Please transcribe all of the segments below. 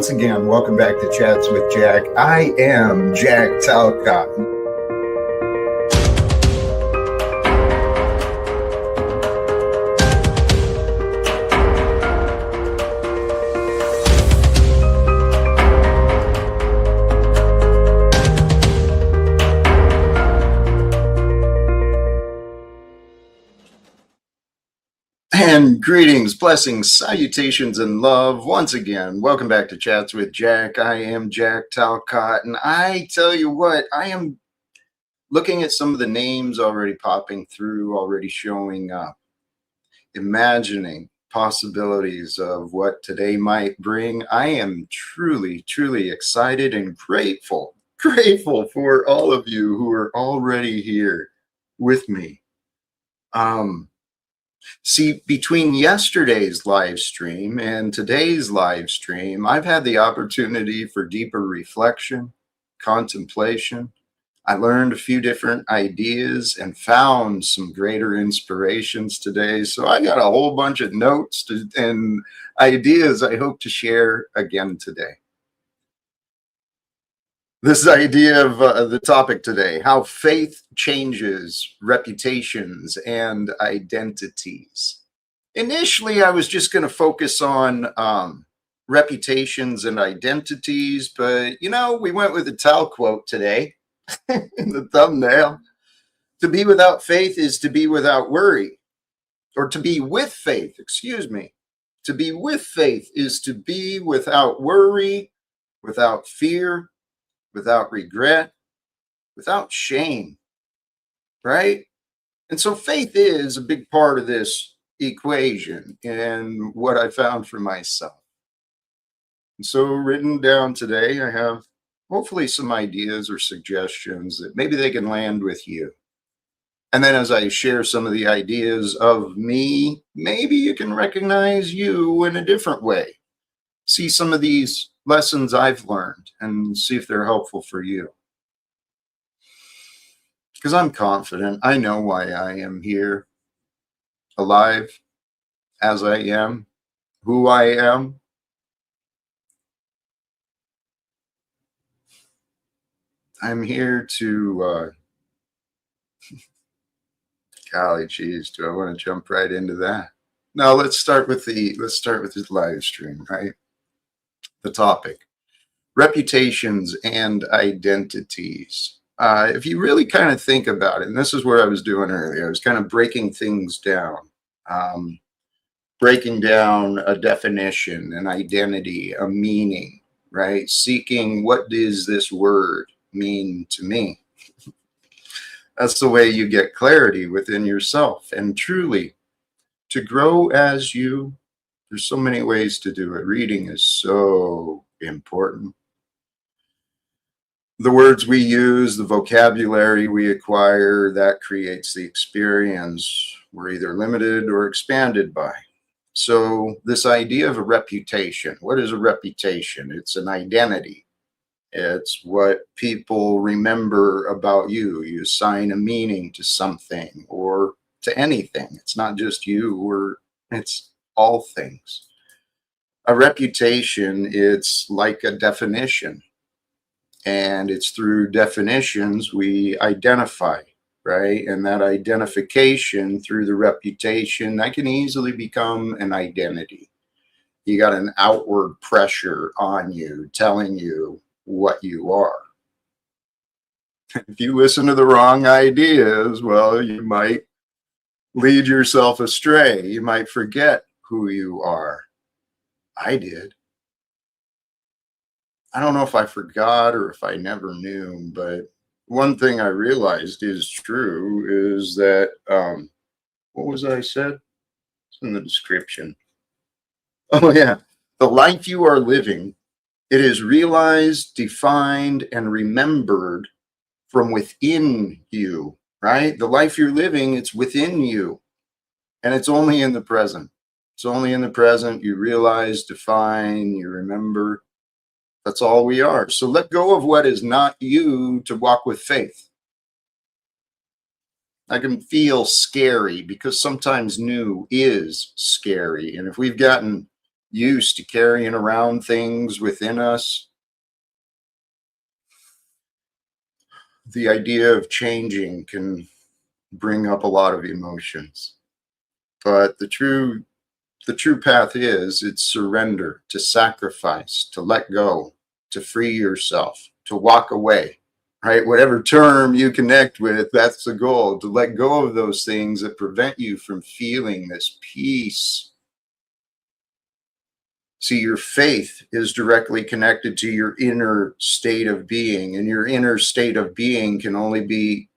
once again, welcome back to Chats with Jack. I am Jack Talcott. And greetings, blessings, salutations, and love. Once again, welcome back to Chats with Jack. I am Jack Talcott, and I tell you what, I am looking at some of the names already popping through, already showing up, imagining possibilities of what today might bring. I am truly, truly excited and grateful for all of you who are already here with me. See, between yesterday's live stream and today's live stream, I've had the opportunity for deeper reflection, contemplation. I learned a few different ideas and found some greater inspirations today. So I got a whole bunch of notes and ideas I hope to share again today. This idea of the topic today, how faith changes reputations and identities. Initially, I was just going to focus on reputations and identities, but we went with the Tal quote today in the thumbnail. To be without faith is to be without worry, or to be with faith, excuse me. To be with faith is to be without worry, without fear, without regret, without shame, right? And so faith is a big part of this equation and what I found for myself. And so written down today, I have hopefully some ideas or suggestions that maybe they can land with you. And then as I share some of the ideas of me, maybe you can recognize you in a different way. See some of these lessons I've learned and see if they're helpful for you. Because I'm confident, I know why I am here, alive, as I am, who I am. I'm here to, golly geez, do I want to jump right into that? No, let's start with this live stream, right? The topic, reputations and identities. If you really kind of think about it, and this is what I was doing earlier, I was kind of breaking things down, breaking down a definition, an identity, a meaning, right? Seeking what does this word mean to me? That's the way you get clarity within yourself. And truly, to grow as you, there's so many ways to do it. Reading is so important. The words we use, the vocabulary we acquire, that creates the experience we're either limited or expanded by. So this idea of a reputation, what is a reputation? It's an identity. It's what people remember about you. You assign a meaning to something or to anything. It's not just you, or it's all things. A reputation, it's like a definition. And it's through definitions we identify, right? And that identification through the reputation, that can easily become an identity. You got an outward pressure on you telling you what you are. If you listen to the wrong ideas, well, you might lead yourself astray. You might forget who you are. I did. I don't know if I forgot or if I never knew, but one thing I realized is true is that, what was I said? It's in the description. Oh yeah, the life you are living, it is realized, defined, and remembered from within you, right? The life you're living, it's within you, and it's only in the present. It's only in the present. You realize, define, you remember. That's all we are. So let go of what is not you to walk with faith. I can feel scary because sometimes new is scary. And if we've gotten used to carrying around things within us, the idea of changing can bring up a lot of emotions. But the true path is it's surrender, to sacrifice, to let go, to free yourself, to walk away, right? Whatever term you connect with, that's the goal, to let go of those things that prevent you from feeling this peace. See, your faith is directly connected to your inner state of being, and your inner state of being can only be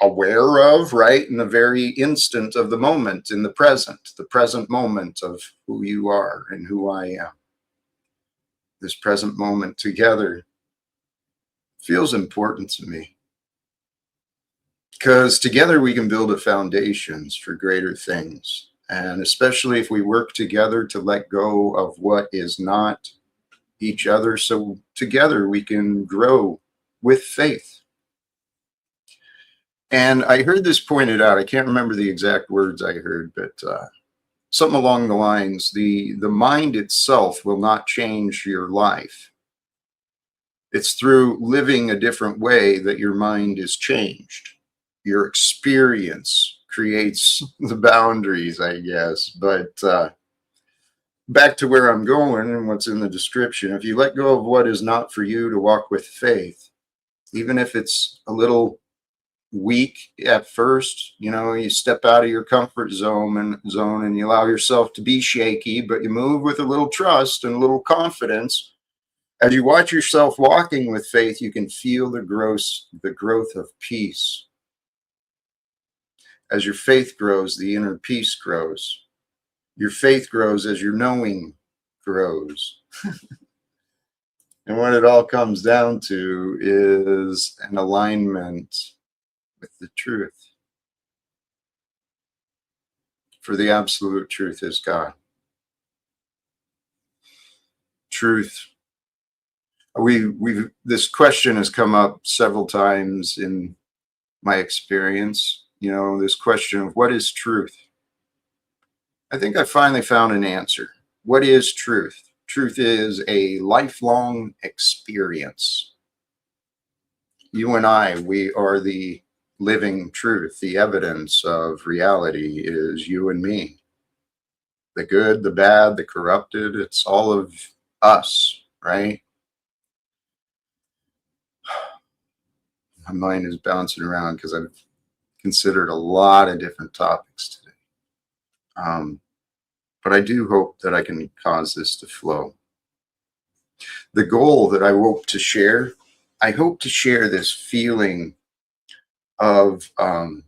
aware of, right, in the very instant of the moment, in the present moment of who you are and who I am. This present moment together feels important to me because together we can build a foundations for greater things. And especially if we work together to let go of what is not each other, so together we can grow with faith. And I heard this pointed out. I can't remember the exact words I heard, but something along the lines, the mind itself will not change your life. It's through living a different way that your mind is changed. Your experience creates the boundaries, I guess. But back to where I'm going and what's in the description, if you let go of what is not for you to walk with faith, even if it's a little weak at first, you step out of your comfort zone and you allow yourself to be shaky, but you move with a little trust and a little confidence. As you watch yourself walking with faith, you can feel the growth of peace. As your faith grows, the inner peace grows. Your faith grows as your knowing grows. And what it all comes down to is an alignment with the truth. For the absolute truth is God. Truth. This question has come up several times in my experience. This question of what is truth? I think I finally found an answer. What is truth? Truth is a lifelong experience. You and I, we are the living truth. The evidence of reality is you and me. The good, the bad, the corrupted, it's all of us, right? My mind is bouncing around because I've considered a lot of different topics today. But I do hope that I can cause this to flow. The goal that I hope to share this feeling of, I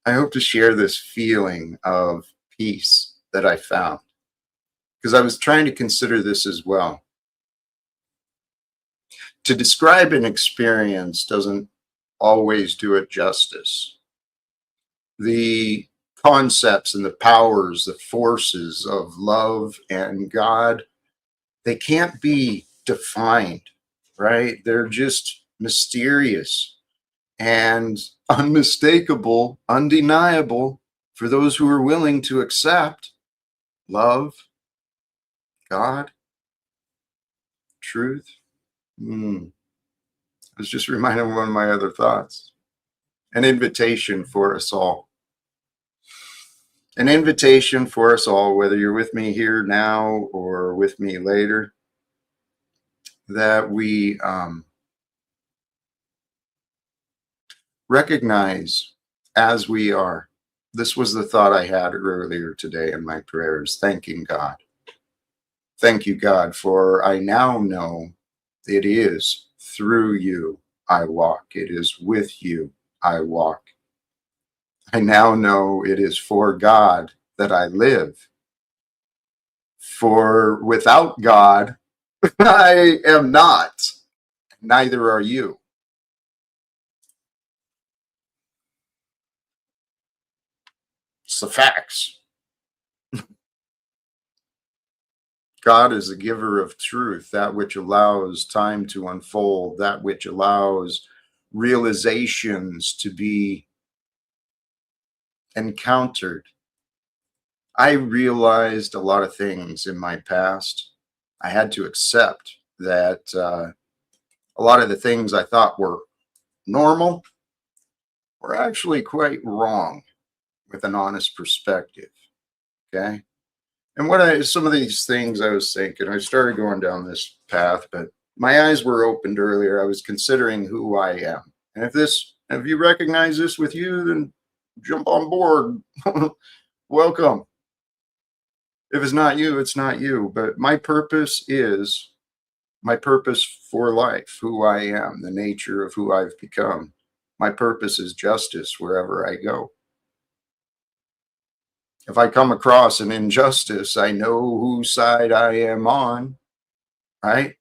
hope to share this feeling of peace that I found. Because I was trying to consider this as well. To describe an experience doesn't always do it justice. The concepts and the powers, the forces of love and God, they can't be defined, right? They're just mysterious and unmistakable, undeniable for those who are willing to accept love, God, truth. I was just reminded of one of my other thoughts. An invitation for us all. An invitation for us all, whether you're with me here now or with me later, that we recognize as we are. This was the thought I had earlier today in my prayers, thanking God. Thank you, God, for I now know it is through you I walk. It is with you I walk. I now know it is for God that I live. For without God, I am not. Neither are you. It's the facts. God is a giver of truth, that which allows time to unfold, that which allows realizations to be encountered. I realized a lot of things in my past. I had to accept that a lot of the things I thought were normal were actually quite wrong with an honest perspective. Okay. And some of these things I was thinking, I started going down this path, but my eyes were opened earlier. I was considering who I am. And if you recognize this with you, then jump on board. Welcome. If it's not you, it's not you. But my purpose is my purpose for life, who I am, the nature of who I've become. My purpose is justice wherever I go. If I come across an injustice, I know whose side I am on, right?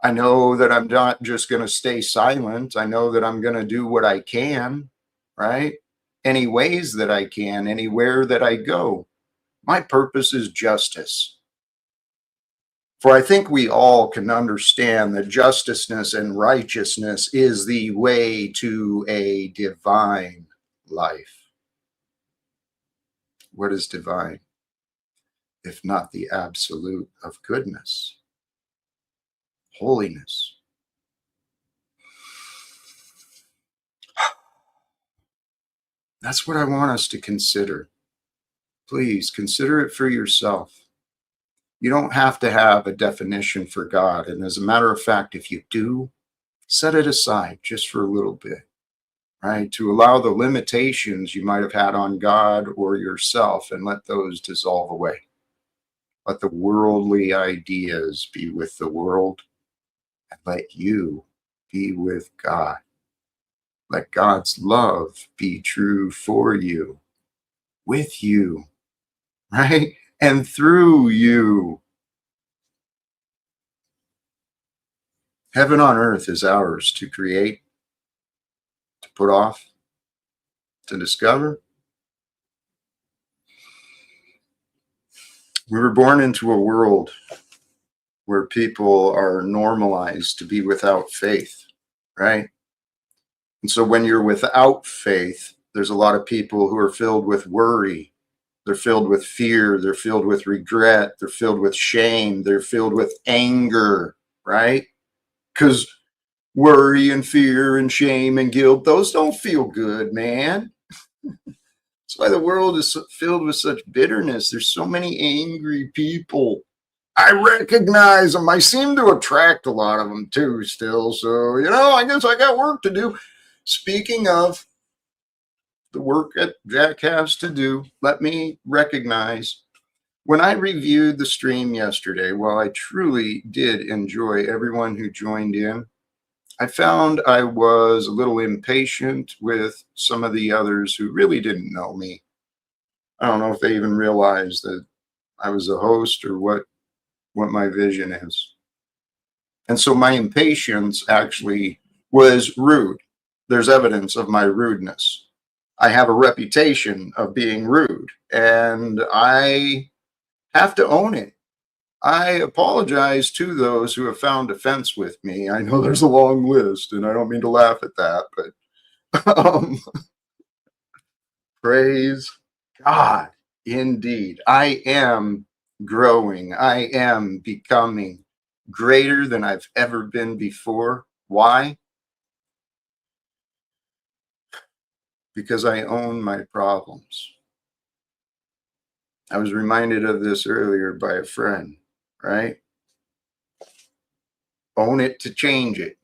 I know that I'm not just going to stay silent. I know that I'm going to do what I can, right? Any ways that I can, anywhere that I go. My purpose is justice. For I think we all can understand that justiceness and righteousness is the way to a divine life. What is divine, if not the absolute of goodness, holiness? That's what I want us to consider. Please consider it for yourself. You don't have to have a definition for God. And as a matter of fact, if you do, set it aside just for a little bit, right? To allow the limitations you might have had on God or yourself and let those dissolve away. Let the worldly ideas be with the world and let you be with God. Let God's love be true for you, with you, right? And through you. Heaven on earth is ours to create, to put off, to discover. We were born into a world where people are normalized to be without faith, right? And so when you're without faith, there's a lot of people who are filled with worry. They're filled with fear. They're filled with regret. They're filled with shame. They're filled with anger, right? Because worry and fear and shame and guilt, those don't feel good, man. That's why the world is filled with such bitterness. There's so many angry people. I recognize them. I seem to attract a lot of them too still. So, I guess I got work to do. Speaking of the work that Jack has to do, let me recognize when I reviewed the stream yesterday, while I truly did enjoy everyone who joined in, I found I was a little impatient with some of the others who really didn't know me. I don't know if they even realized that I was a host or what my vision is. And so my impatience actually was rude. There's evidence of my rudeness. I have a reputation of being rude, and I have to own it. I apologize to those who have found offense with me. I know there's a long list, and I don't mean to laugh at that, but praise God. Indeed, I am growing. I am becoming greater than I've ever been before. Why? Because I own my problems. I was reminded of this earlier by a friend, right? Own it to change it.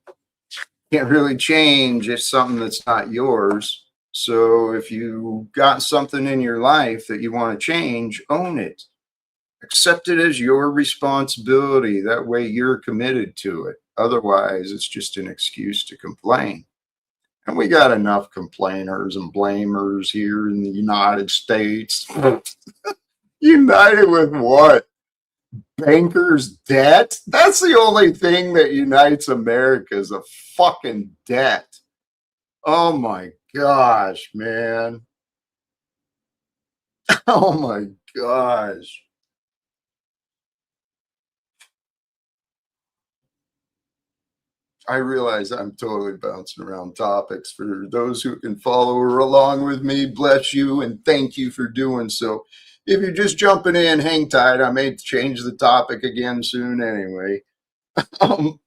Can't really change if something that's not yours. So if you got something in your life that you want to change, own it. Accept it as your responsibility. That way you're committed to it. Otherwise, it's just an excuse to complain. And we got enough complainers and blamers here in the United States. United with what? Bankers' debt? That's the only thing that unites America is a fucking debt. Oh my gosh, man. Oh my gosh. I realize I'm totally bouncing around topics. For those who can follow along with me, bless you and thank you for doing so. if you're just jumping in, hang tight. I may change the topic again soon anyway. Um,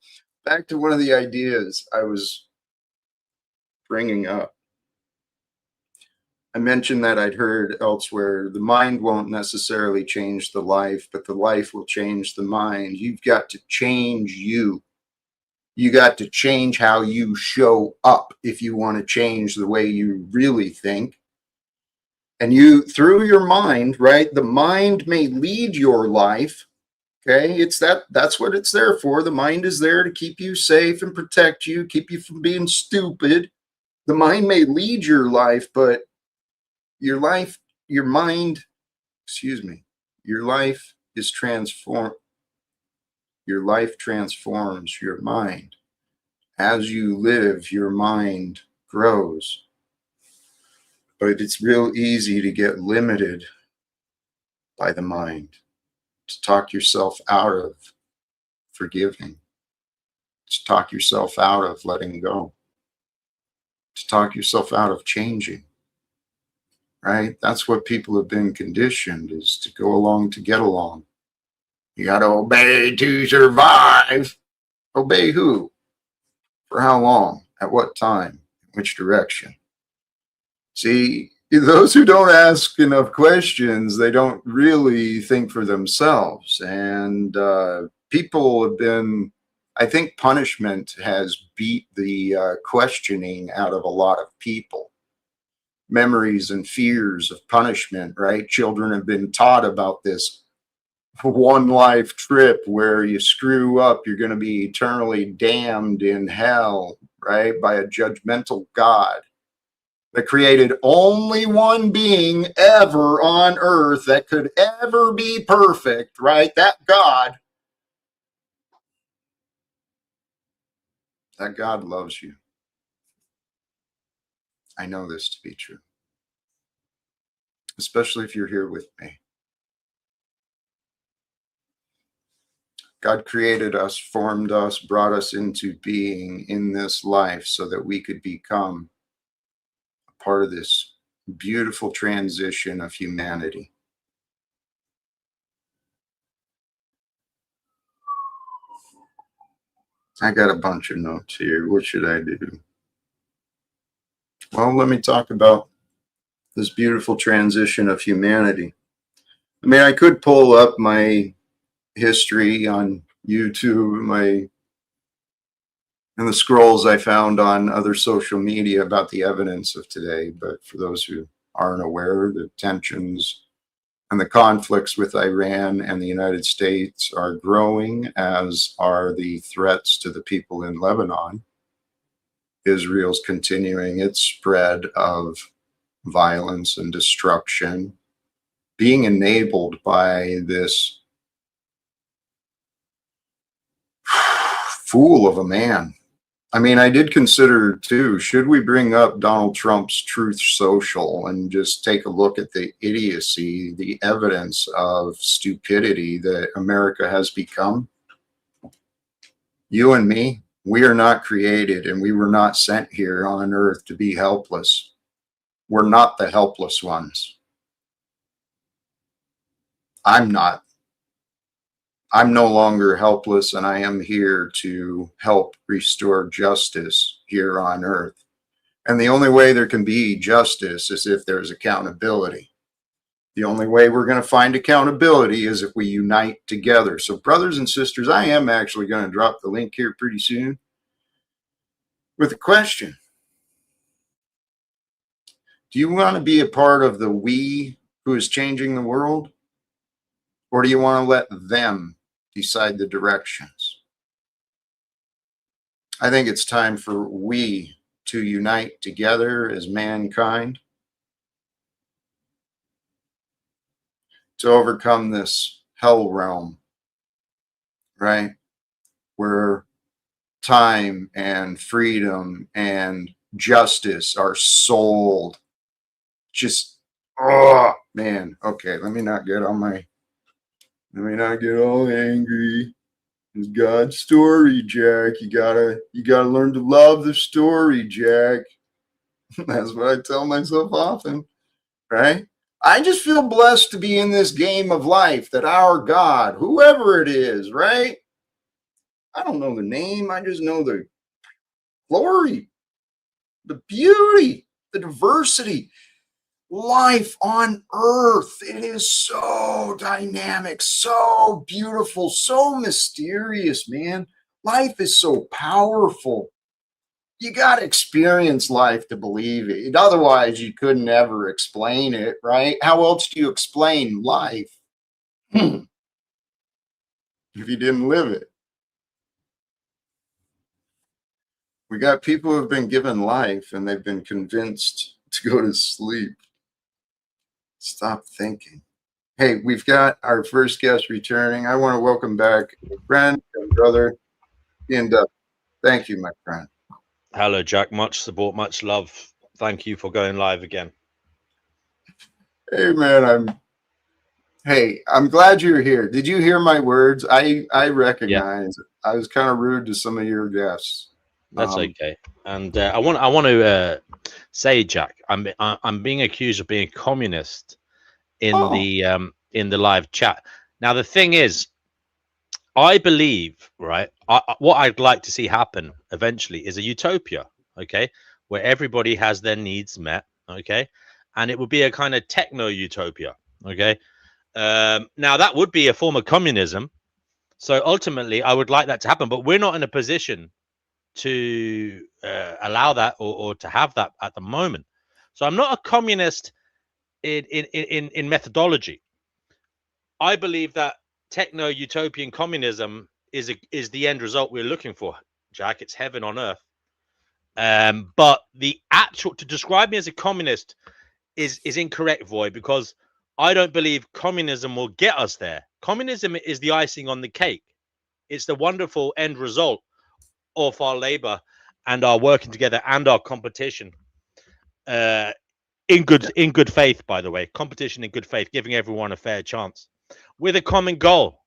Back to one of the ideas I was bringing up. I mentioned that I'd heard elsewhere the mind won't necessarily change the life, but the life will change the mind. You've got to change you. You got to change how you show up if you want to change the way you really think. And you, through your mind, right? The mind may lead your life. Okay. That's what it's there for. The mind is there to keep you safe and protect you, keep you from being stupid. The mind may lead your life, but your life, your mind, excuse me, your life is transformed. Your life transforms your mind. As you live, your mind grows. But it's real easy to get limited by the mind, to talk yourself out of forgiving, to talk yourself out of letting go, to talk yourself out of changing, right? That's what people have been conditioned, is to go along to get along. You got to obey to survive. Obey who? For how long? At what time? In which direction? See, those who don't ask enough questions, they don't really think for themselves. And people have been, I think punishment has beat the questioning out of a lot of people. Memories and fears of punishment, right? Children have been taught about this one life trip where you screw up, you're going to be eternally damned in hell, right? By a judgmental God that created only one being ever on earth that could ever be perfect, right? That God loves you. I know this to be true, especially if you're here with me. God created us, formed us, brought us into being in this life so that we could become a part of this beautiful transition of humanity. I got a bunch of notes here. What should I do? Well, let me talk about this beautiful transition of humanity. I mean, I could pull up my history on YouTube, and the scrolls I found on other social media about the evidence of today. But for those who aren't aware, the tensions and the conflicts with Iran and the United States are growing, as are the threats to the people in Lebanon. Israel's continuing its spread of violence and destruction, being enabled by this fool of a man. I mean, I did consider too, should we bring up Donald Trump's Truth Social and just take a look at the idiocy, the evidence of stupidity that America has become? You and me, we are not created and we were not sent here on earth to be helpless. We're not the helpless ones. I'm not. I'm no longer helpless, and I am here to help restore justice here on earth. And the only way there can be justice is if there's accountability. The only way we're going to find accountability is if we unite together. So, brothers and sisters, I am actually going to drop the link here pretty soon with a question. Do you want to be a part of the we who is changing the world? Or do you want to let them decide the directions? I think it's time for we to unite together as mankind to overcome this hell realm, right? Where time and freedom and justice are sold. Just, oh man. Okay, let me not get all angry. It's God's story, Jack. You gotta learn to love the story, Jack. That's what I tell myself often, right? I just feel blessed to be in this game of life that our God, whoever it is, right? I don't know the name. I just know the glory, the beauty, the diversity. Life on earth. It is so dynamic, so beautiful, so mysterious, man. Life is so powerful. You got to experience life to believe it. Otherwise, you couldn't ever explain it, right? How else do you explain life if you didn't live it? We got people who've been given life and they've been convinced to go to sleep. Stop thinking. Hey, we've got our first guest returning. I want to welcome back a friend and brother. And thank you, my friend. Hello, Jack. Much support, much love. Thank you for going live again. Hey, man, I'm glad you're here. Did you hear my words? I recognize I was kind of rude to some of your guests. That's okay. And I want to say, Jack, I'm being accused of being a communist in the live chat. Now, the thing is, I believe, right, what I'd like to see happen eventually is a utopia, okay, where everybody has their needs met, okay, and it would be a kind of techno utopia, okay. Now, that would be a form of communism. So ultimately, I would like that to happen, but we're not in a position to allow that or to have that at the moment. So I'm not a communist in methodology. I believe that techno utopian communism is the end result we're looking for, Jack. It's heaven on earth. But the actual to describe me as a communist is incorrect, Void, because I don't believe communism will get us there. Communism is the icing on the cake. It's the wonderful end result of our labor and our working together and our competition. In good faith, by the way, competition in good faith, giving everyone a fair chance with a common goal,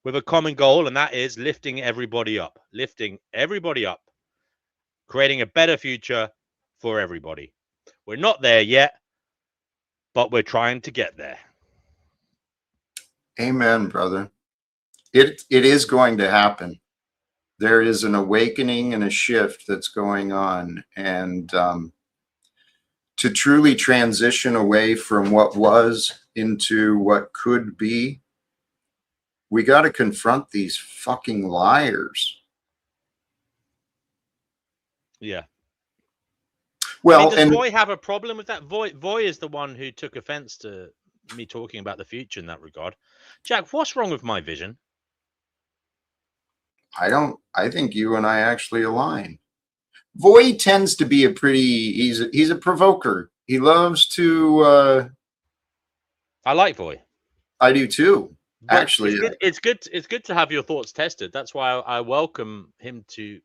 and that is lifting everybody up, creating a better future for everybody. We're not there yet, but we're trying to get there. Amen, brother. It is going to happen. There is an awakening and a shift that's going on, and to truly transition away from what was into what could be, we got to confront these fucking liars. Yeah. Well, does Voy have a problem with that? Voy is the one who took offense to me talking about the future in that regard. Jack, what's wrong with my vision? I think you and I actually align. Voy tends to be he's a provoker. He loves to I like Voy. I do too. But actually, it's good to have your thoughts tested. That's why I welcome him to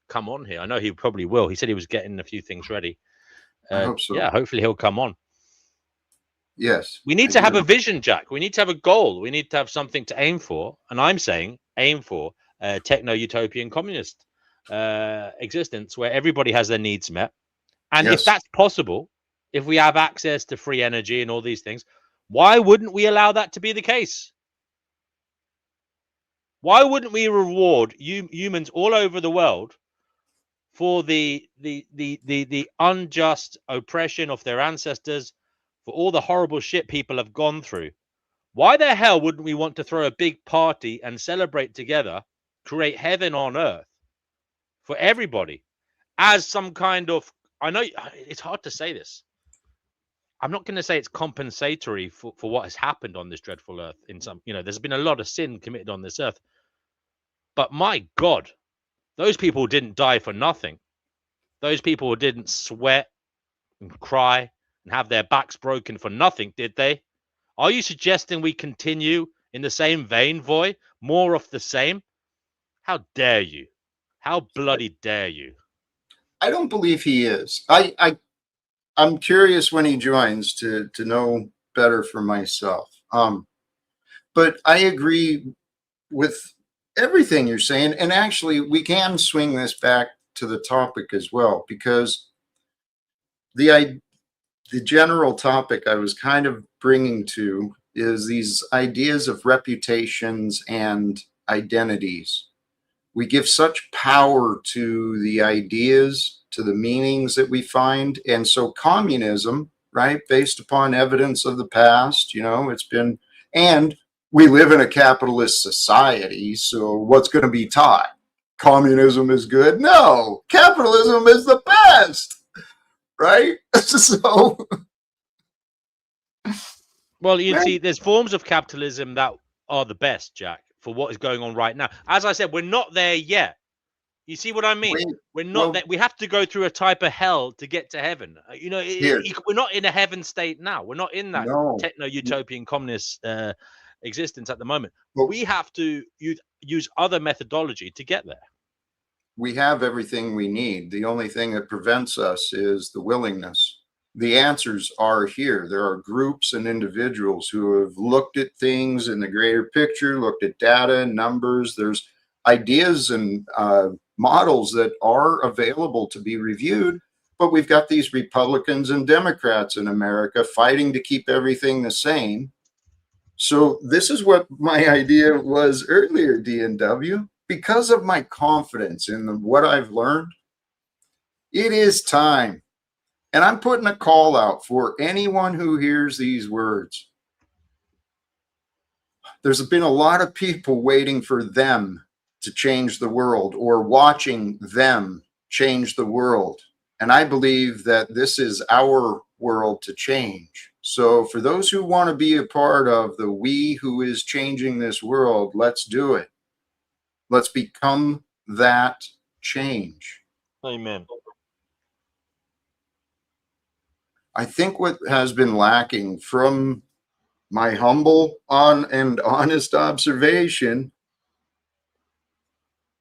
come on here. I know he probably will. He said he was getting a few things ready. I hope so. Yeah, hopefully he'll come on. Yes. We need to have a vision, Jack. We need to have a goal. We need to have something to aim for. And I'm saying aim for a techno-utopian communist existence where everybody has their needs met. And if that's possible, if we have access to free energy and all these things, why wouldn't we allow that to be the case? Why wouldn't we reward humans all over the world for the unjust oppression of their ancestors, for all the horrible shit people have gone through? Why the hell wouldn't we want to throw a big party and celebrate together, create heaven on earth for everybody as some kind of, I know it's hard to say this. I'm not going to say it's compensatory for what has happened on this dreadful earth. There's been a lot of sin committed on this earth. But my God, those people didn't die for nothing. Those people didn't sweat and cry and have their backs broken for nothing, did they? Are you suggesting we continue in the same vein, Voy? More of the same? How dare you? How bloody dare you? I don't believe he is. I'm curious when he joins to know better for myself. But I agree with everything you're saying, and actually, we can swing this back to the topic as well, because the general topic I was kind of bringing to is these ideas of reputations and identities. We give such power to the ideas, to the meanings that we find. And so communism, right, based upon evidence of the past, it's been, and we live in a capitalist society. So what's going to be taught? Communism is good? No, capitalism is the best, right? So, well, you see, there's forms of capitalism that are the best, Jack, for what is going on right now. As I said, we're not there yet. You see what I mean? We're not there. We have to go through a type of hell to get to heaven. We're not in a heaven state now. We're not in that techno-utopian communist existence at the moment. We have to use other methodology to get there. We have everything we need. The only thing that prevents us is the willingness. The answers are here. There are groups and individuals who have looked at things in the greater picture, looked at data and numbers. There's ideas and models that are available to be reviewed, but we've got these Republicans and Democrats in America fighting to keep everything the same. So this is what my idea was earlier, DNW. Because of my confidence in what I've learned, it is time. And I'm putting a call out for anyone who hears these words. There's been a lot of people waiting for them to change the world or watching them change the world. And I believe that this is our world to change. So for those who want to be a part of the we who is changing this world, let's do it. Let's become that change. Amen. I think what has been lacking from my humble and honest observation,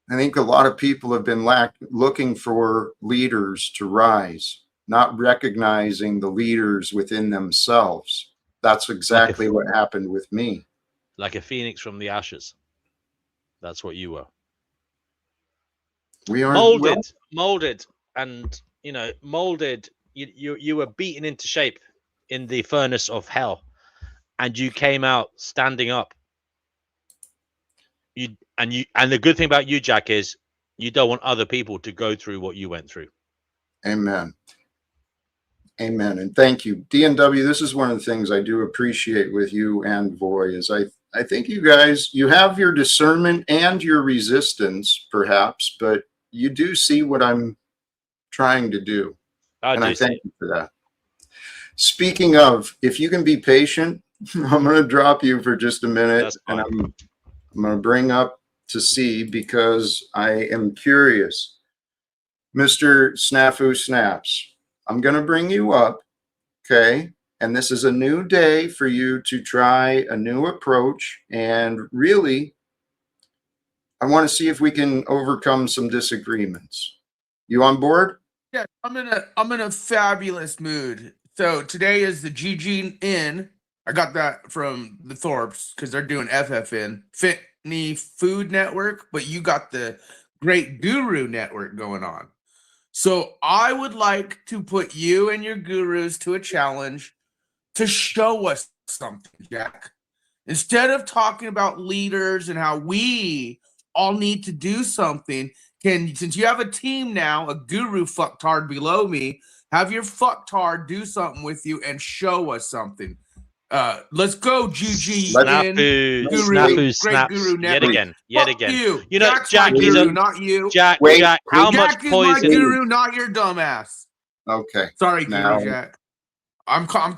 I think a lot of people have been looking for leaders to rise, not recognizing the leaders within themselves. That's exactly what happened with me. Like a phoenix from the ashes. That's what you were. We are molded, and molded. You were beaten into shape in the furnace of hell, and you came out standing up. And the good thing about you, Jack, is you don't want other people to go through what you went through. Amen. Amen. And thank you. DNW, this is one of the things I do appreciate with you and Voy is I think you guys, you have your discernment and your resistance, perhaps, but you do see what I'm trying to do. And I thank you for that. Speaking of, if you can be patient, I'm going to drop you for just a minute, and I'm going to bring up to see because I am curious. Mr. Snafu Snaps, I'm going to bring you up, okay? And this is a new day for you to try a new approach. And really, I want to see if we can overcome some disagreements. You on board? Yeah, I'm in a fabulous mood. So today is the GGN. I got that from the Thorpes because they're doing FFN, Fitney Food Network, but you got the Great Guru Network going on. So I would like to put you and your gurus to a challenge to show us something, Jack. Instead of talking about leaders and how we all need to do something, since you have a team now, a guru fucktard below me, have your fucktard do something with you and show us something. Let's go, Snafu Great Guru Network. Yet again. You know, Jack's Jack, my guru, not you. Jack, how much poison? Jack is my guru, not your dumbass. Okay. Sorry, Guru Jack. I'm calm.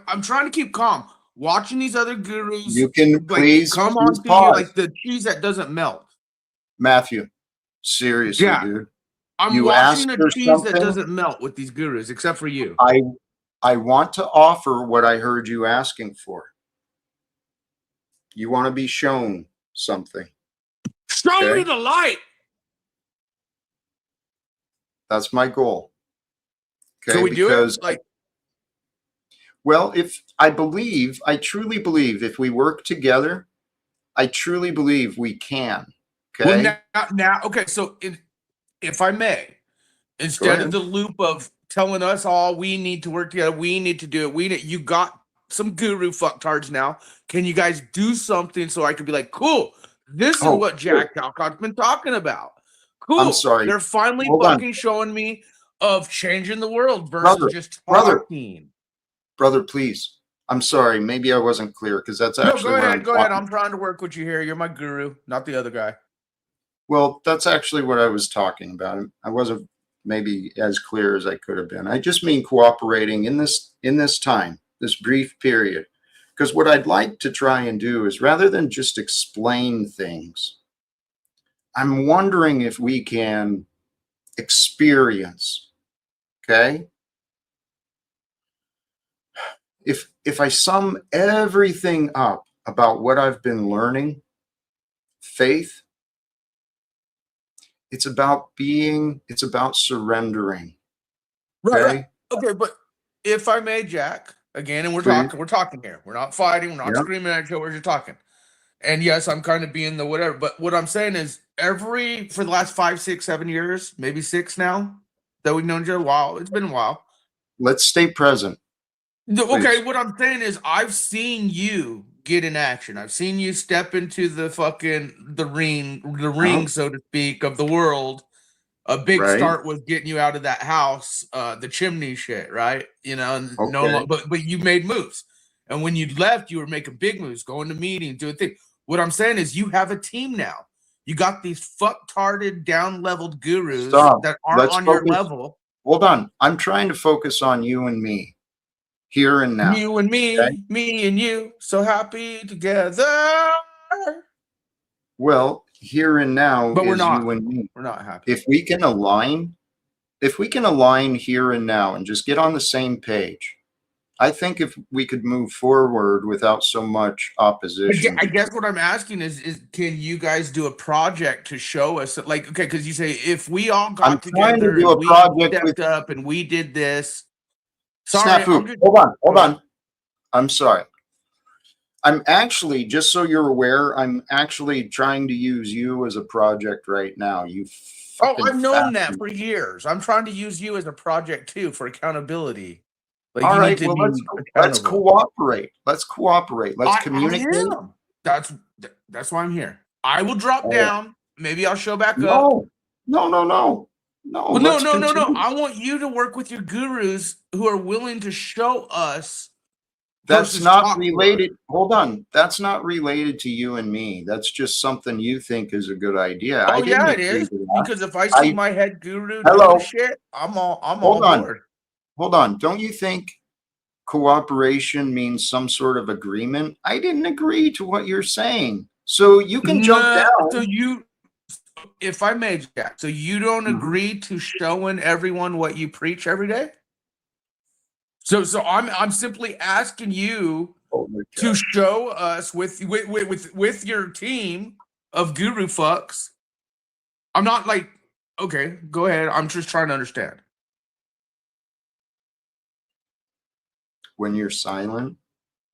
I'm trying to keep calm. Watching these other gurus. You can please come on to you like the cheese that doesn't melt. Matthew, seriously, yeah. dude. I'm watching a cheese that doesn't melt with these gurus, except for you. I want to offer what I heard you asking for. You want to be shown something. Show me the light. That's my goal. Okay, can we do it? Well, I truly believe if we work together, I truly believe we can. Okay. Well, now, okay. So if I may, instead of the loop of telling us all we need to work together. We need to do it. You got some guru fucktards now. Can you guys do something so I could be like, cool, this is what Jack Talcott's been talking about. Cool. I'm sorry. They're finally Hold fucking on. showing me of changing the world versus just talking. Brother, please. I'm sorry. Maybe I wasn't clear because that's actually No, go ahead. I'm trying to work with you here. You're my guru, not the other guy. Well, that's actually what I was talking about. I wasn't maybe as clear as I could have been. I just mean cooperating in this time, this brief period. Because what I'd like to try and do is, rather than just explain things, I'm wondering if we can experience, okay? If I sum everything up about what I've been learning, faith, it's about surrendering. Okay? Right. Okay, but if I may, Jack, again, and we're talking here. We're not fighting, we're not screaming at each other, we're just talking. And yes, I'm kind of being the whatever, but what I'm saying is for the last 5, 6, 7 years, maybe 6 now, that we've known each other a while. It's been a while. Let's stay present. Okay, what I'm saying is I've seen you get in action. I've seen you step into the ring, so to speak, of the world. A big start was getting you out of that house, the chimney shit, right? You know, and but you made moves. And when you left, you were making big moves, going to meetings, doing things. What I'm saying is you have a team now. You got these fucktarded, down-leveled gurus that aren't on your level. Hold on. I'm trying to focus on you and me. Here and now. You and me, me and you, so happy together. Well, here and now but is we're not. You and me. We're not happy. If we can align here and now and just get on the same page, I think if we could move forward without so much opposition. I guess what I'm asking is can you guys do a project to show us that, like, okay, because you say if we all got together and we stepped up and we did this. Sorry, hold on. I'm sorry. I'm actually, just so you're aware, I'm actually trying to use you as a project right now. I've known that for years. I'm trying to use you as a project too for accountability. Like, all right, well, let's cooperate. Let's communicate. That's why I'm here. I will drop down. Maybe I'll show back up. No. Well, no. I want you to work with your gurus who are willing to show us. That's not related. Hold on. That's not related to you and me. That's just something you think is a good idea. Oh, yeah, it is. Because if I see my head guru doing shit, I'm on board. Hold on. Don't you think cooperation means some sort of agreement? I didn't agree to what you're saying. So you can jump down. So if I may, Jack, so you don't agree to showing everyone what you preach every day? So I'm simply asking you to show us with your team of guru fucks. I'm not like, okay, go ahead. I'm just trying to understand. When you're silent,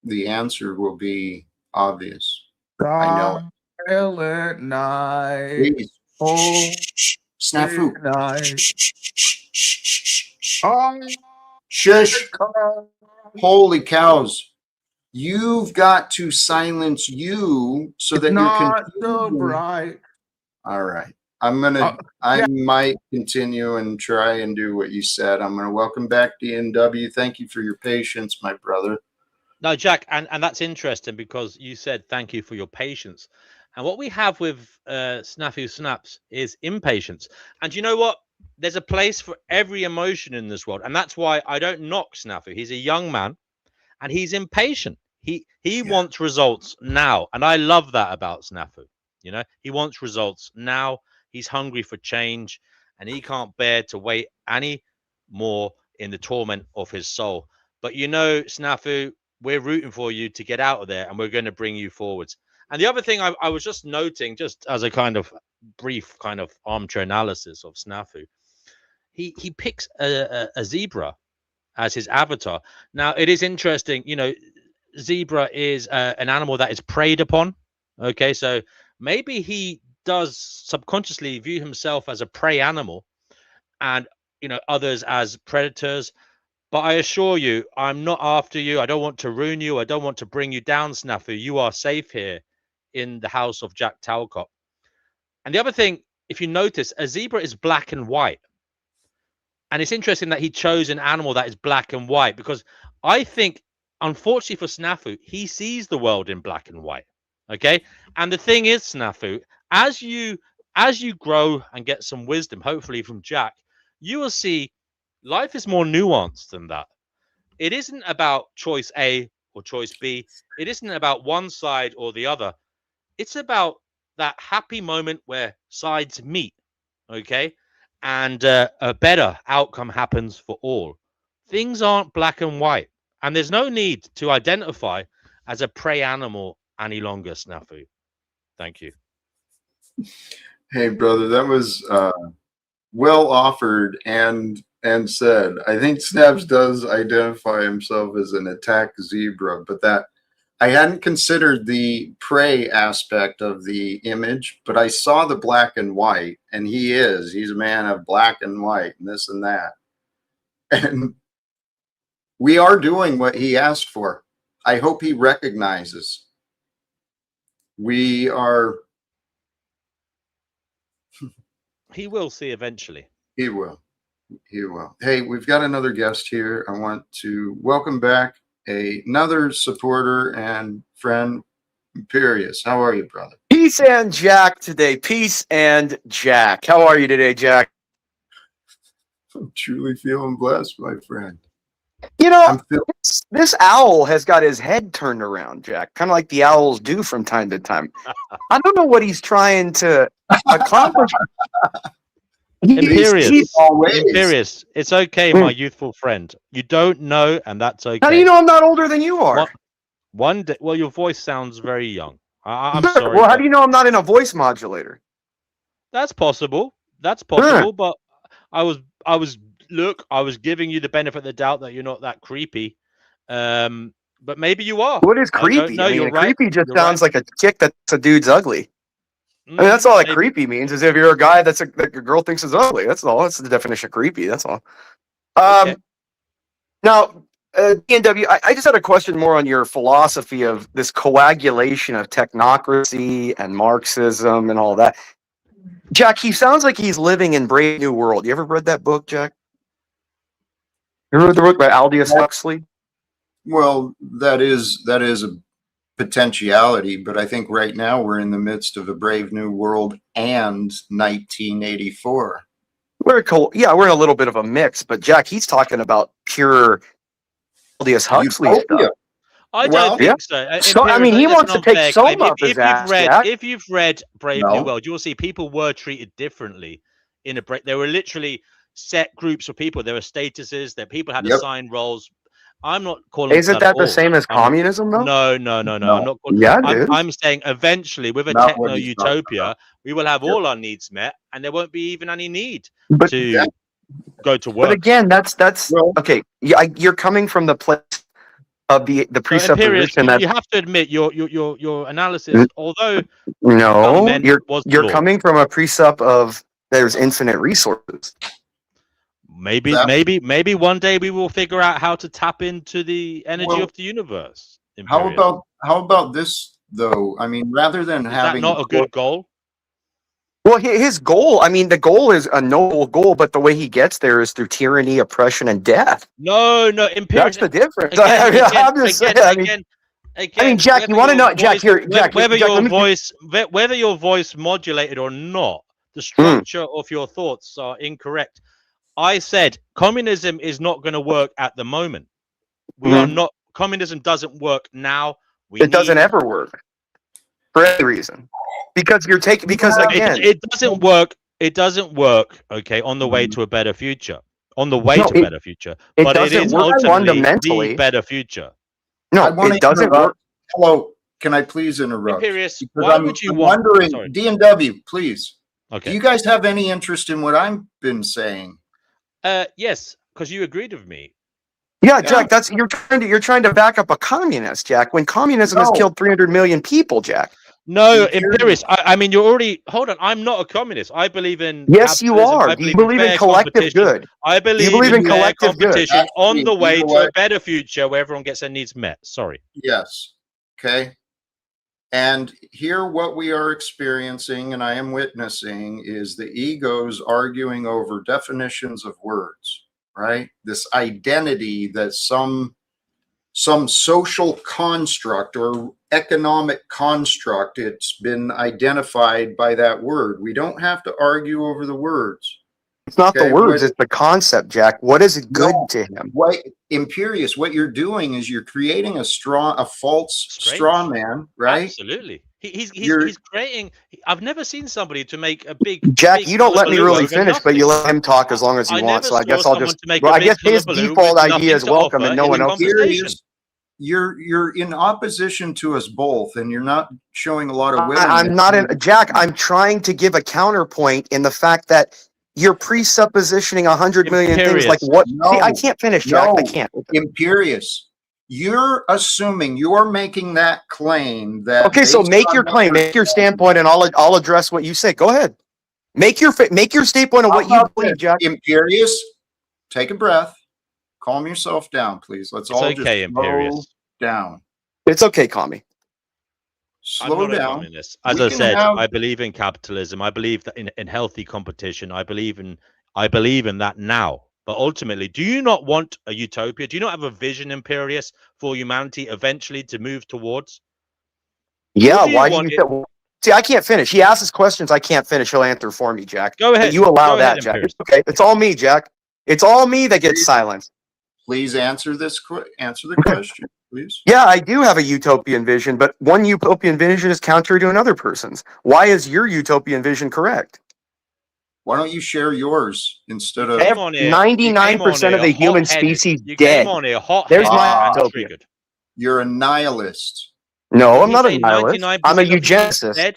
the answer will be obvious. I know it. Silent night. Please. Snafu. Shush. Holy cows. You've got to silence you so that not so bright. All right. I might continue and try and do what you said. I'm going to welcome back DNW. Thank you for your patience, my brother. No, Jack, and that's interesting because you said thank you for your patience. And what we have with Snafu Snaps is impatience. And you know what? There's a place for every emotion in this world. And that's why I don't knock Snafu. He's a young man and he's impatient. He wants results now. And I love that about Snafu. You know, he wants results now. He's hungry for change and he can't bear to wait any more in the torment of his soul. But you know, Snafu, we're rooting for you to get out of there and we're going to bring you forwards. And the other thing I was just noting, just as a kind of brief kind of armchair analysis of Snafu, he picks a zebra as his avatar. Now, it is interesting, you know, zebra is an animal that is preyed upon. Okay, so maybe he does subconsciously view himself as a prey animal. And others as predators. But I assure you, I'm not after you. I don't want to ruin you. I don't want to bring you down, Snafu. You are safe here in the house of Jack Talcott. And the other thing, if you notice, a zebra is black and white. And it's interesting that he chose an animal that is black and white, because I think, unfortunately for Snafu, he sees the world in black and white. Okay. And the thing is, Snafu, as you grow and get some wisdom, hopefully from Jack, you will see life is more nuanced than that. It isn't about choice A or choice B. It isn't about one side or the other. It's about that happy moment where sides meet. Okay. And a better outcome happens for all. Things aren't black and white, and there's no need to identify as a prey animal any longer, Snafu. Thank you. Hey, brother, that was well offered and said. I think Snaps does identify himself as an attack zebra, but that I hadn't considered the prey aspect of the image, but I saw the black and white, and he's a man of black and white and this and that. And we are doing what he asked for. I hope he recognizes. We are. He will see eventually. He will. He will. Hey, we've got another guest here. I want to welcome back another supporter and friend, Imperious. How are you, brother? Peace and Jack today. Peace and Jack. How are you today, Jack? I'm truly feeling blessed, my friend. You know, this owl has got his head turned around, Jack, kind of like the owls do from time to time. I don't know what he's trying to accomplish. Imperious. It's okay, my youthful friend. You don't know, and that's okay. How do you know I'm not older than you are? One day, well, your voice sounds very young. I'm sorry. Well, how do you know I'm not in a voice modulator? That's possible. That's possible. But I was giving you the benefit of the doubt that you're not that creepy. But maybe you are. What is creepy? No, you're right. Creepy just sounds like a chick that's a dude's ugly. I mean, that's all that creepy means, is if you're a guy that a girl thinks is ugly. That's all. That's the definition of creepy. That's all. Okay. Now, DNW, I just had a question more on your philosophy of this coagulation of technocracy and Marxism and all that. Jack, he sounds like he's living in Brave New World. You ever read that book, Jack? You ever read the book by Aldous Huxley? Well, that is a potentiality, but I think right now we're in the midst of a Brave New World and 1984. We're in a little bit of a mix, but Jack, he's talking about pure Aldous Huxley stuff. I don't think so. I mean, he wants to take some of his ass, Jack. If you've read Brave New World, you'll see people were treated differently in a break. There were literally set groups of people. There were statuses that people had to sign roles. I'm not calling. Isn't that the same as communism, though? No. I'm not calling. I'm saying eventually, with a techno utopia, we will have all our needs met, and there won't be even any need to go to work. But again, that's okay. You're coming from the place of the presupposition that you have to admit your analysis, although you're coming from a precept of there's infinite resources. Maybe one day we will figure out how to tap into the energy of the universe. Imperial. How about this though? I mean, rather than having that not a good goal. Well, his goal, I mean, the goal is a noble goal, but the way he gets there is through tyranny, oppression, and death. No, Imperial. That's the difference. I mean, Jack, you want to know, Jack, whether your voice modulated or not, the structure of your thoughts are incorrect. I said communism is not going to work at the moment. We are not. Communism doesn't work now. It doesn't ever work for any reason. Because again, it doesn't work. It doesn't work. Okay, on the way to a better future. On the way to a better future, but it is ultimately the better future. No, it doesn't work. Hello, can I please interrupt? Imperious, why would you want? Wondering, D&W, please. Okay. Do you guys have any interest in what I've been saying? Yes, because you agreed with me. Yeah, Jack, you're trying to back up a communist, Jack, when communism has killed 300 million people, Jack. No, Imperious. Imperious. I mean, you're already. Hold on. I'm not a communist. I believe in Yes, you capitalism. are. I You believe believe in fair collective competition. good. I believe believe in in fair collective good. competition on Actually, the you way know to a what? better future where everyone gets their needs met. Sorry. Yes. Okay. And here, what we are experiencing, and I am witnessing, is the egos arguing over definitions of words, right? This identity that some social construct or economic construct, it's been identified by that word. We don't have to argue over the words. It's not the Okay, words, it's the concept, Jack. What is good to him? what Imperious, what you're doing is you're creating a false Strange. straw man, right? Absolutely. He's You're- creating. I've never seen somebody to make a big. Jack, big you don't let me hullabaloo really over finish, but nothing. you let him talk as long as you I want. never So I saw guess I'll someone just. to make Well, a I big guess his hullabaloo default with idea nothing is to welcome, offer and no in one a else is. conversation. you're in opposition to us both, and you're not showing a lot of willingness. I'm not in. Jack, I'm trying to give a counterpoint in the fact that you're presuppositioning 100 million things. Like Imperious. what? No, See, I can't finish, Jack. I no. can't. Imperious. You're assuming, you're making that claim that. Okay, so based make on your what claim, you're make your saying- standpoint, and I'll address what you say. Go ahead. Make your standpoint on How what you about believe, this, Jack. Imperious, take a breath. Calm yourself down, please. Let's It's all okay, just slow Imperious. down. It's okay, Kami. I'm Slow not a down. communist. As We I can said, have- I believe in capitalism. I believe that in healthy competition. I believe in that now. But ultimately, do you not want a utopia? Do you not have a vision, Imperious, for humanity eventually to move towards? Yeah, Or do you why do want you it- see? I can't finish. He asks questions I can't finish. He'll answer for me, Jack. Go But ahead. you allow Go that, ahead, Jack. Imperious. It's okay. It's all me, Jack. It's all me that gets silenced. Please answer the question, please. Yeah, I do have a utopian vision, but one utopian vision is counter to another person's. Why is your utopian vision correct? Why don't you share yours instead You of? came on here. 99% of the human hot-headed. species You dead. came on here hot-headed There's my and utopia. triggered. You're a nihilist. No, I'm Did he not a say nihilist. 99% I'm a of humans eugenicist. dead?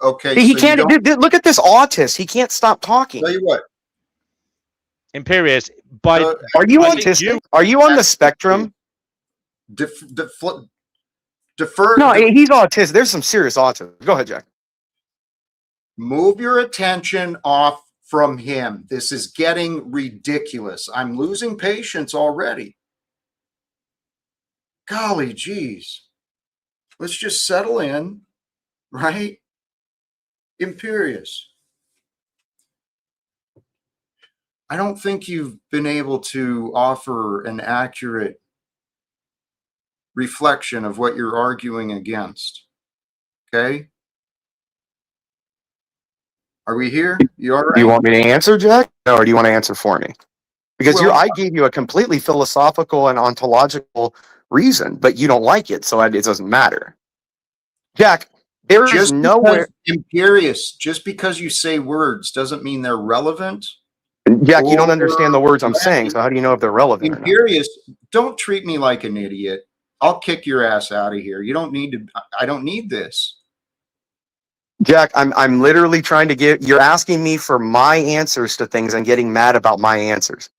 Okay, He so you can't. don't. Look at this autist. He can't stop talking. Tell you what. Imperious, by Uh, Are you I think autistic? you- Are you on the spectrum? Defer. No, he's autistic. There's some serious autism. Go ahead, Jack. Move your attention off from him. This is getting ridiculous. I'm losing patience already. Golly geez. Let's just settle in, right? Imperious. I don't think you've been able to offer an accurate reflection of what you're arguing against. Okay? Are we here? You all right? Do you want me to answer, Jack? No, or do you want to answer for me? Because Well- I gave you a completely philosophical and ontological reason, but you don't like it, so it doesn't matter. Jack, there is Just nowhere. Imperious, just because you say words doesn't mean they're relevant. Jack, you don't understand the words I'm saying, so how do you know if they're relevant or not? Imperious, don't treat me like an idiot. I'll kick your ass out of here. You don't need to. I don't need this. Jack, I'm literally trying to you're asking me for my answers to things and getting mad about my answers.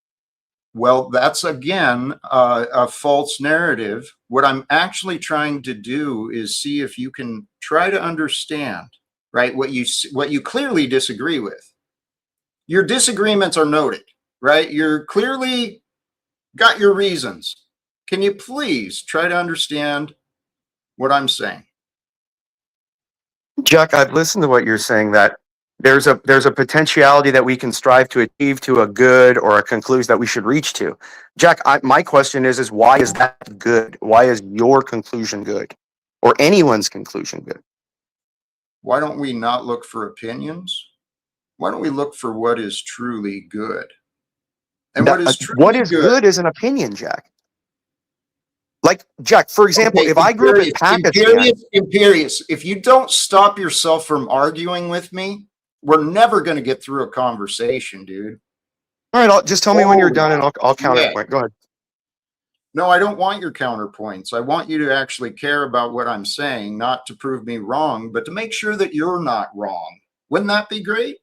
Well, that's again a false narrative. What I'm actually trying to do is see if you can try to understand, right? What you clearly disagree with. Your disagreements are noted, right? You're clearly got your reasons. Can you please try to understand what I'm saying? Jack, I've listened to what you're saying, that there's a potentiality that we can strive to achieve to a good or a conclusion that we should reach to. Jack, my question is why is that good? Why is your conclusion good? Or anyone's conclusion good? Why don't we not look for opinions? Why don't we look for what is truly good? And what is truly good is an opinion, Jack. Like, Jack, for example, Okay, if I grew up in Pakistan... Imperious, if you don't stop yourself from arguing with me, we're never going to get through a conversation, dude. All right, just tell me when you're done and I'll counterpoint. Go ahead. No, I don't want your counterpoints. I want you to actually care about what I'm saying, not to prove me wrong, but to make sure that you're not wrong. Wouldn't that be great?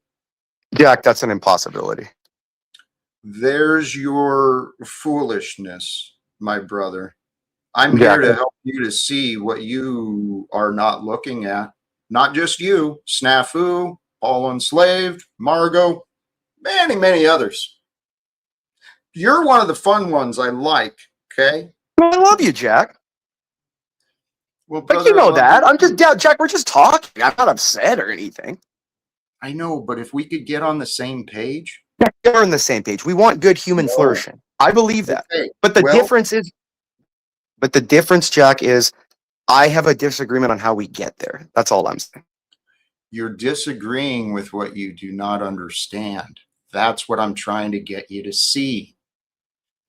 Jack, that's an impossibility. There's your foolishness, my brother. I'm here to help you to see what you are not looking at. not just you, Snafu, Paul Enslaved, Margot, many, many others. You're one of the fun ones I like, okay? I love you, Jack. Well, Like, you know that. I'm just, yeah, Jack, we're just talking. I'm not upset or anything. I know, but if we could get on the same page. We're on the same page. We want good human flourishing. I believe that. Okay. But the difference, Jack, is I have a disagreement on how we get there. That's all I'm saying. You're disagreeing with what you do not understand. That's what I'm trying to get you to see.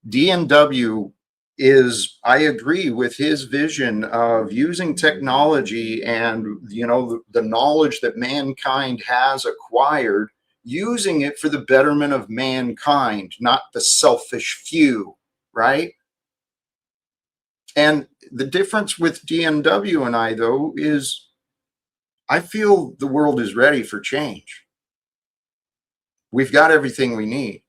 DNW is, I agree with his vision of using technology and, you know, the knowledge that mankind has acquired, using it for the betterment of mankind, not the selfish few, right? And the difference with DNW and I, though, is I feel the world is ready for change. We've got everything we need.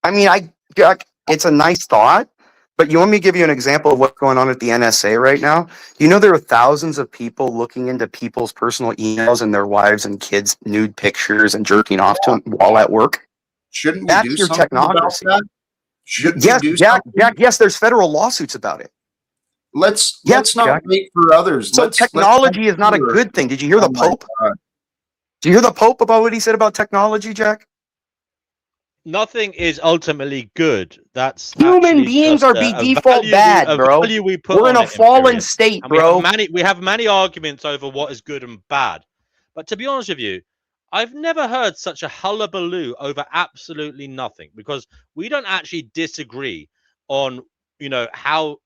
I mean, Jack, it's a nice thought, but you want me to give you an example of what's going on at the NSA right now? You know, there are thousands of people looking into people's personal emails and their wives and kids' nude pictures and jerking off to them while at work. Shouldn't we That's do your something technocracy. about that? Should Yes, we do Jack, something? Jack, yes, there's federal lawsuits about it. Let's Yes, not Jack. wait for others. So Let's technology is not a good thing. Did you hear the Oh my Pope? God. Did you hear the Pope about what he said about technology, Jack? Nothing is ultimately good. That's Human actually beings just are by a default value bad, a bro. value we put We're in on a it, fallen period. state, And bro. we have many arguments over what is good and bad. But to be honest with you, I've never heard such a hullabaloo over absolutely nothing, because we don't actually disagree on, you know, how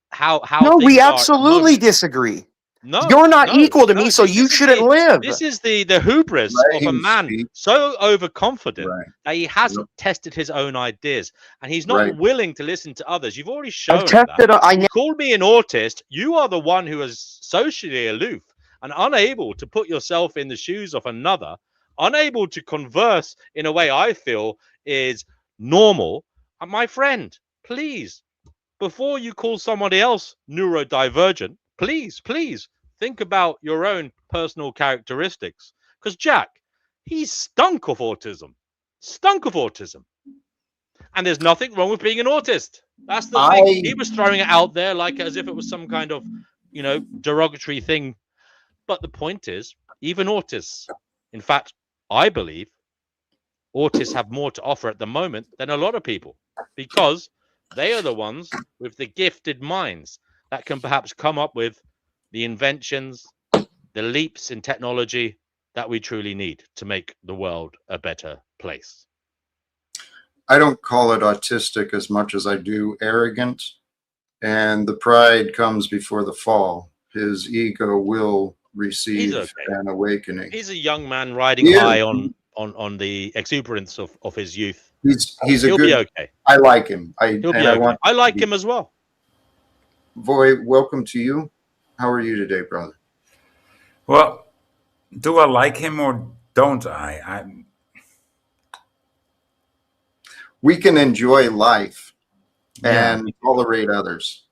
No, we things are at the absolutely moment. disagree. No, You're not no, equal to no. me, so you shouldn't live. This is the hubris Let of a him man speak. so overconfident Right. that he hasn't tested his own ideas, and he's not Right. willing to listen to others. You've already I've shown tested. that. You called me an autist. You are the one who is socially aloof and unable to put yourself in the shoes of another, unable to converse in a way I feel is normal. And my friend, please, before you call somebody else neurodivergent, please think about your own personal characteristics. Because Jack, he's stunk of autism. And there's nothing wrong with being an autist. That's the thing. He was throwing it out there like as if it was some kind of, you know, derogatory thing. But the point is, even autists, in fact, I believe autists have more to offer at the moment than a lot of people, because they are the ones with the gifted minds that can perhaps come up with the inventions, the leaps in technology that we truly need to make the world a better place. I don't call it autistic as much as I do arrogant, and the pride comes before the fall. His ego will receive an awakening. He's a young man riding high on the exuberance of his youth. He'll be okay. I like him. He'll be okay. I like him as well. Voy, welcome to you. How are you today, brother? Well, do I like him or don't I? We can enjoy life and tolerate others.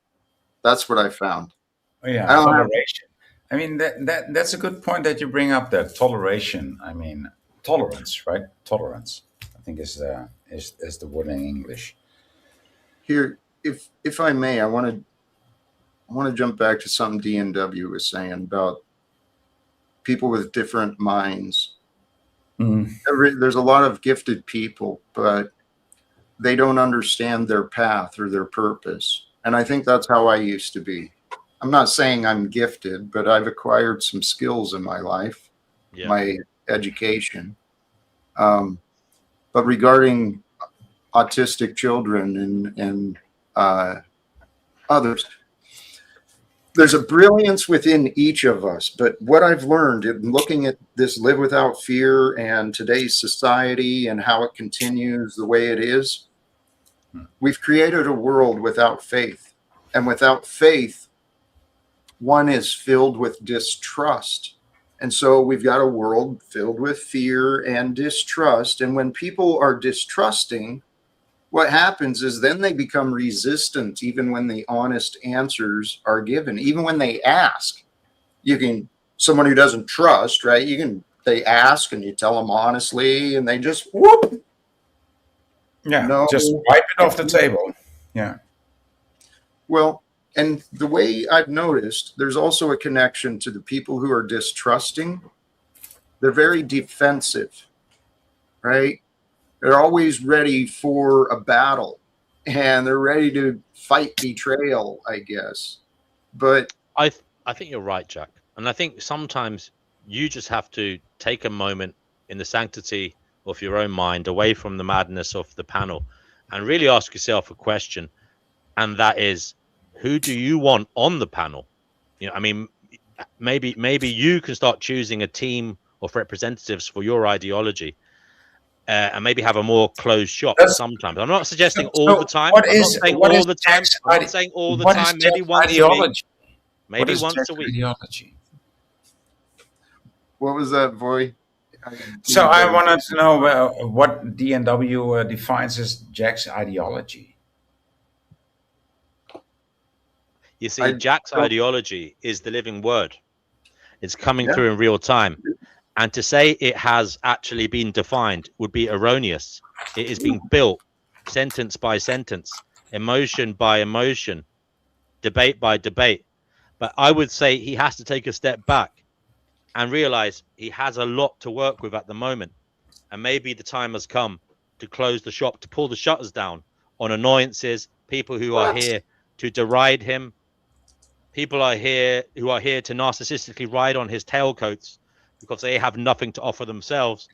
That's what I found. Yeah, toleration. I mean, that's a good point that you bring up, that toleration. I mean, tolerance, right? Tolerance, I think is the word in English. Here, if I may, I want to jump back to something DNW was saying about people with different minds. There's a lot of gifted people, but they don't understand their path or their purpose. And I think that's how I used to be. I'm not saying I'm gifted, but I've acquired some skills in my life, my education. But regarding autistic children and others, there's a brilliance within each of us. But what I've learned in looking at this Live Without Fear and today's society and how it continues the way it is, we've created a world without faith. And without faith, one is filled with distrust. And so we've got a world filled with fear and distrust. And when people are distrusting, what happens is then they become resistant, even when the honest answers are given. Even when they ask, you can someone who doesn't trust, right? They ask and you tell them honestly, and they just whoop. Yeah, No. just wipe it off the table. Yeah. Well, and the way I've noticed, there's also a connection to the people who are distrusting. They're very defensive, right? They're always ready for a battle, and they're ready to fight betrayal, I guess. But I think you're right, Jack. And I think sometimes you just have to take a moment in the sanctity of your own mind, away from the madness of the panel, and really ask yourself a question. And that is, who do you want on the panel? You know, I mean, maybe you can start choosing a team of representatives for your ideology, and maybe have a more closed shop sometimes. I'm not suggesting all the time. I'm not saying all the time. I'm not saying all the time. Maybe once a week. Maybe once a week. Ideology? what was that, boy? So I wanted to know what DNW defines as Jack's ideology. You see, Jack's ideology is the living word. It's coming through in real time. And to say it has actually been defined would be erroneous. It is being built sentence by sentence, emotion by emotion, debate by debate. But I would say he has to take a step back and realize he has a lot to work with at the moment. And maybe the time has come to close the shop, to pull the shutters down on annoyances, people who are here to deride him, people who are here to narcissistically ride on his tailcoats because they have nothing to offer themselves.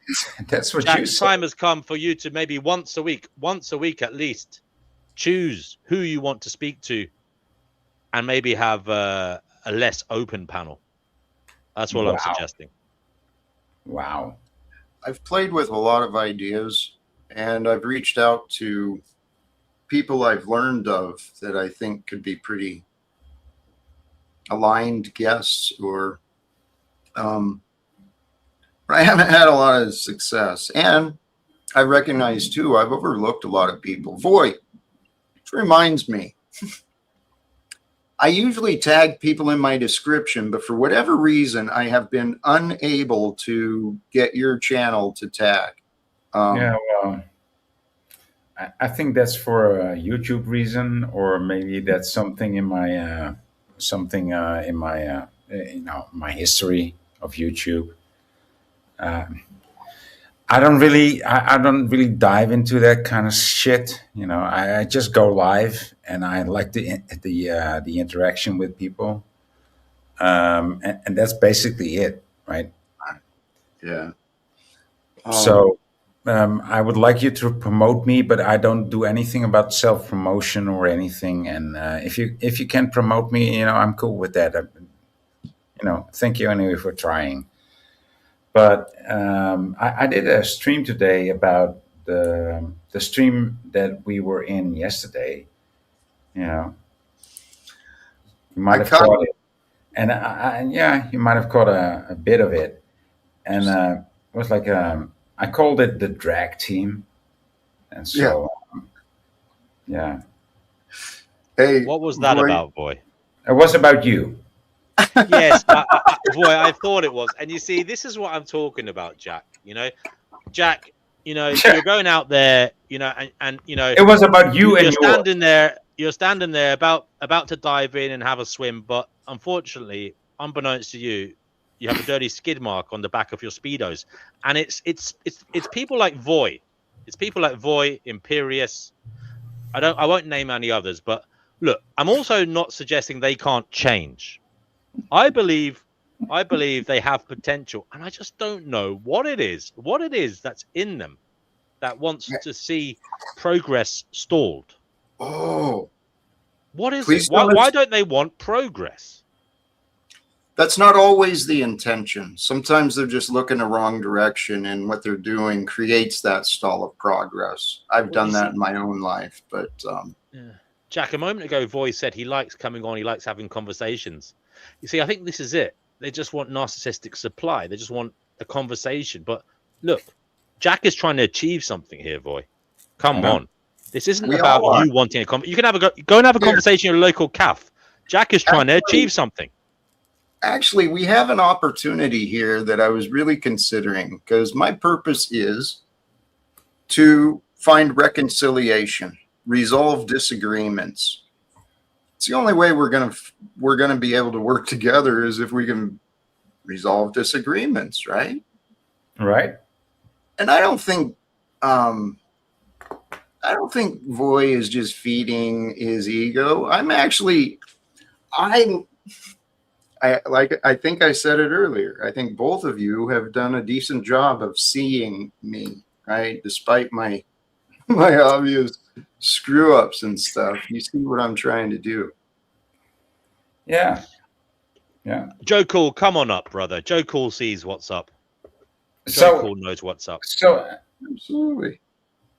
That's what Jack, you the said. time has come for you to maybe once a week at least, choose who you want to speak to, and maybe have a less open panel. That's what I'm suggesting. Wow. I've played with a lot of ideas, and I've reached out to people I've learned of that I think could be pretty aligned guests, or I haven't had a lot of success. And I recognize too, I've overlooked a lot of people. Voy, which reminds me, I usually tag people in my description, but for whatever reason, I have been unable to get your channel to tag. Yeah, well, I think that's for a YouTube reason, or maybe that's something in my my history of YouTube. I don't really dive into that kind of shit. You know, I just go live, and I like the interaction with people, and that's basically it, right? Yeah. So I would like you to promote me, but I don't do anything about self promotion or anything. And if you can promote me, I'm cool with that. Thank you anyway for trying. But I did a stream today about the stream that we were in yesterday. You might have caught it, and you might have caught a bit of it. And it was like I called it the drag team, and so yeah. Hey, What was that about, boy? It was about you. Yes, boy, I thought it was. And you see, this is what I'm talking about, Jack. Jack, you're going out there, and it was about you, and you're standing there about to dive in and have a swim, but unfortunately, unbeknownst to you, you have a dirty skid mark on the back of your Speedos. And it's people like Voy. It's people like Voy, Imperious. I won't name any others, but look, I'm also not suggesting they can't change. I believe they have potential, and I just don't know what it is that's in them that wants to see progress stalled. Oh, what is it? Why don't they want progress? That's not always the intention. Sometimes they're just looking the wrong direction, and what they're doing creates that stall of progress. I've done that in my own life, but Jack, a moment ago, Voice said he likes coming on, he likes having conversations. You see, I think this is it. They just want narcissistic supply. They just want a conversation. But look, Jack is trying to achieve something here, Voy. Come on. This isn't about you wanting a conversation. You can go and have a conversation in your local cafe. Jack is trying to achieve something. actually, we have an opportunity here that I was really considering, because my purpose is to find reconciliation, resolve disagreements. It's the only way we're gonna be able to work together is if we can resolve disagreements, right? Right. And I don't think Voy is just feeding his ego. I think I said it earlier. I think both of you have done a decent job of seeing me, right? Despite my obvious screw ups and stuff. You see what I'm trying to do. Yeah. Yeah. Joe Cool, come on up, brother. Joe Cool sees what's up. Joe Cool knows what's up. So Absolutely.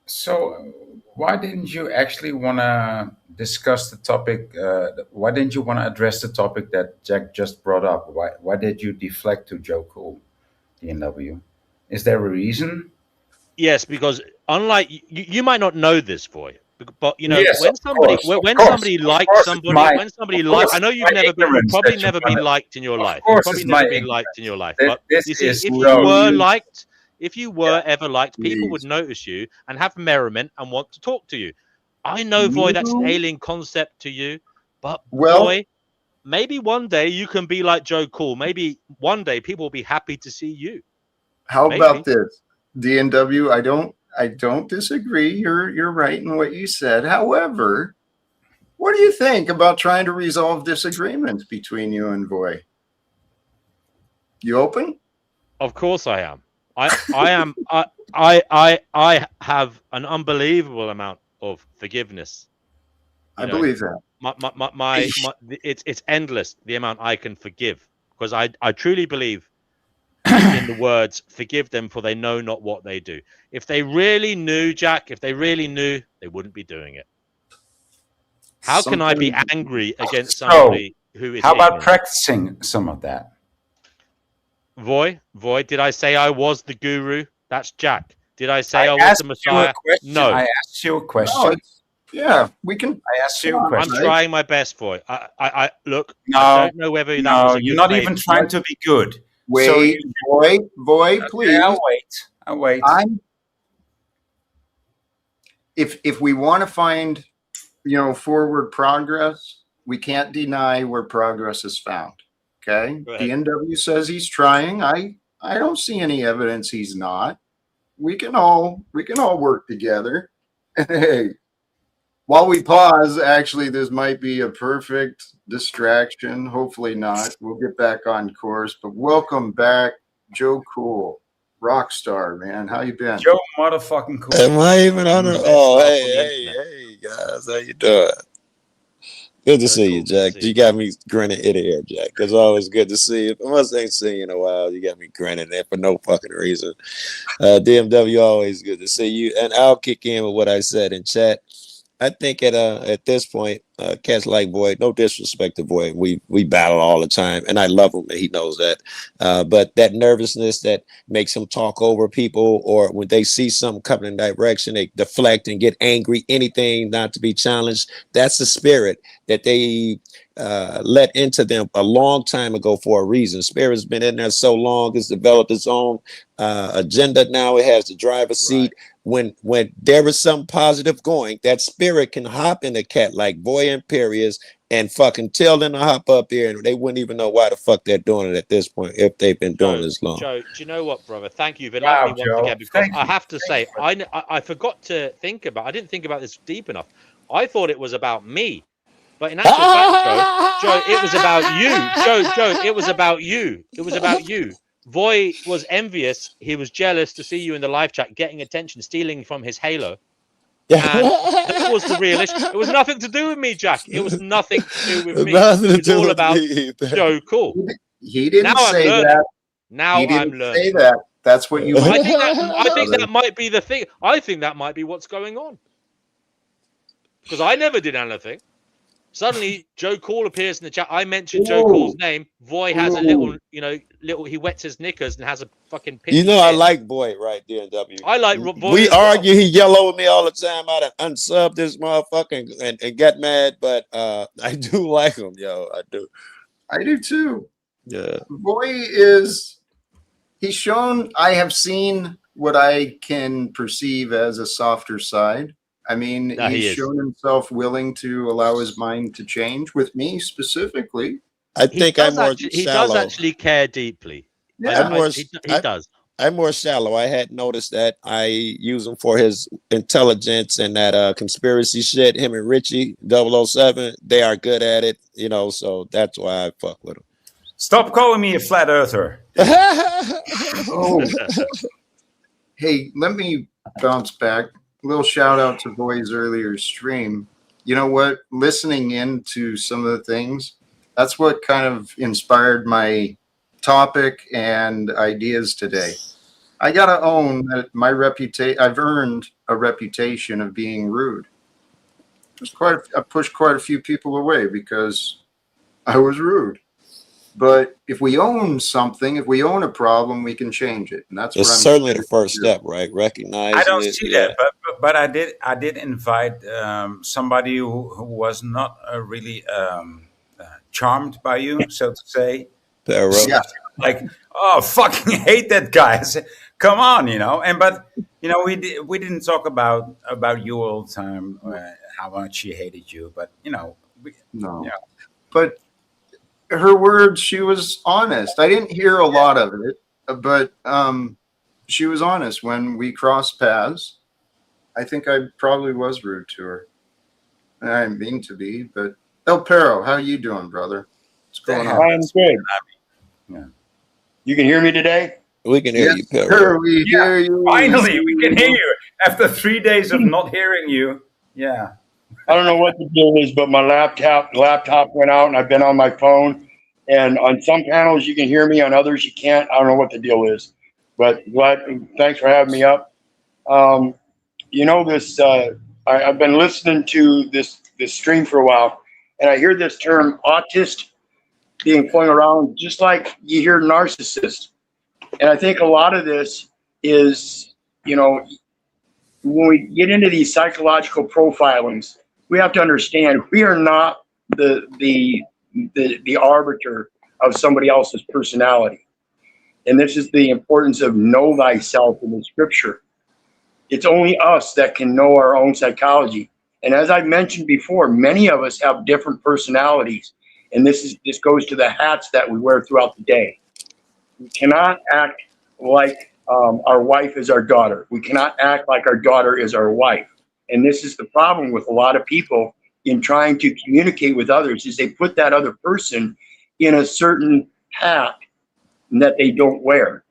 So, why didn't you actually want to discuss the topic? Why didn't you want to address the topic that Jack just brought up? Why did you deflect to Joe Cool, DNW? Is there a reason? Yes, because unlike you might not know this, Voy, but you know Yes, when of somebody course, of when course, somebody of likes course somebody, it's my- when somebody of likes, course I know it's you've my never been, you've ignorance probably that you never been wanna- liked in your Of life. You've course probably it's never my been liked ignorance. in your life. This- But this you see, is if you so- were liked, if you were Yeah. ever liked, people would Please. notice you and have merriment and want to talk to you. I know, Voy, that's an alien concept to you, but Well, Voy, maybe one day you can be like Joe Cool. Maybe one day people will be happy to see you. how Maybe. about this? DNW, I don't disagree. You're right in what you said. However, what do you think about trying to resolve disagreements between you and Voy? You open? Of course I am. I have an unbelievable amount of forgiveness. I believe that. It's endless the amount I can forgive, because I truly believe in the words "forgive them, for they know not what they do." If they really knew, Jack, if they really knew, they wouldn't be doing it. How can I be angry against somebody who is How about ignorant? practicing some of that? Voy, did I say I was the guru? That's Jack. Did I say I was asked the you a Messiah? question. No. I asked you a No, question. yeah, we can. I asked you a I'm question. trying my best, Voy. I look. No, I don't know whether that was no, a you're good not faith. even trying to be good. Wait, Voy, please. Okay, I'll wait. If we want to find, forward progress, we can't deny where progress is found. Okay. Go ahead. DNW says he's trying. I don't see any evidence he's not. We can all work together. Hey, while we pause, actually, this might be a perfect distraction. Hopefully not. We'll get back on course. But welcome back, Joe Cool, rock star, man. How you been? Joe motherfucking Cool. Am I even on it? Best Oh, laugh on hey, the hey, internet. hey, guys. How you doing? Good to So see cool you, to Jack. see You got me grinning ear to ear, Jack. It's always good to see you. I must ain't seen you in a while. You got me grinning there for no fucking reason. DMW, always good to see you. And I'll kick in with what I said in chat. I think at this point, cats like Boyd, no disrespect to Boyd, we battle all the time, and I love him, and he knows that. But that nervousness that makes him talk over people, or when they see something coming in that direction, they deflect and get angry. Anything not to be challenged, that's the spirit that they let into them a long time ago for a reason. Spirit's been in there so long; it's developed its own agenda. Now it has the driver's seat. When there is something positive going, that spirit can hop in a cat like Boy Imperious and fucking tell them to hop up there, and they wouldn't even know why the fuck they're doing it at this point if they've been doing it this long. Joe, do you know what, brother? Thank you. You've Wow, enlightened me once Joe. again, because Thank I you. have to Thank say, I forgot to think about. I didn't think about this deep enough. I thought it was about me, but in actual fact, Joe, it was about you. Joe, it was about you. It was about you. Voy was envious. He was jealous to see you in the live chat, getting attention, stealing from his halo. And that was the real issue. It was nothing to do with me, Jack. It was nothing to do with me. It's all about Joe Cool. He didn't Now I'm say learning. that. Now He I'm say learning. that. That's what you. I think that might be the thing. I think that might be what's going on. Because I never did anything. Suddenly, Joe Cool appears in the chat. I mentioned Joe Cool's name. Voy has a little, he wets his knickers and has a fucking pitchy You know, I fit. like Boyd, right there, W. I like Voy. We as well. argue, he yell over me all the time. I'd unsub this motherfucker and get mad, but I do like him, yo. I do. I do too. Yeah. Boy he's shown, I have seen what I can perceive as a softer side. I mean, No, he's he is. shown himself willing to allow his mind to change with me specifically. I think I'm more He does shallow. actually care deeply. Yeah. He does. I'm more shallow. I had noticed that. I use him for his intelligence and that conspiracy shit. Him and Richie 007, they are good at it, you know, so that's why I fuck with him. Stop calling me a flat earther. Oh, hey, let me bounce back. A little shout out to Boy's earlier stream. You know what? Listening into some of the things, that's what kind of inspired my topic and ideas today. I gotta own that my reputation. I've earned a reputation of being rude. I pushed quite a few people away because I was rude. But if we own something, if we own a problem, we can change it, and that's It's what I'm certainly the committed first to do. step, right? Recognize I don't it. see Yeah. that, but I did invite somebody who was not really charmed by you, so to say. Pero. Yeah. Like, oh, fucking hate that guy. I said, come on, you know. But we didn't talk about you all the time, how much she hated you. But No. Yeah. But her words, she was honest. I didn't hear a lot of it, but she was honest when we crossed paths. I think I probably was rude to her. I didn't mean to be, but El Perro, how you doing, brother? What's going on? I'm good. Yeah. You can hear me today? We can hear Yes, you, Pero. sir, we hear you. Finally, we can hear you after 3 days of not hearing you. Yeah. I don't know what the deal is, but my laptop went out and I've been on my phone. And on some panels you can hear me, on others you can't. I don't know what the deal is. But thanks for having me up. I've been listening to this stream for a while, and I hear this term autist being flung around just like you hear narcissist. And I think a lot of this is, when we get into these psychological profilings, we have to understand we are not the arbiter of somebody else's personality. And this is the importance of know thyself in the scripture. It's only us that can know our own psychology. And as I mentioned before, many of us have different personalities. And this goes to the hats that we wear throughout the day. We cannot act like our wife is our daughter. We cannot act like our daughter is our wife. And this is the problem with a lot of people in trying to communicate with others, is they put that other person in a certain hat that they don't wear.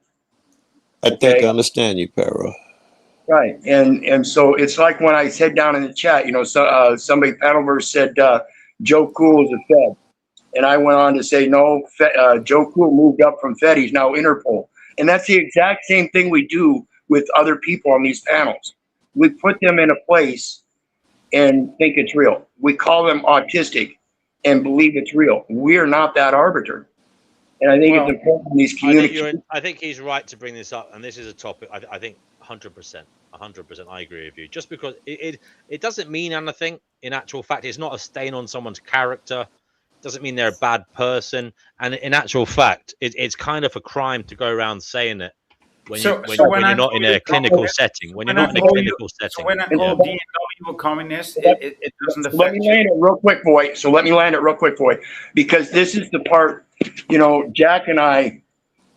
I think I understand you, Pero. Right. And so it's like when I said down in the chat, somebody, Paddleverse said Joe Cool is a Fed. And I went on to say, no, Joe Cool moved up from Fed. He's now Interpol. And that's the exact same thing we do with other people on these panels. We put them in a place and think it's real. We call them autistic and believe it's real. We are not that arbiter. And I think it's important in these communications. I think he's right to bring this up. And this is a topic, I think 100%. 100%, I agree with you. Just because it doesn't mean anything. In actual fact, it's not a stain on someone's character. It doesn't mean they're a bad person. And in actual fact, it's kind of a crime to go around saying it when you're not in a clinical setting. When you're not in a clinical setting. So when I call DNW a communist, it doesn't affect Let me land it real quick, boy. Because this is the part, Jack and I,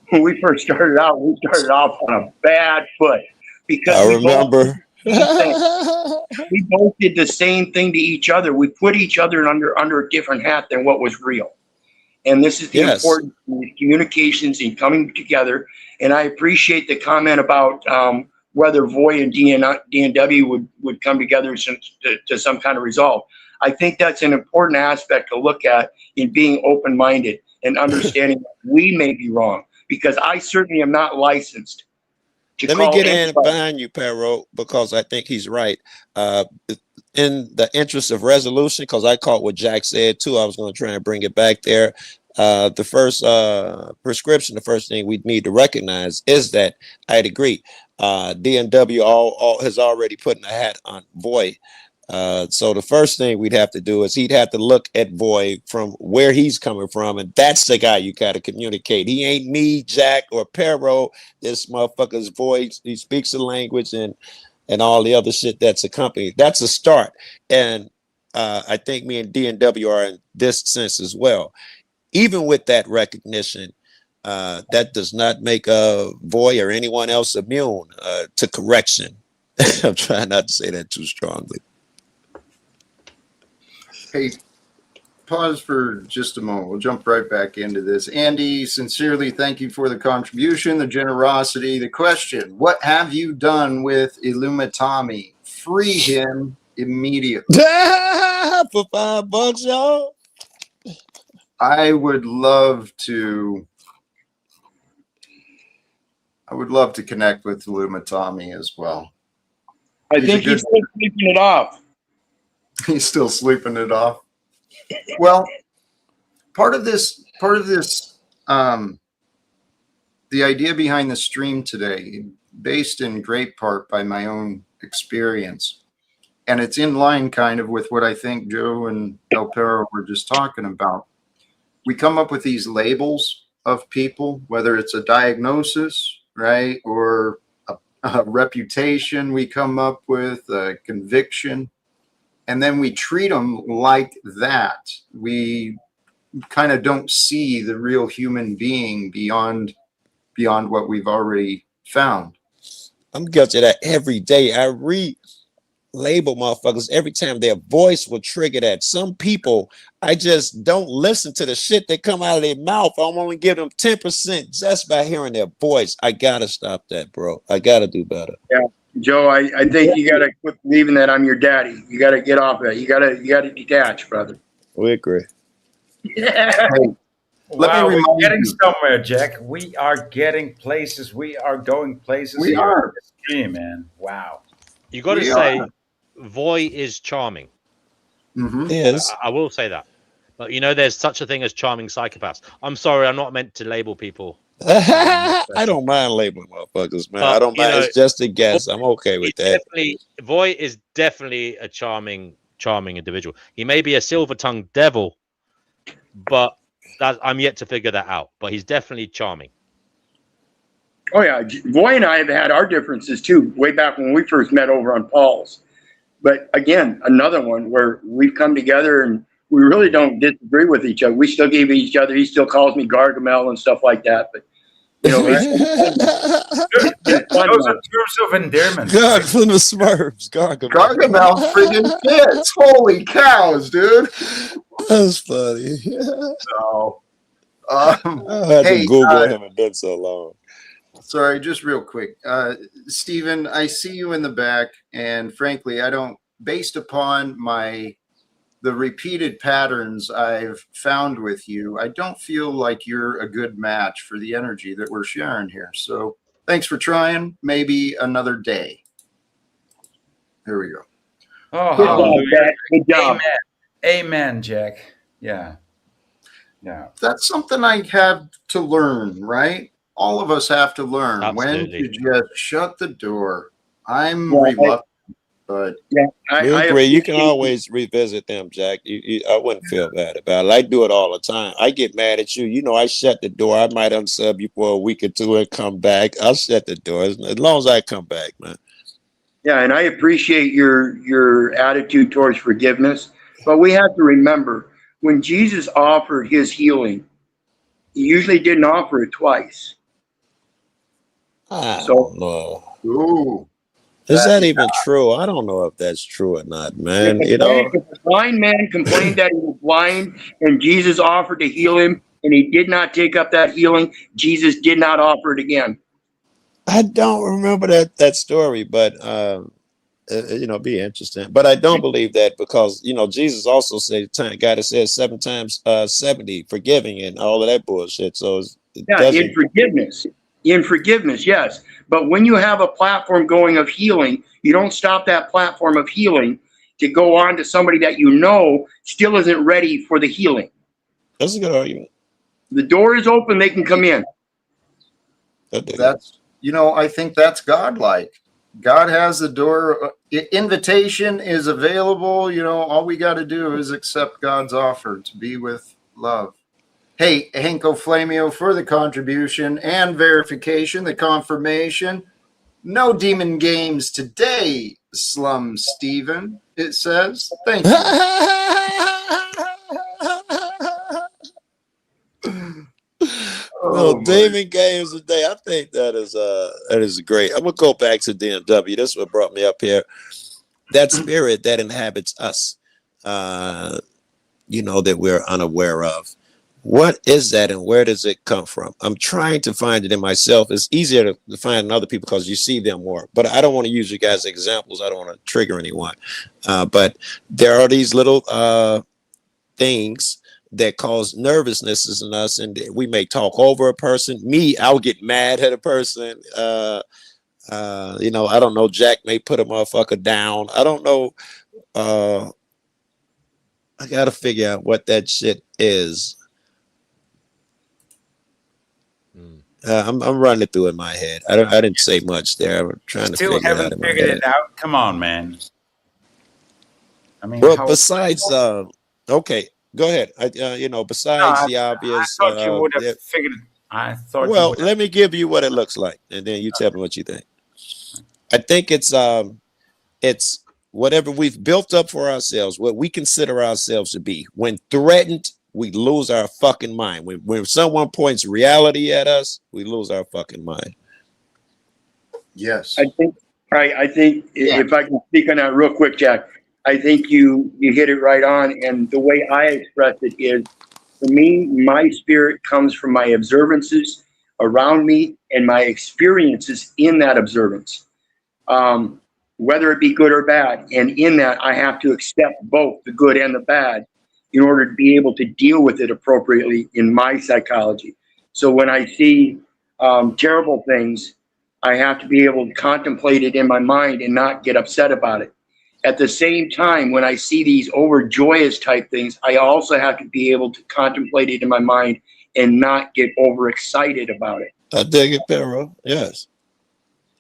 when we first started out, we started off on a bad foot. Because I remember. We both did the same thing to each other. We put each other under a different hat than what was real. And this is the importance of communications and coming together. And I appreciate the comment about whether Voy and DNW would come together to some kind of resolve. I think that's an important aspect to look at in being open-minded and understanding that we may be wrong, because I certainly am not licensed. Let me get in behind you, Pero, because I think he's right. In the interest of resolution, because I caught what Jack said too, I was going to try and bring it back there. The first prescription, the first thing we need to recognize is that I'd agree. DNW has already put in a hat on Voy. So the first thing we'd have to do is he'd have to look at Voy from where he's coming from, and that's the guy you got to communicate. He ain't me, Jack, or Pero. This motherfucker's Voy. He speaks the language and all the other shit that's accompanied. That's a start, and I think me and D&W are in this sense as well. Even with that recognition, that does not make Voy or anyone else immune to correction. I'm trying not to say that too strongly. Hey, pause for just a moment. We'll jump right back into this. Andy, sincerely thank you for the contribution, the generosity, the question. What have you done with Illumitami? Free him immediately. For $5, y'all. I would love to connect with Illumitami as well. I think he's still sleeping it off. He's still sleeping it off. Well, part of this, the idea behind the stream today, based in great part by my own experience, and it's in line kind of with what I think Joe and El Perro were just talking about. We come up with these labels of people, whether it's a diagnosis, right, or a reputation we come up with, a conviction, and then we treat them like that. We kind of don't see the real human being beyond what we've already found. I'm guilty of that every day. I label motherfuckers every time. Their voice will trigger that. Some people, I just don't listen to the shit that come out of their mouth. I'm only give them 10% just by hearing their voice. I gotta stop that, bro. I gotta do better. Yeah, Joe, I think you gotta quit believing that I'm your daddy. You gotta get off that. You gotta detach, brother. We agree. Yeah. Hey, Wow, me we're remind getting you. somewhere, Jack. We are getting places. We are going places. We here are. on this stream, man. Wow. You got to We say, are. Voy is charming. Mm-hmm. Yes. I will say that. But there's such a thing as charming psychopaths. I'm sorry, I'm not meant to label people. I don't mind labeling motherfuckers, man. But, I don't mind. It's just a guess. I'm okay with that. Voy is definitely a charming individual. He may be a silver-tongued devil, but I'm yet to figure that out. But he's definitely charming. Oh yeah, Voy and I have had our differences too, way back when we first met over on Paul's. But again, another one where we've come together and we really don't disagree with each other. We still give each other. He still calls me Gargamel and stuff like that. But it's fun. Those are terms of endearment. God from the Smurfs, Gargamel. Gargamel friggin' fits. Holy cows, dude. That's funny. So, I had hey, to Google him. It's been so long. sorry, just real quick. Stephen, I see you in the back, and frankly, I don't, based upon the repeated patterns I've found with you, I don't feel like you're a good match for the energy that we're sharing here. So thanks for trying. Maybe another day. There we go. Oh, Good job, hallelujah. Jack. Good job. Amen. Amen, Jack. Yeah. Yeah. That's something I have to learn, right? All of us have to learn Absolutely. when to just shut the door. I'm Yeah, reluctant, but Yeah, We agree. You can appreciate- always revisit them, Jack. I wouldn't feel bad about it. I do it all the time. I get mad at you. I shut the door. I might unsub you for a week or two and come back. I'll shut the door as long as I come back, man. Yeah, and I appreciate your attitude towards forgiveness. But we have to remember when Jesus offered his healing, he usually didn't offer it twice. I So- don't know. ooh, Is that even true? I don't know if that's true or not, man. If a blind man complained that he was blind and Jesus offered to heal him and he did not take up that healing, Jesus did not offer it again. I don't remember that story, but be interesting. But I don't believe that because Jesus also said, God has said 7 times 70 forgiving and all of that bullshit. So In forgiveness, yes. But when you have a platform going of healing, you don't stop that platform of healing to go on to somebody that still isn't ready for the healing. That's a good argument. The door is open; they can come in. that's, I think that's godlike. God has the door. Invitation is available. You know, all we got to do is accept God's offer to be with love. Hey, Henko Flamio, for the contribution and verification, the confirmation. No demon games today, Slum Steven, it says. Thank you. No, Damon Games today. I think that is great. I'm gonna go back to DMW. That's what brought me up here. That spirit that inhabits us, that we're unaware of. What is that, and where does it come from? I'm trying to find it in myself. It's easier to find in other people because you see them more. But I don't want to use you guys as examples. I don't want to trigger anyone. But there are these little things that cause nervousness in us, and we may talk over a person. I'll get mad at a person. I don't know. Jack may put a motherfucker down. I don't know. I got to figure out what that shit is. I'm running it through in my head. I didn't say much there. I'm trying to figure it out in my head. Figured it out. Come on, man. I mean, well, besides, okay, go ahead. Besides the obvious, I thought you would have figured it. I thought. Well, let me give you what it looks like, and then you tell me what you think. I think it's whatever we've built up for ourselves, what we consider ourselves to be. When threatened, we lose our fucking mind. When someone points reality at us, we lose our fucking mind. Yes. I think if I can speak on that real quick, Jack, I think you hit it right on. And the way I express it is, for me, my spirit comes from my observances around me and my experiences in that observance, whether it be good or bad. And in that, I have to accept both the good and the bad in order to be able to deal with it appropriately in my psychology. So when I see terrible things, I have to be able to contemplate it in my mind and not get upset about it. At the same time, when I see these overjoyous type things, I also have to be able to contemplate it in my mind and not get overexcited about it. I dig it, Pero. Yes.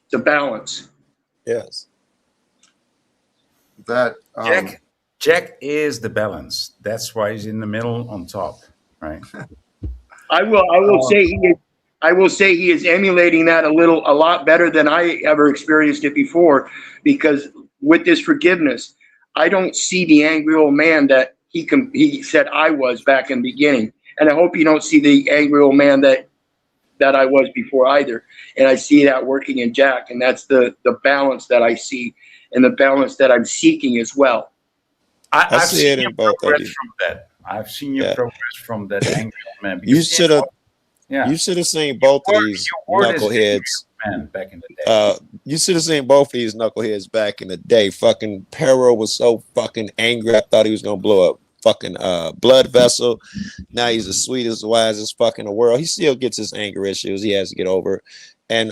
It's a balance. Yes. That Jack is the balance. That's why he's in the middle on top, right? I will say he is emulating that a lot better than I ever experienced it before, because with this forgiveness, I don't see the angry old man that he said I was back in the beginning. And I hope you don't see the angry old man that I was before either. And I see that working in Jack, and that's the balance that I see and the balance that I'm seeking as well. I've seen your progress from that. I've seen your progress from that angry old man. You should have seen both of these knuckleheads. Man, back in the day. You should have seen both of these knuckleheads back in the day. Fucking Pero was so fucking angry. I thought he was gonna blow up fucking blood vessel. Now he's the sweetest, wisest fuck in the world. He still gets his anger issues. He has to get over. And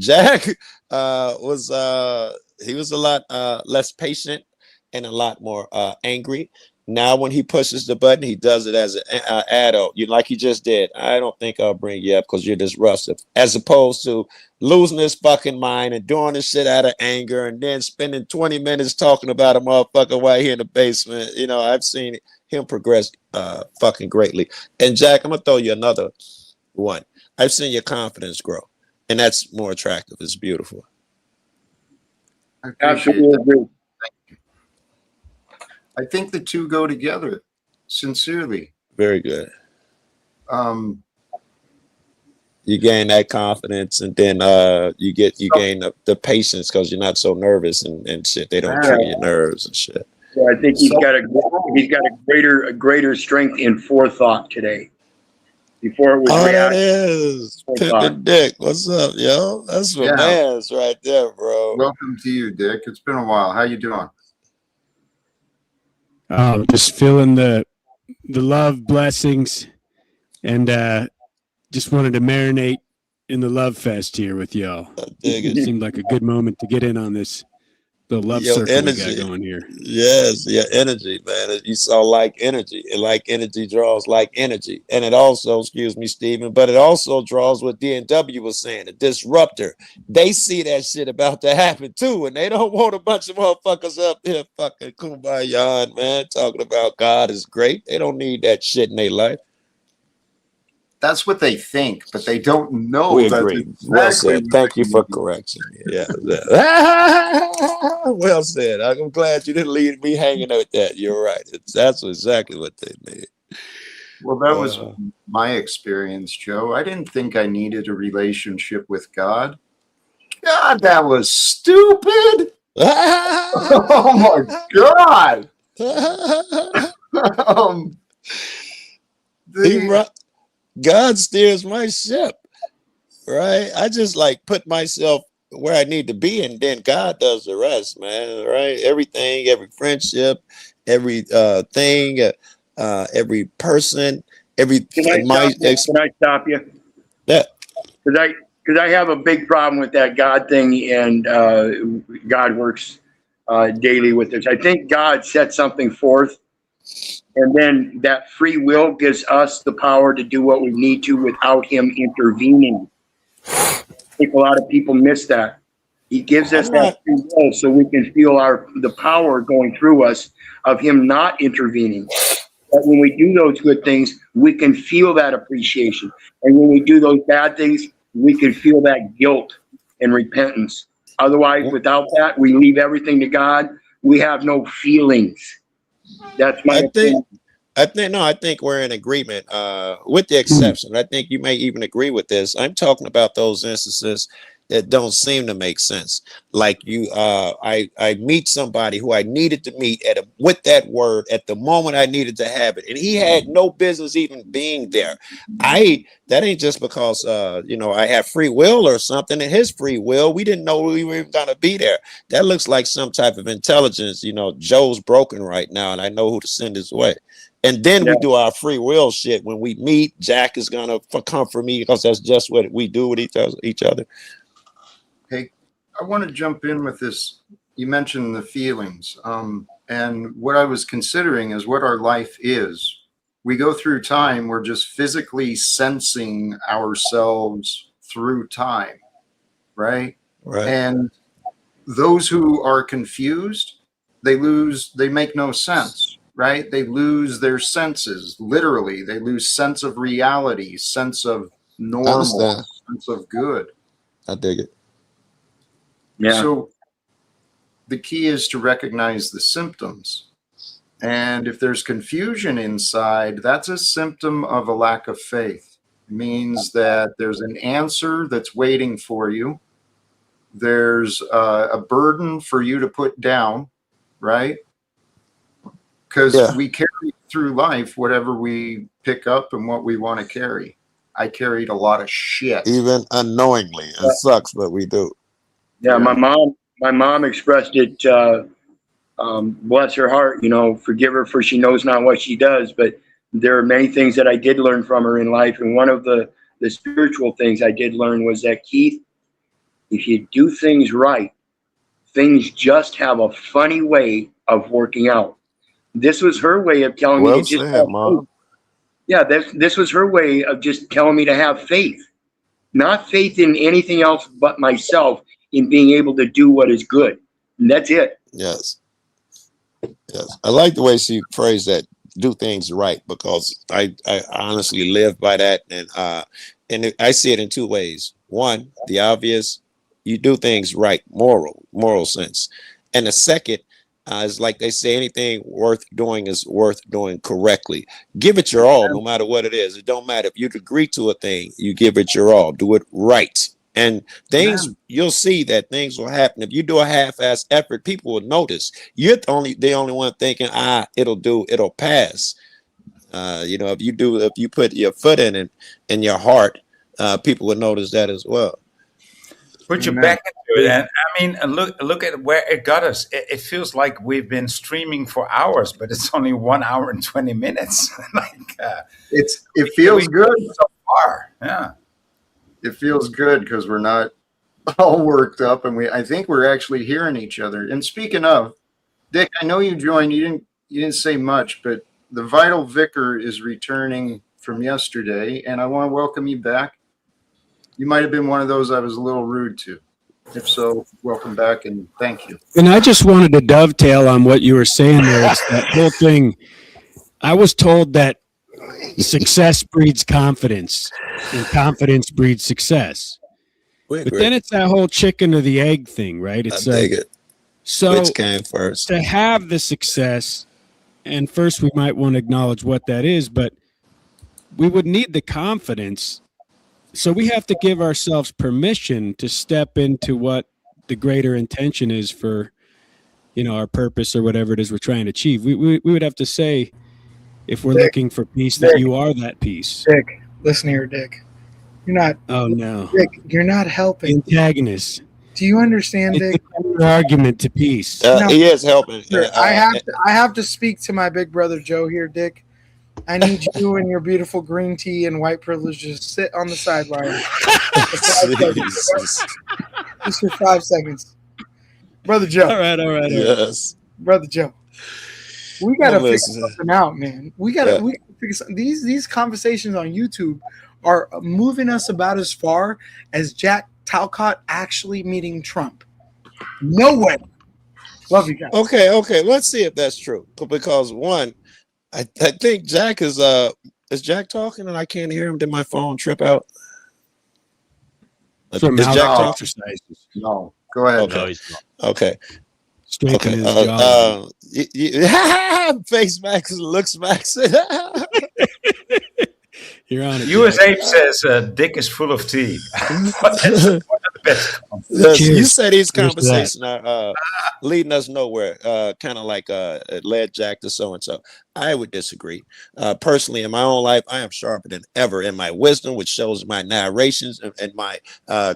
Jack was a lot less patient and a lot more angry. Now, when he pushes the button, he does it as an adult. Like he just did. I don't think I'll bring you up because you're disruptive. As opposed to losing his fucking mind and doing this shit out of anger and then spending 20 minutes talking about a motherfucker while here in the basement. I've seen him progress fucking greatly. And Jack, I'm going to throw you another one. I've seen your confidence grow. And that's more attractive. It's beautiful. Absolutely. I think the two go together, sincerely. Very good. You gain that confidence, and then you gain the patience because you're not so nervous and shit. They don't trigger your nerves and shit. So I think he's got a greater strength in forethought today. Before it was that is Pimpin' Dick. What's up, yo? That's my man's right there, bro. Welcome to you, Dick. It's been a while. How you doing? Just feeling the love, blessings, and just wanted to marinate in the love fest here with y'all. I dig it. Seemed like a good moment to get in on this the love Your circle we got energy. going here. Yes, your energy, man. You saw like energy, and like energy draws like energy. And it also, excuse me, Stephen, but it also draws what D&W was saying, a disruptor. They see that shit about to happen too, and they don't want a bunch of motherfuckers up here fucking kumbaya, man, talking about God is great. They don't need that shit in their life. That's what they think, but they don't know We that's agree. Well exactly said. what Thank they you for need. correction. Yeah. Well said. I'm glad you didn't leave me hanging with that. You're right. That's exactly what they need. Well, that was my experience, Joe. I didn't think I needed a relationship with God. God, that was stupid. Oh my God. God steers my ship, right? I just like put myself where I need to be, and then God does the rest, man. Right? Everything, every friendship, every thing, every person, every Can I stop you? that. Because I have a big problem with that God thing, and God works daily with us. I think God set something forth, and then that free will gives us the power to do what we need to without Him intervening. I think a lot of people miss that. He gives us that free will so we can feel the power going through us of Him not intervening. But when we do those good things, we can feel that appreciation. And when we do those bad things, we can feel that guilt and repentance. Otherwise, without that, we leave everything to God. We have no feelings. That's my opinion. I think we're in agreement, with the exception. I think you may even agree with this. I'm talking about those instances that don't seem to make sense. Like I meet somebody who I needed to meet with that word at the moment I needed to have it, and he had no business even being there. That ain't just because I have free will or something. And his free will, we didn't know we were even gonna be there. That looks like some type of intelligence. Joe's broken right now, and I know who to send his way. And then we do our free will shit. When we meet, Jack is gonna come for me because that's just what we do with each other. Hey, I want to jump in with this. You mentioned the feelings, and what I was considering is what our life is. We go through time. We're just physically sensing ourselves through time, right? Right. And those who are confused, they make no sense, right? They lose their senses. Literally, they lose sense of reality, sense of normal, sense of good. I dig it. Yeah. So the key is to recognize the symptoms. And if there's confusion inside, that's a symptom of a lack of faith. It means that there's an answer that's waiting for you. There's a burden for you to put down, right? Because we carry through life whatever we pick up and what we want to carry. I carried a lot of shit. Even unknowingly. It sucks, but we do. Yeah, my mom expressed it, bless her heart, forgive her for she knows not what she does. But there are many things that I did learn from her in life. And one of the spiritual things I did learn was that, Keith, if you do things right, things just have a funny way of working out. This was her way of telling me to just have faith. Yeah, this was her way of just telling me to have faith. Not faith in anything else but myself, in being able to do what is good. And that's it. Yes. I like the way she phrased that, do things right, because I honestly live by that. And I see it in two ways. One, the obvious, you do things right, moral sense. And the second is like they say, anything worth doing is worth doing correctly. Give it your all, no matter what it is. It don't matter if you agree to a thing, you give it your all, do it right. And you'll see that things will happen. If you do a half-ass effort, people will notice. You're the only one thinking, it'll pass. If you put your foot in it and your heart, people will notice that as well. Put your back into it, and I mean, look at where it got us. It feels like we've been streaming for hours, but it's only 1 hour and 20 minutes. It feels good so far. Yeah. It feels good because we're not all worked up, and I think we're actually hearing each other. And speaking of, Dick, I know you joined. You didn't say much, but the Vital Vicar is returning from yesterday, and I want to welcome you back. You might have been one of those I was a little rude to. If so, welcome back and thank you. And I just wanted to dovetail on what you were saying there. It's that whole thing. I was told that success breeds confidence, and confidence breeds success. But then it's that whole chicken or the egg thing, right? It's like, so which came first? To have the success, and first we might want to acknowledge what that is, but we would need the confidence. So we have to give ourselves permission to step into what the greater intention is for, our purpose or whatever it is we're trying to achieve. We would have to say, if we're looking for peace, that you are that peace. Dick, listen here, Dick. You're not. Oh no, Dick, you're not helping. Antagonist. Do you understand, Dick? It's an argument to peace. No. He is helping. I have to speak to my big brother Joe here, Dick. I need you and your beautiful green tea and white privilege to sit on the sideline. Just for 5 seconds. Brother Joe. All right. Yes. Brother Joe. We gotta figure something out, man. We gotta figure something. These conversations on YouTube are moving us about as far as Jack Talcott actually meeting Trump. No way. Love you guys. Okay. Let's see if that's true. Because one, I think Jack is Jack talking and I can't hear him. Did my phone trip out? Is Jack talking? Exercises. No, go ahead. Okay. No, he's not. Okay. Strengthen his jaw. Face max, looks max. You're on it. US Jack. Ape says Dick is full of tea. That's one of the best. Yes, you Cheers. said these Cheers to that. conversations are leading us nowhere, kind of like it led Jack to so-and-so. I would disagree. Personally, in my own life, I am sharper than ever in my wisdom, which shows my narrations and my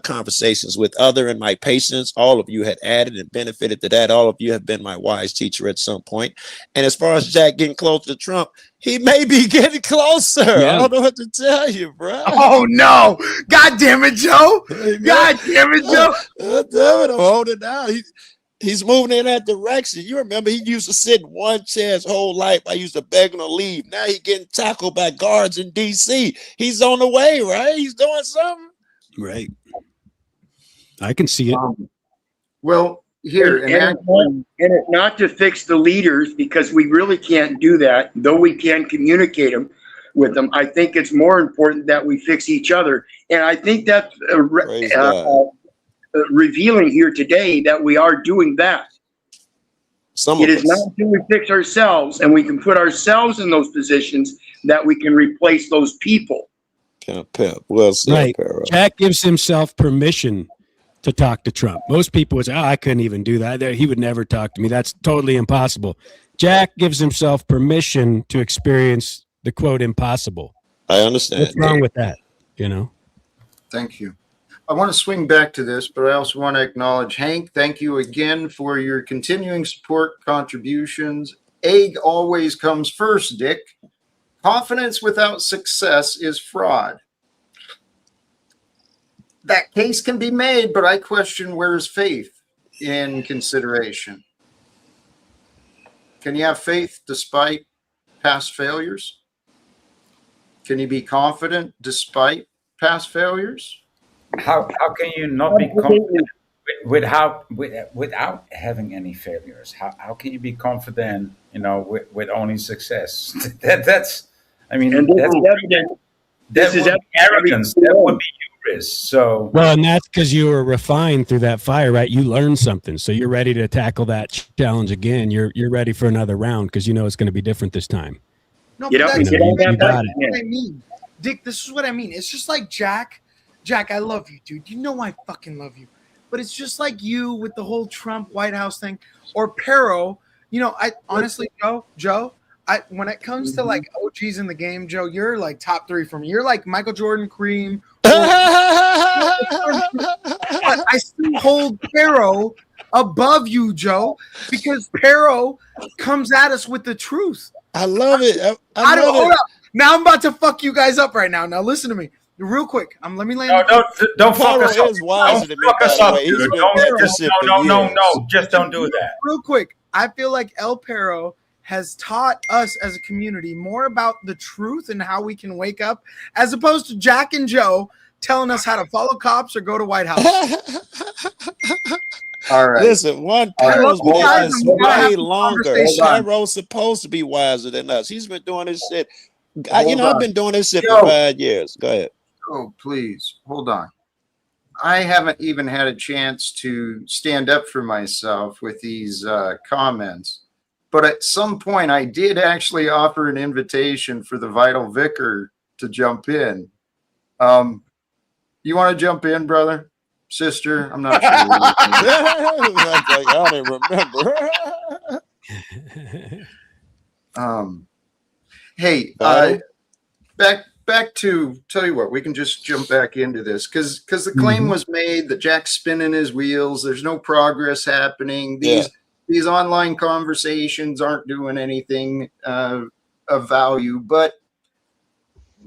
conversations with other and my patience. All of you had added and benefited to that. All of you have been my wise teacher at some point. And as far as Jack getting closer to Trump, he may be getting closer. Yeah. I don't know what to tell you, bro. Oh no! God damn it, Joe! God damn it, Joe! God damn it, I'm holding down. He's moving in that direction. You remember he used to sit in one chair his whole life. I used to beg him to leave. Now he's getting tackled by guards in D.C. He's on the way, right? He's doing something. Right. I can see it. Well, here, And it's not to fix the leaders, because we really can't do that, though we can communicate them with them. I think it's more important that we fix each other. And I think that's Praise God. revealing here today that we are doing that. Some It of is us. not until we fix ourselves and we can put ourselves in those positions that we can replace those people. Kind of pep. Well said, Right. Pero. Jack gives himself permission to talk to Trump. Most people would say, I couldn't even do that. He would never talk to me. That's totally impossible. Jack gives himself permission to experience the quote impossible. I understand. What's wrong with that? Thank you. I want to swing back to this, but I also want to acknowledge Hank. Thank you again for your continuing support, contributions. Egg always comes first, Dick. Confidence without success is fraud. That case can be made, but I question where's faith in consideration. Can you have faith despite past failures? Can you be confident despite past failures? How can you not be confident without having any failures? How can you be confident, with only success? that's And this is evident. This is arrogance. That would be hubris. So Well, and that's because you were refined through that fire, right? You learned something, so you're ready to tackle that challenge again. You're ready for another round because you know it's going to be different this time. No, Get but up that's and get on that you got bike. it. what I mean. Dick, this is what I mean. It's just like Jack. Jack, I love you, dude. You know I fucking love you. But it's just like you with the whole Trump White House thing, or Pero. I honestly, Joe, when it comes to like OGs in the game, Joe, you're like top 3 for me. You're like Michael Jordan, Kareem. But I still hold Pero above you, Joe, because Pero comes at us with the truth. I love it. I Hold love it. up. Now I'm about to fuck you guys up right now. Now listen to me. real quick. Let me land. No, don't fuck Pyro us up. is wiser than me, Fuck by us the up, way. He's dude. been Don't at this shit for years. no. Just don't do that. Real quick, I feel like El Perro has taught us as a community more about the truth and how we can wake up, as opposed to Jack and Joe telling us how to follow cops or go to White House. All right. Listen, one All right, Pyro's been hold at on. this Hold on. way longer. Hold on. Pyro's supposed to be wiser than us. He's been doing this shit. Hold I've on. been doing this shit Yo. for 5 years. Go ahead. Oh, please hold on. I haven't even had a chance to stand up for myself with these comments. But at some point, I did actually offer an invitation for the Vital Vicar to jump in. You want to jump in, brother? Sister? I'm not sure. I don't remember. Hey, Vital? back to, tell you what, we can just jump back into this because the claim was made that Jack's spinning his wheels. There's no progress happening. These online conversations aren't doing anything of value. But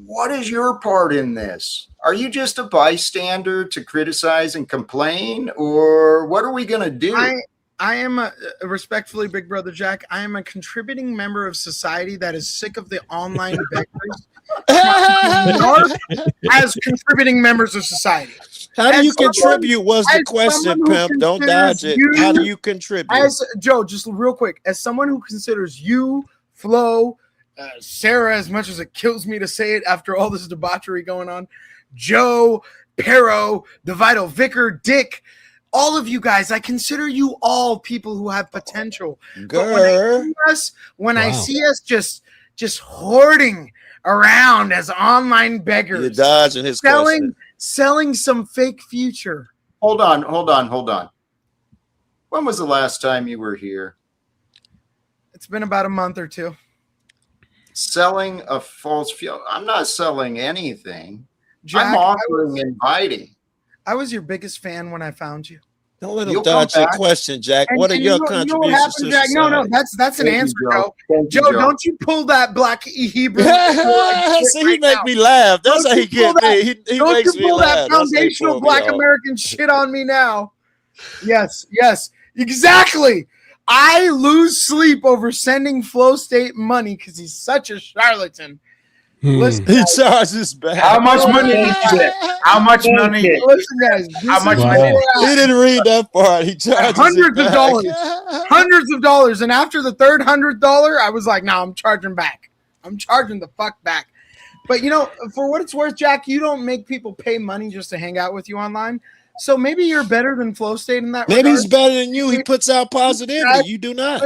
what is your part in this? Are you just a bystander to criticize and complain, or what are we going to do? I am respectfully, Big Brother Jack. I am a contributing member of society that is sick of the online beggars as contributing members of society. How do you As someone- contribute was the as question, someone who pimp. Don't dodge it. considers How do you- you contribute? As Joe, just real quick, as someone who considers you, Flo, Sarah, as much as it kills me to say it after all this debauchery going on, Joe, Pero, the Vital Vicar, Dick, all of you guys, I consider you all people who have potential. Girl. But when I see us just hoarding around as online You're beggars, dodging his question. selling some fake future. Hold on. When was the last time you were here? It's been about a month or two. Selling a false fuel. I'm not selling anything. Jack, I'm offering inviting. I was your biggest fan when I found you. Don't let him You'll dodge come your back. question, Jack. And- What are and your you know what contributions happened, to Jack? society? No, that's an Thank you, answer, Joe. Joe. Thank you, Joe, Joe. don't you pull that black Hebrew. See, he make me laugh. That's Don't how he you pull get me. He Don't makes you me pull laugh. that That's how he foundational pull me black off. American shit on me now. Yes, exactly. I lose sleep over sending Flow State money because he's such a charlatan. Listen, He charges back. How much money did you get? How much money? listen, guys. How much Wow. money? He didn't read that part. He charges Hundreds it of back. dollars. Hundreds of dollars. And after the third $100, I was like, no, I'm charging back. I'm charging the fuck back. But, you know, for what it's worth, Jack, you don't make people pay money just to hang out with you online. So maybe you're better than Flow State in that Maybe regard. he's better than you. He puts out positivity. You do not.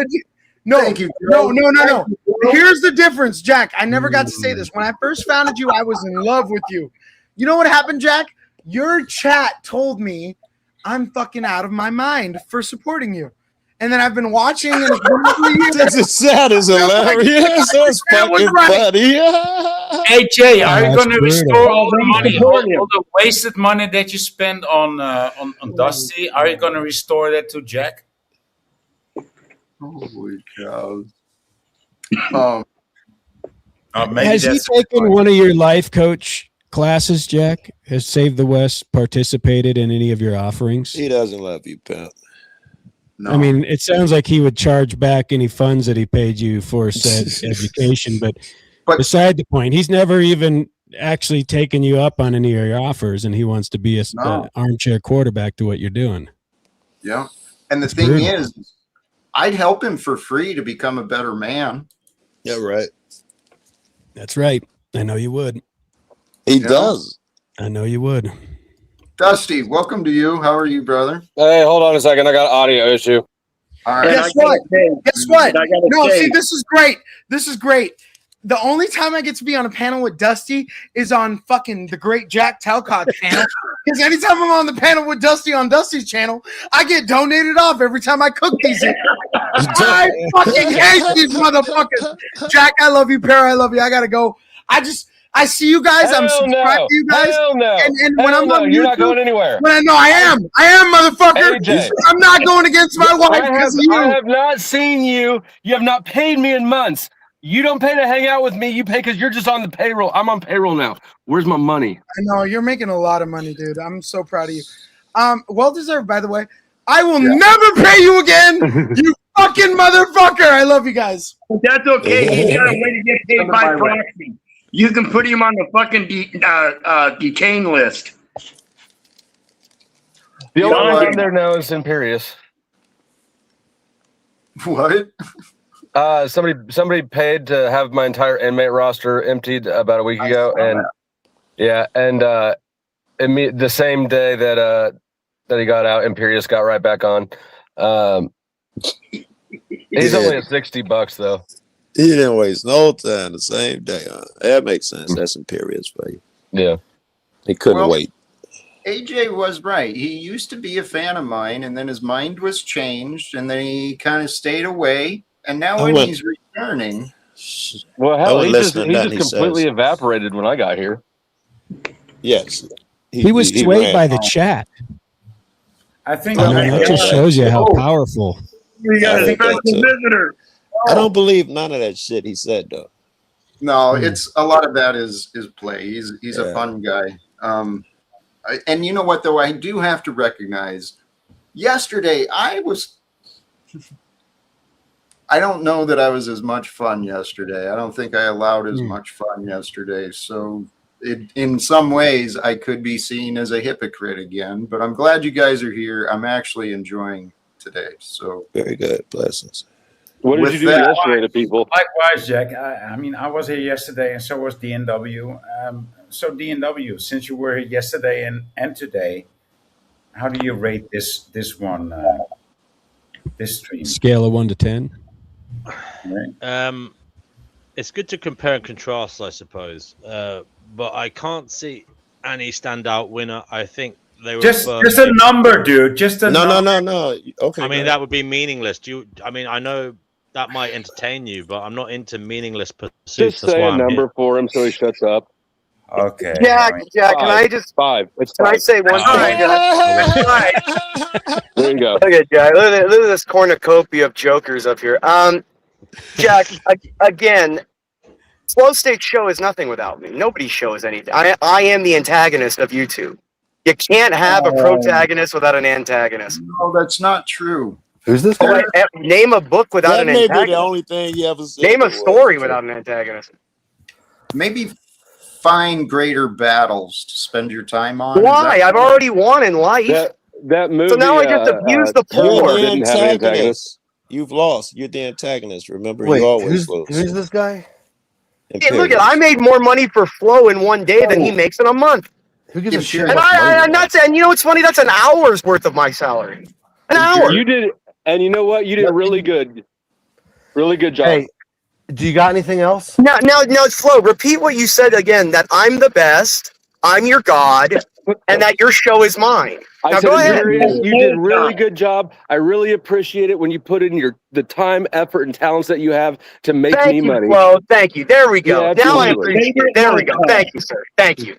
No, Thank you, no, Joe. no, no, no. Thank you, Joe. Here's the difference, Jack. I never got to say this. When I first founded you, I was in love with you. You know what happened, Jack? Your chat told me I'm fucking out of my mind for supporting you. And then I've been watching and it's been 3 years. This chat is hilarious. That's fucking funny. Hey Jay, are you That's going to brutal. restore all the money, Support all the wasted money that you spend on Dusty? Are you going to restore that to Jack? Holy cows. Maybe Has he that's taken one of your life coach classes, Jack? Has Save the West participated in any of your offerings? He doesn't love you, pimp. No. I mean, it sounds like he would charge back any funds that he paid you for said education, but beside the point, he's never even actually taken you up on any of your offers, and he wants to be No. an armchair quarterback to what you're doing. Yeah. And the It's thing brutal. is, I'd help him for free to become a better man. Yeah, right. That's right. I know you would. He Yeah. does. I know you would. Dusty, welcome to you. How are you, brother? Hey, hold on a second. I got an audio issue. All And right. Guess what? Guess what? I gotta No, say- see, this is great. This is great. The only time I get to be on a panel with Dusty is on fucking the great Jack Talcott channel. Because anytime I'm on the panel with Dusty on Dusty's channel, I get donated off every time I cook these. I fucking hate these motherfuckers. Jack, I love you. Pear, I love you. I gotta go. I see you guys. I'm Hell subscribed no. to you guys. Hell no. And when Hell I'm no. on You're not YouTube- going anywhere. When I am, motherfucker. AJ. I'm not going against my wife because of you. I have not seen you. You have not paid me in months. You don't pay to hang out with me. You pay because you're just on the payroll. I'm on payroll now. Where's my money? I know you're making a lot of money, dude. I'm so proud of you. Well deserved, by the way. I will never pay you again, you fucking motherfucker. I love you guys. That's okay. He's got a way to get paid by proxy. You can put him on the fucking detain list. The only one there now is Imperious. What? Somebody paid to have my entire inmate roster emptied about a week ago, and the same day that he got out, Imperious got right back on. He's only at $60 though. He didn't waste no time the same day. That makes sense. That's Imperious for you. Yeah, he couldn't wait. AJ was right. He used to be a fan of mine, and then his mind was changed, and then he kind of stayed away. And now when he's returning, well, hell, he just completely evaporated when I got here. Yes, he was swayed by the chat. I think that just shows you how powerful. We got a special visitor. I don't believe none of that shit he said though. No, it's a lot of that is play. He's a fun guy. And you know what though, I do have to recognize. Yesterday, I don't know that I was as much fun yesterday. I don't think I allowed as much fun yesterday. So in some ways, I could be seen as a hypocrite again. But I'm glad you guys are here. I'm actually enjoying today. So very good. Blessings. What did you do yesterday to people? Likewise, Jack. I mean, I was here yesterday, and so was DNW. So DNW, since you were here yesterday and today, how do you rate this one? This stream? Scale of 1 to 10. Right. It's good to compare and contrast, I suppose. But I can't see any standout winner. I think they were just a number, dude. Just a number. No. Okay. I mean, that would be meaningless. I know that might entertain you, but I'm not into meaningless pursuits. Just say a number for him so he shuts up. Okay. Jack, can I just 5? Can I say one thing? There you go. Okay, Jack. Look at this cornucopia of jokers up here. Jack, again, Flow State show is nothing without me. Nobody's show is anything. I am the antagonist of YouTube. You can't have a protagonist without an antagonist. No, that's not true. Who's this guy? Name a book without an antagonist. That may be the only thing you ever said. Name a story without an antagonist. Maybe find greater battles to spend your time on. Why? I've already won in life. That movie. So now I just abuse the poor. Didn't have antagonists. You've lost. You're the antagonist. Remember, Wait, you always lose. Who's this guy? Hey, look, I made more money for Flo in one day than he makes in a month. Who gives a shit? And I'm not saying, you know what's funny? That's an hour's worth of my salary. An hour. You did, and you know what? You did really good. Really good job. Hey, do you got anything else? Now, Flo, repeat what you said again, that I'm the best, I'm your God, and that your show is mine. Now, go ahead. You did really good job. I really appreciate it when you put in the time, effort, and talents that you have to make me money. Flo, thank you. There we go. Yeah, now I appreciate it. There we go. Thank you, sir. Thank you.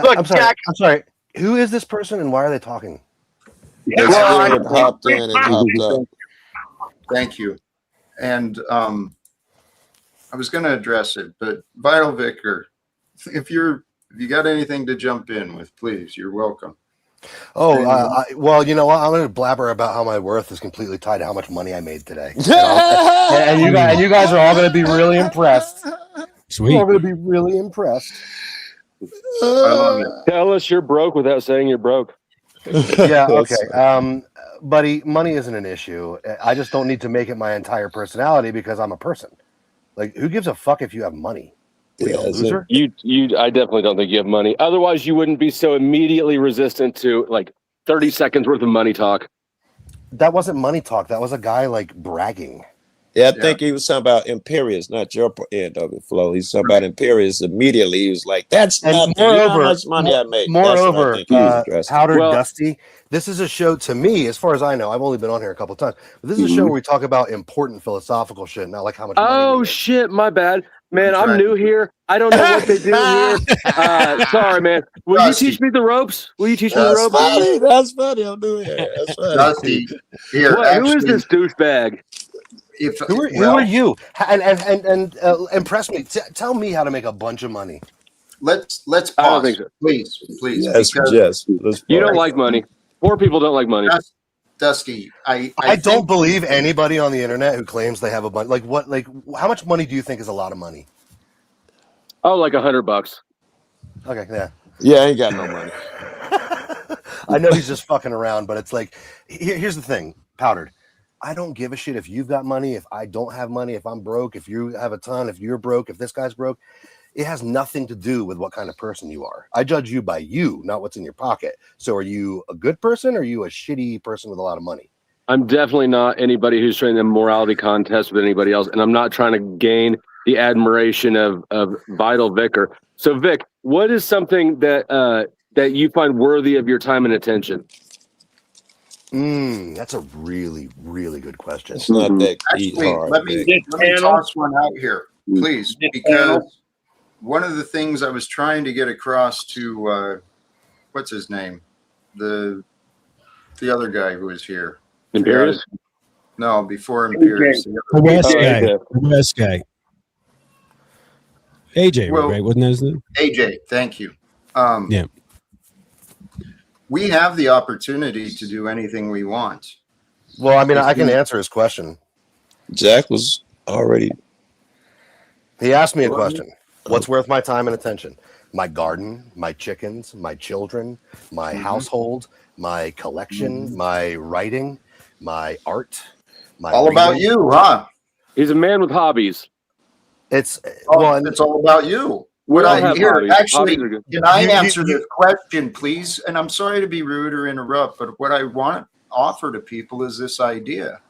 Look, I'm sorry. Jack. I'm sorry. Who is this person and why are they talking? Popped in and popped up. Thank you. And I was going to address it, but Vital Vicar, if you got anything to jump in with, please, you're welcome. Oh, well, you know what? I'm going to blabber about how my worth is completely tied to how much money I made today. You know? and you guys are all going to be really impressed. Sweet. You're all going to be really impressed. Tell us you're broke without saying you're broke. Yeah, okay. Buddy, money isn't an issue. I just don't need to make it my entire personality because I'm a person. Like, who gives a fuck if you have money? Loser? I definitely don't think you have money. Otherwise, you wouldn't be so immediately resistant to like 30 seconds worth of money talk. That wasn't money talk. That was a guy like bragging. Yeah, I think he was talking about Imperious, not your end of it, Flo. He's talking about Imperious immediately. He was like, that's nothing. You know how much money I made. Moreover, Powdered Dusty, this is a show, to me, as far as I know, I've only been on here a couple of times, but this is a show where we talk about important philosophical shit, not like how much money. Oh, shit, my bad. Man, I'm new here. I don't know what they do here. Sorry, man. Will you teach me the ropes? Funny. That's funny. I'm doing it. That's funny. Dusty, here. Who is this douchebag? Who are you? And impress me. Tell me how to make a bunch of money. Let's pause. I don't think so. Please. Yes, because yes. Let's You don't pause. like money. Poor people don't like money. Dusty, I don't think- believe anybody on the internet who claims they have a bunch. Like what? Like how much money do you think is a lot of money? Oh, like $100. Okay, yeah. Yeah, I ain't got no money. I know he's just fucking around, but it's like, here's the thing, Powdered. I don't give a shit if you've got money, if I don't have money, if I'm broke, if you have a ton, if you're broke, if this guy's broke. It has nothing to do with what kind of person you are. I judge you by you, not what's in your pocket. So are you a good person or are you a shitty person with a lot of money? I'm definitely not anybody who's trying to morality contest with anybody else, and I'm not trying to gain the admiration of Vital Vicar. So, Vic, what is something that that you find worthy of your time and attention? That's a really, really good question. It's not that Actually, hard. let me toss one out here, please, because one of the things I was trying to get across to what's his name, the other guy who was here, Imperius? No, before Imperius. The West guy. AJ, Well, right? Wasn't that his name? AJ, thank you. Yeah. We have the opportunity to do anything we want. Well, I mean, I can answer his question. Jack was already. He asked me a question. What's worth my time and attention? My garden, my chickens, my children, my household, my collection, my writing, my art. All about you, huh? He's a man with hobbies. It's it's all about you. What I hear, actually, can I answer this question, please? And I'm sorry to be rude or interrupt, but what I want to offer to people is this idea.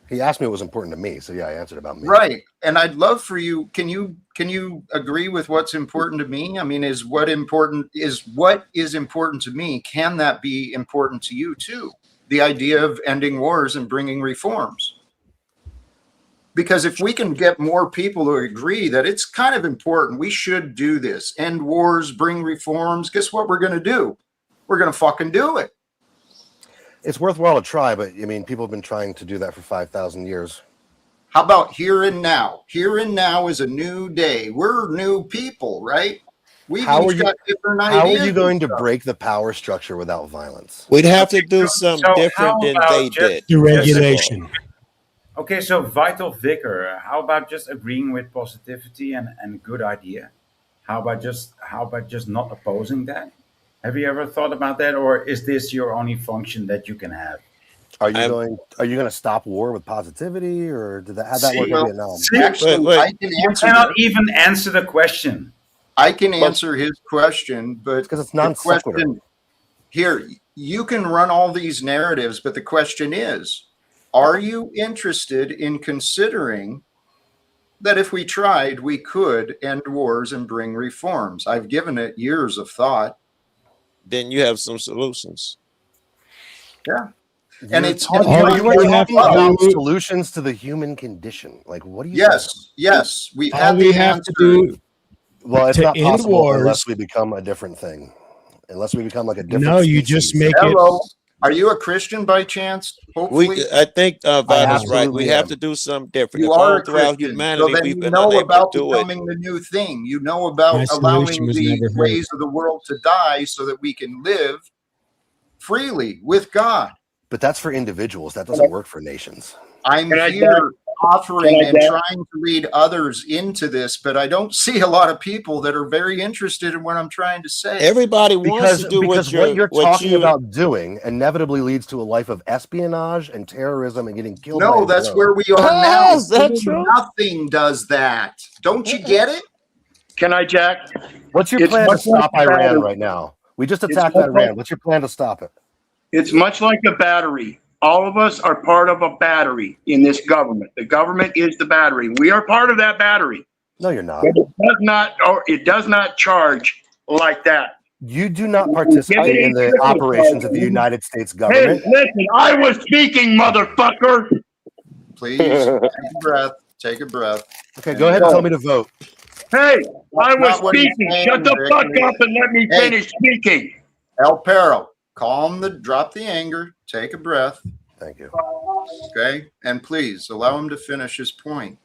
He asked me what was important to me, so yeah, I answered about me. Right, and I'd love for you. Can you agree with what's important to me? I mean, what is important to me? Can that be important to you too? The idea of ending wars and bringing reforms. Because if we can get more people to agree that it's kind of important, we should do this, end wars, bring reforms, guess what we're going to do? We're going to fucking do it. It's worthwhile to try, but I mean, people have been trying to do that for 5,000 years. How about here and now? Here and now is a new day. We're new people, right? We've got different ideas. How are you going to break the power structure without violence? We'd have to do something different than they did. Deregulation. Okay, so Vital Vicar, how about just agreeing with positivity and a good idea? How about just not opposing that? Have you ever thought about that, or is this your only function that you can have? Are you going to stop war with positivity, or how'd that work in Vietnam? Actually, I can You answer cannot even answer the question. I can answer his question, but because it's non sequitur. Here, you can run all these narratives, but the question is, are you interested in considering that if we tried, we could end wars and bring reforms? I've given it years of thought. Then you have some solutions. Yeah. And it's you were talking about solutions to the human condition. Like, what do you? Yes, we have to do. Well, it's to not end possible wars, unless we become a different thing. Unless we become like a different. No, you species. just make Hello. it. Are you a Christian by chance? Hopefully, I think Vital's right. We have am. to do something different. You if are all a throughout Christian, humanity, so then we've you been know unable about to do becoming the new thing. You know about My allowing solution was the never heard. ways of the world to die so that we can live freely with God. But that's for individuals. That doesn't work for nations. I'm here offering and trying to lead others into this, but I don't see a lot of people that are very interested in what I'm trying to say. Everybody wants to do what you're talking about doing inevitably leads to a life of espionage and terrorism and getting killed. No, that's where we are now. Is that true? Nothing does that. Don't you get it? Can I, Jack? What's your plan to stop Iran right now? We just attacked Iran. What's your plan to stop it? It's much like a battery. All of us are part of a battery in this government. The government is the battery. We are part of that battery. No, you're not. But it does not charge like that. You do not participate in the operations of the United States government. Hey, listen, I was speaking, motherfucker. Please take a breath. Take a breath. Okay, go ahead and tell me to vote. Hey, I was speaking. Shut the fuck up and let me finish speaking. El Perro, drop the anger. Take a breath. Thank you. Okay, and please allow him to finish his point.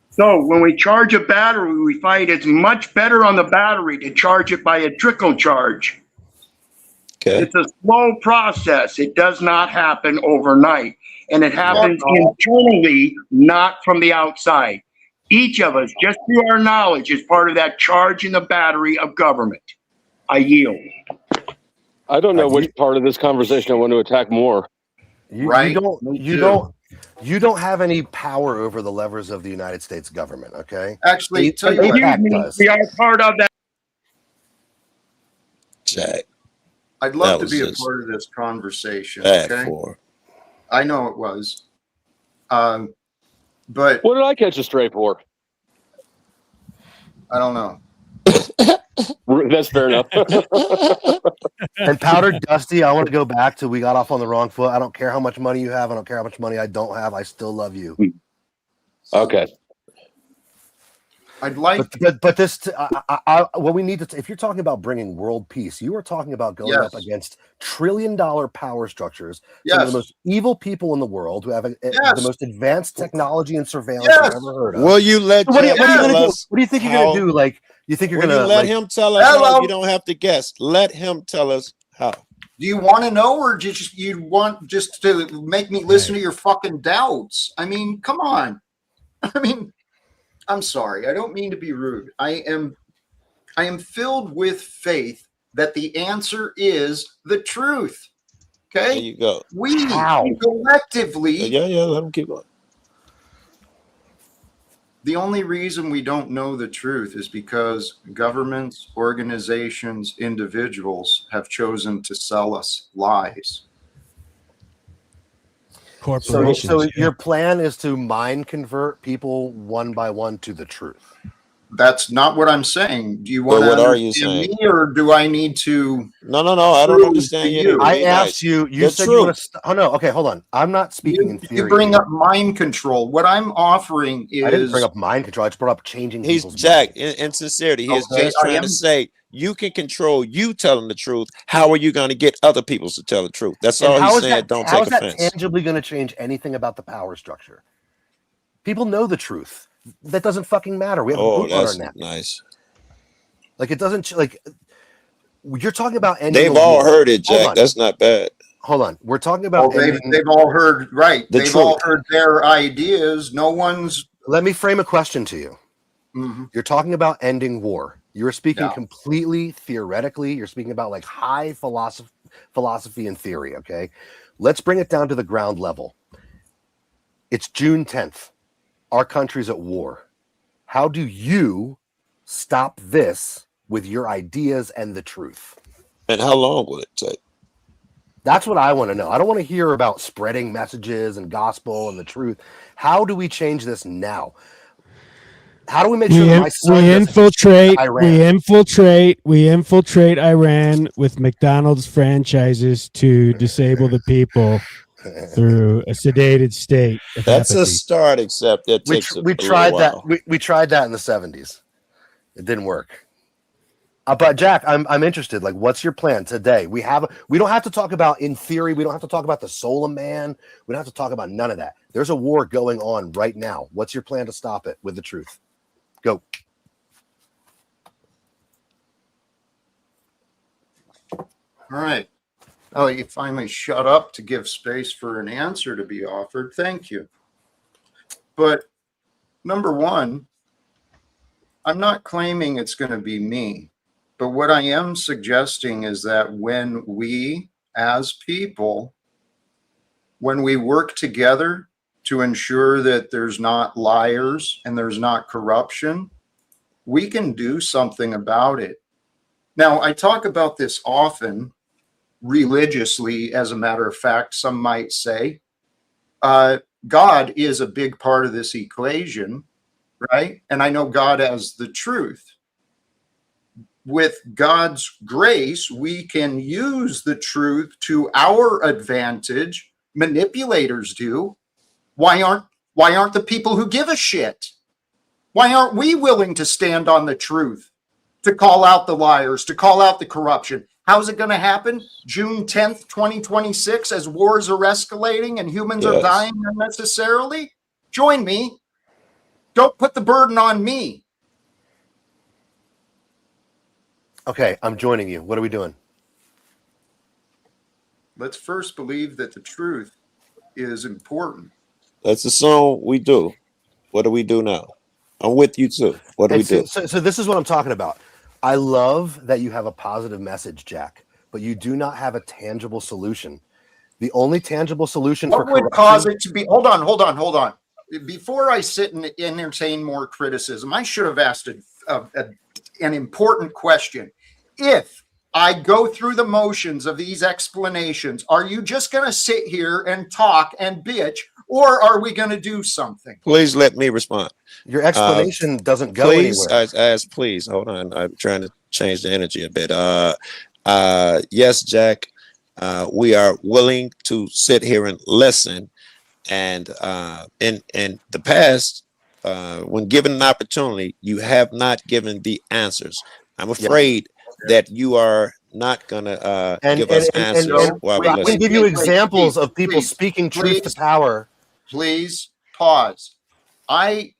So when we charge a battery, we find it's much better on the battery to charge it by a trickle charge. Okay. It's a slow process. It does not happen overnight. And it happens internally, not from the outside. Each of us, just through our knowledge, is part of that charge in the battery of government. I yield. I don't know which part of this conversation I want to attack more. Right. You don't have any power over the levers of the United States government, okay? Actually, tell you what, We are part of that. Jack. I'd love That to be a was just part of this conversation. bad Okay, for. I know it was, but What did I catch a stray for? I don't know. That's fair enough. And Powdered Dusty, I want to go back to we got off on the wrong foot. I don't care how much money you have. I don't care how much money I don't have. I still love you. Okay. I'd like, But this, what we need to, if you're talking about bringing world peace, you are talking about going up against trillion-dollar power structures. Some of the most evil people in the world who have the most advanced technology and surveillance I've ever heard of. Will you let what, Jack what are you tell gonna us do? What do you think you're how- gonna do? Like, you think you're Will gonna you let him tell us how? You don't have to guess. Let him tell us how. do you want to know, or just you want just to make me listen to your fucking doubts? I mean, come on. I mean, I'm sorry. I don't mean to be rude. I am filled with faith that the answer is the truth. Okay. There you go. We collectively. Yeah. Let him keep going. The only reason we don't know the truth is because governments, organizations, individuals have chosen to sell us lies. Corporations. So your plan is to mind convert people one by one to the truth. That's not what I'm saying. Do you want Well, to what are you understand saying? me, or do I need to? No. I don't understand you. I asked you. You said you want to. Oh no. Okay, hold on. I'm not speaking in theory. You bring up mind control. What I'm offering is. I didn't bring up mind control. I just brought up changing. He's Jack. In sincerity, he's just trying to say you can control you telling the truth. How are you going to get other people to tell the truth? That's all he's saying. Don't take offense. How is that tangibly going to change anything about the power structure? People know the truth. That doesn't fucking matter. We have a boot on our neck. Nice. Like it doesn't like. You're talking about ending. They've all heard it, Jack. That's not bad. Hold on. We're talking about. They've all heard They've truth. all heard their ideas. No one's. Let me frame a question to you. Mm-hmm. You're talking about ending war. You're speaking completely theoretically. You're speaking about like high philosophy and theory. Okay, let's bring it down to the ground level. It's June 10th. Our country's at war. How do you stop this with your ideas and the truth? And how long will it take? That's what I want to know. I don't want to hear about spreading messages and gospel and the truth. How do we change this now? How do we make sure that my son we infiltrate Iran with McDonald's franchises to disable the people through a sedated state? That's a start, except it takes we tried that. We tried that in the 70s. It didn't work. But Jack, I'm interested. Like, what's your plan today? We don't have to talk about in theory. We don't have to talk about the soul of man. We don't have to talk about none of that. There's a war going on right now. What's your plan to stop it with the truth? Go. All right. Oh, you finally shut up to give space for an answer to be offered. Thank you. But number one, I'm not claiming it's going to be me. But what I am suggesting is that when we, as people, when we work together to ensure that there's not liars and there's not corruption, we can do something about it. Now, I talk about this often, religiously, as a matter of fact, some might say. God is a big part of this equation, right? And I know God as the truth. With God's grace, we can use the truth to our advantage. Manipulators do. Why aren't the people who give a shit? Why aren't we willing to stand on the truth? to call out the liars, to call out the corruption. How's it going to happen? June 10th, 2026, as wars are escalating and humans are dying unnecessarily? Join me. Don't put the burden on me. Okay, I'm joining you. What are we doing? Let's first believe that the truth is important. Let's assume we do. What do we do now? I'm with you too. What do we do? So this is what I'm talking about. I love that you have a positive message, Jack, but you do not have a tangible solution. The only tangible solution what for would cause it to be? Hold on. Before I sit and entertain more criticism, I should have asked an important question. If I go through the motions of these explanations, are you just going to sit here and talk and bitch, or are we going to do something? Please let me respond. Your explanation doesn't go anywhere. Please, hold on. I'm trying to change the energy a bit. Yes, Jack, we are willing to sit here and listen. And in the past, when given an opportunity, you have not given the answers. I'm afraid that you are not going to give us answers. I can give you examples of people speaking truth to power. Please pause. I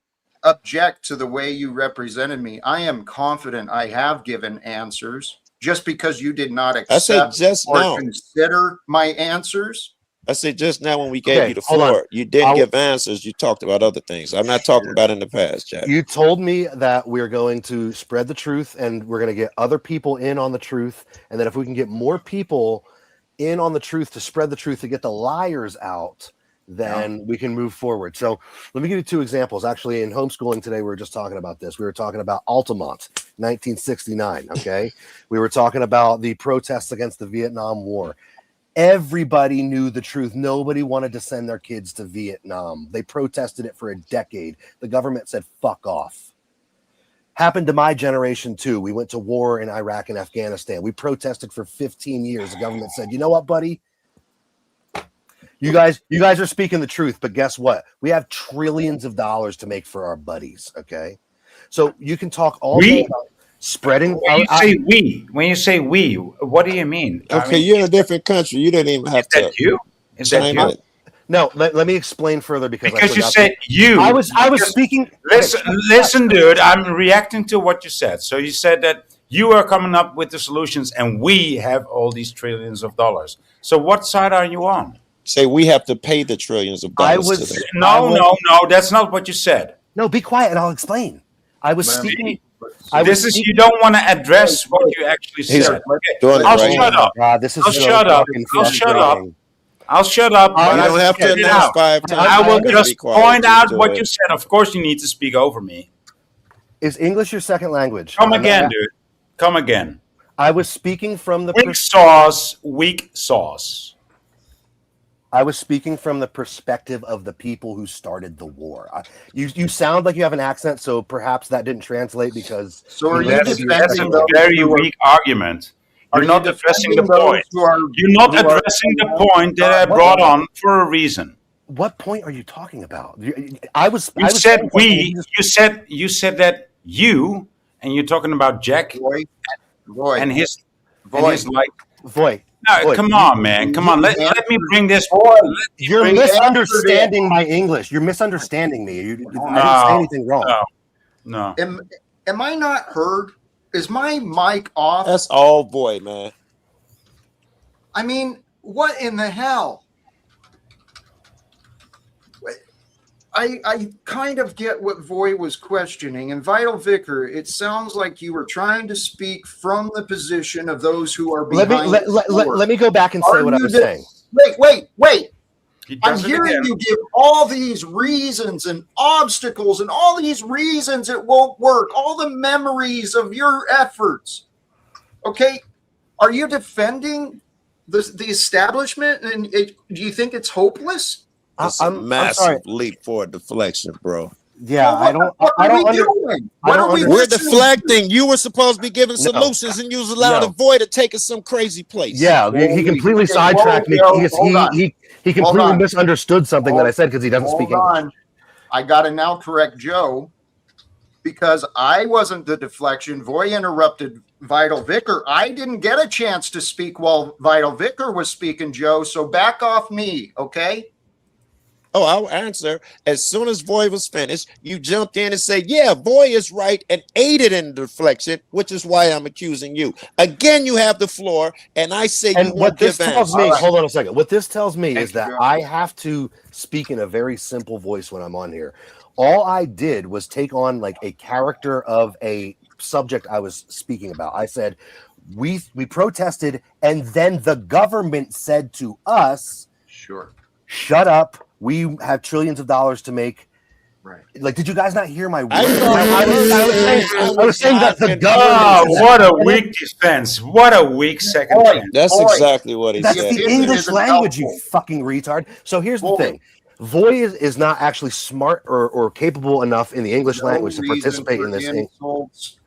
object to the way you represented me. I am confident I have given answers. Just because you did not accept or consider my answers. I said just now when we gave you the floor, you didn't give answers. You talked about other things. I'm not talking about in the past, Jack. You told me that we're going to spread the truth and we're going to get other people in on the truth. And that if we can get more people in on the truth to spread the truth, to get the liars out, then we can move forward. So let me give you two examples. Actually, in homeschooling today, we were just talking about this. We were talking about Altamont, 1969. Okay. We were talking about the protests against the Vietnam War. Everybody knew the truth. Nobody wanted to send their kids to Vietnam. They protested it for a decade. The government said, fuck off. Happened to my generation too. We went to war in Iraq and Afghanistan. We protested for 15 years. The government said, you know what, buddy? You guys are speaking the truth, but guess what? We have trillions of dollars to make for our buddies. Okay. So you can talk all day about spreading. When you say we, what do you mean? Okay, you're in a different country. You didn't even have to. Is that you? No, let me explain further because you said you. I was speaking. Listen, dude. I'm reacting to what you said. So you said that you are coming up with the solutions, and we have all these trillions of dollars. So what side are you on? Say we have to pay the trillions of dollars to them. No. That's not what you said. No, be quiet and I'll explain. I was speaking. You don't want to address what you actually said. I'll shut up. I'll shut up. You don't have to announce 5 times. I will just point out what you said. Of course, you need to speak over me. Is English your second language? Come again, dude. Come again. I was speaking from the weak sauce. I was speaking from the perspective of the people who started the war. You sound like you have an accent, so perhaps that didn't translate because. So are you defending that's a very weak argument. You're not addressing the point. You're not addressing the point that I brought on for a reason. What point are you talking about? You said that you, and you're talking about Jack and his like. Voy. No, come on, man. Come on. Let me bring this. You're misunderstanding my English. You're misunderstanding me. I didn't say anything wrong. No. Am I not heard? Is my mic off? That's all Voy, man. I mean, what in the hell? I kind of get what Voy was questioning. And Vital Vicar, it sounds like you were trying to speak from the position of those who are behind. Let me go back and say what I was saying. Wait. I'm hearing you give all these reasons and obstacles and all these reasons it won't work, all the memories of your efforts. Okay, are you defending the establishment? And do you think it's hopeless? It's a massive leap forward deflection, bro. Yeah, what are we doing? We're deflecting. You were supposed to be giving solutions, and you was allowed a Voy to take us some crazy place. Yeah, he completely sidetracked me. He completely misunderstood something that I said because he doesn't speak English. I got to now correct Joe. because I wasn't the deflection. Voy interrupted Vital Vicar. I didn't get a chance to speak while Vital Vicar was speaking, Joe. So back off me, okay? Oh, I'll answer. As soon as Voy was finished, you jumped in and said, yeah, Voy is right, and aided in deflection, which is why I'm accusing you. Again, you have the floor, and I say And you what won't this give tells answers. me, All right. hold on a second. What this tells me Thank is you, that Joe. I have to speak in a very simple voice when I'm on here. All I did was take on like a character of a subject I was speaking about. I said, we protested, and then the government said to us, Sure. shut up. We have trillions of dollars to make. Right. Like, did you guys not hear my I words? thought I was saying that the in government. Oh, what a weak defense. What a weak second Boy, chance. That's Boy, exactly what he That's said. the opinion English isn't language, you helpful. fucking retard. So here's the Boy. thing. Voy is not actually smart or capable enough in the English No language to reason participate for in this. insults.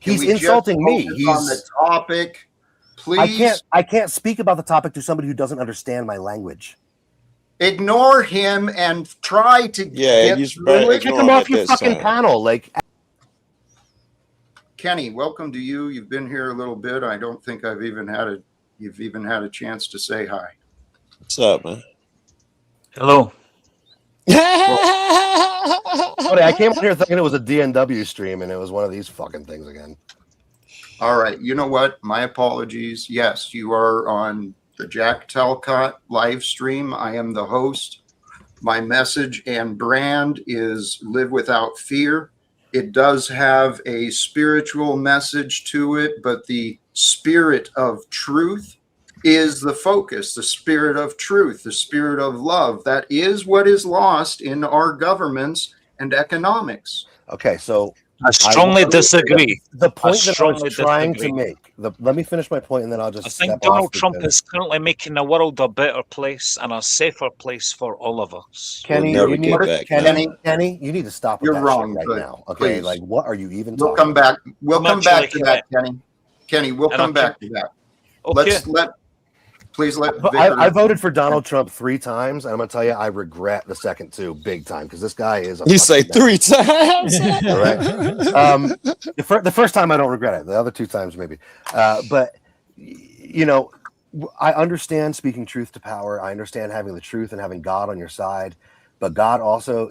Can He's we just insulting me. focus on the topic, please. I can't speak about the topic to somebody who doesn't understand my language. Ignore him and try to Yeah, get you through better it. Kick ignore him him off at your this fucking time. panel. Like, Kenny, welcome to you. You've been here a little bit. I don't think you've even had a chance to say hi. What's up, man? Hello. Buddy, I came out here thinking it was a DNW stream, and it was one of these fucking things again. All right. You know what? My apologies. Yes, you are on the Jack Talcott live stream. I am the host. My message and brand is live without fear. It does have a spiritual message to it, but the spirit of truth is the focus, the spirit of truth, the spirit of love. That is what is lost in our governments and economics. Okay, so I strongly disagree. the point I that I strongly was trying disagree. to make. Let me finish my point, and then I'll just I step think Donald off Trump because- is currently making the world a better place and a safer place for all of us. Kenny, We'll never you need get to, back, Kenny, you need to stop with You're that wrong, shit right but now. Okay, please. like what are you even We'll talking come back. We'll I'm come back actually to that, Kenny. Kenny, we'll And come I back to that. Okay. Please let about? Vicar. I voted for Donald Trump 3 times, and I'm gonna tell you, I regret the second 2 big time because this guy is a. You say fucking 3 times. All right. The first time I don't regret it. The other 2 times maybe. But you know, I understand speaking truth to power. I understand having the truth and having God on your side. But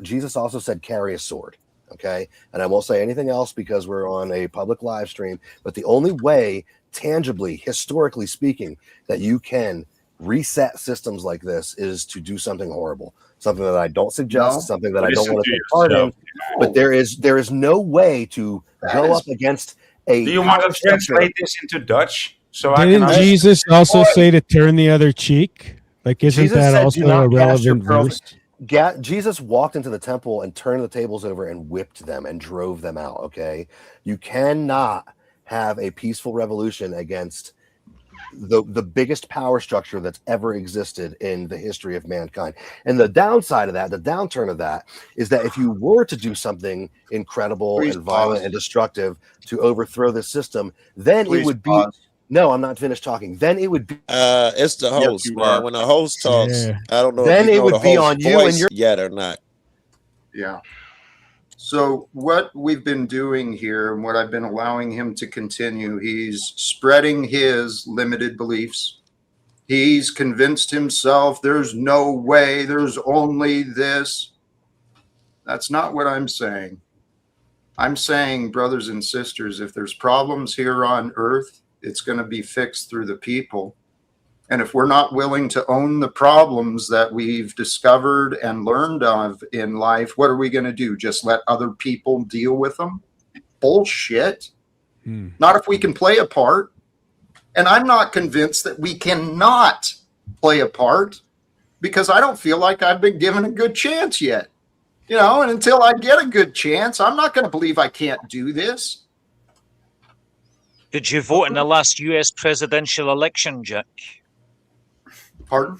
Jesus also said, carry a sword. Okay. And I won't say anything else because we're on a public live stream. But the only way, tangibly, historically speaking, that you can reset systems like this is to do something horrible. Something that I don't suggest, No. something that I don't Listen want to to take part in. yourself. But there is no way to go up against a. Do you want to translate this into Dutch? So I can Didn't understand? Jesus also say to turn the other cheek? Like, isn't Jesus that said, also "Do not a cast your relevant pearls." verse? Jesus walked into the temple and turned the tables over and whipped them and drove them out. Okay, you cannot have a peaceful revolution against the biggest power structure that's ever existed in the history of mankind. And the downside of that, the downturn of that, is that if you were to do something incredible Please and violent pause. and destructive to overthrow this system, then Please it would be. pause. No, I'm not finished talking. Then it would be. It's the Yes, host, you man. are. When the host talks, Yeah. I don't know Then if you it know would the be host's on you and voice your- yet or not. Yeah. So what we've been doing here and what I've been allowing him to continue, he's spreading his limited beliefs. He's convinced himself there's no way, there's only this. That's not what I'm saying. I'm saying, brothers and sisters, if there's problems here on earth, it's going to be fixed through the people. And if we're not willing to own the problems that we've discovered and learned of in life, what are we going to do? Just let other people deal with them? Bullshit. Not if we can play a part. And I'm not convinced that we cannot play a part because I don't feel like I've been given a good chance yet. You know, and until I get a good chance, I'm not going to believe I can't do this. Did you vote in the last US presidential election, Jack? Pardon?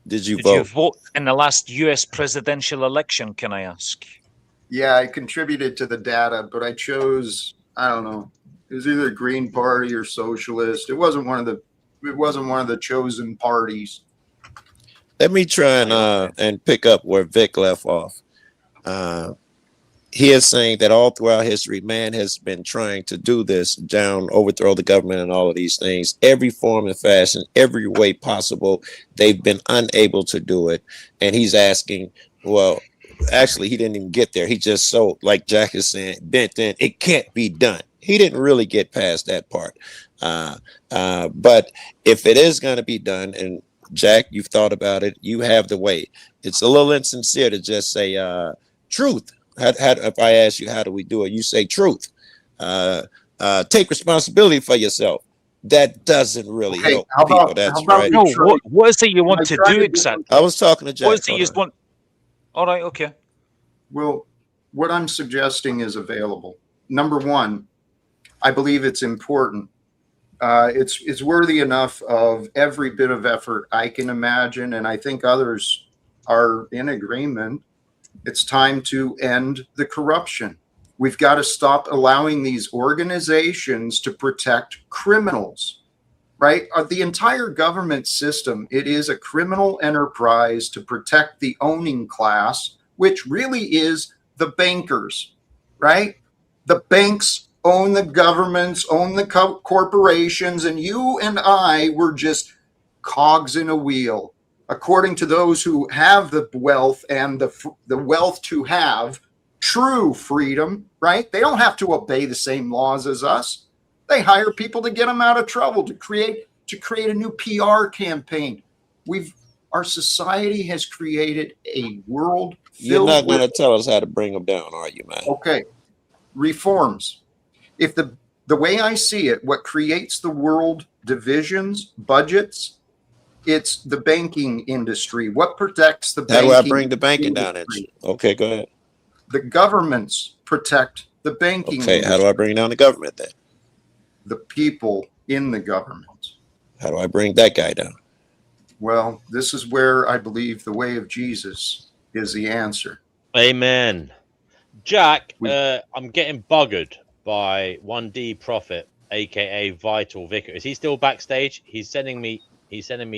Did you Did vote? you vote in the last US presidential election, can I ask? Yeah, I contributed to the data, but I chose, I don't know, it was either Green Party or Socialist. It wasn't one of the chosen parties. Let me try and pick up where Vic left off. he is saying that all throughout history, man has been trying to do this, down, overthrow the government and all of these things, every form and fashion, every way possible. They've been unable to do it. And he's asking, well, actually, he didn't even get there. He just so, like Jack is saying, bent in, it can't be done. He didn't really get past that part. But if it is going to be done, and Jack, you've thought about it, you have the way. It's a little insincere to just say truth. If I ask you, how do we do it? You say truth. Take responsibility for yourself. That doesn't really help people. That's right. No, what is it you want to do exactly? I was talking to Jack. What is it you want? All right, okay. Well, what I'm suggesting is available. Number one, I believe it's important. It's worthy enough of every bit of effort I can imagine, and I think others are in agreement. It's time to end the corruption. We've got to stop allowing these organizations to protect criminals, right? The entire government system, it is a criminal enterprise to protect the owning class, which really is the bankers, right? The banks own the governments, own the corporations, and you and I were just cogs in a wheel. According to those who have the wealth and the wealth to have true freedom, right? They don't have to obey the same laws as us. They hire people to get them out of trouble, to create a new PR campaign. Our society has created a world filled You're not going to with, tell us how to bring them down, are you, man? okay, reforms. If the way I see it, what creates the world divisions, budgets, it's the banking industry. What protects the banking? How do I bring the banking down? Okay, go ahead. The governments protect the banking Okay, industry. how do I bring down the government then? The people in the government. How do I bring that guy down? Well, this is where I believe the way of Jesus is the answer. Amen. Jack, I'm getting buggered by 1D Prophet, aka Vital Vicar. Is he still backstage? He's sending me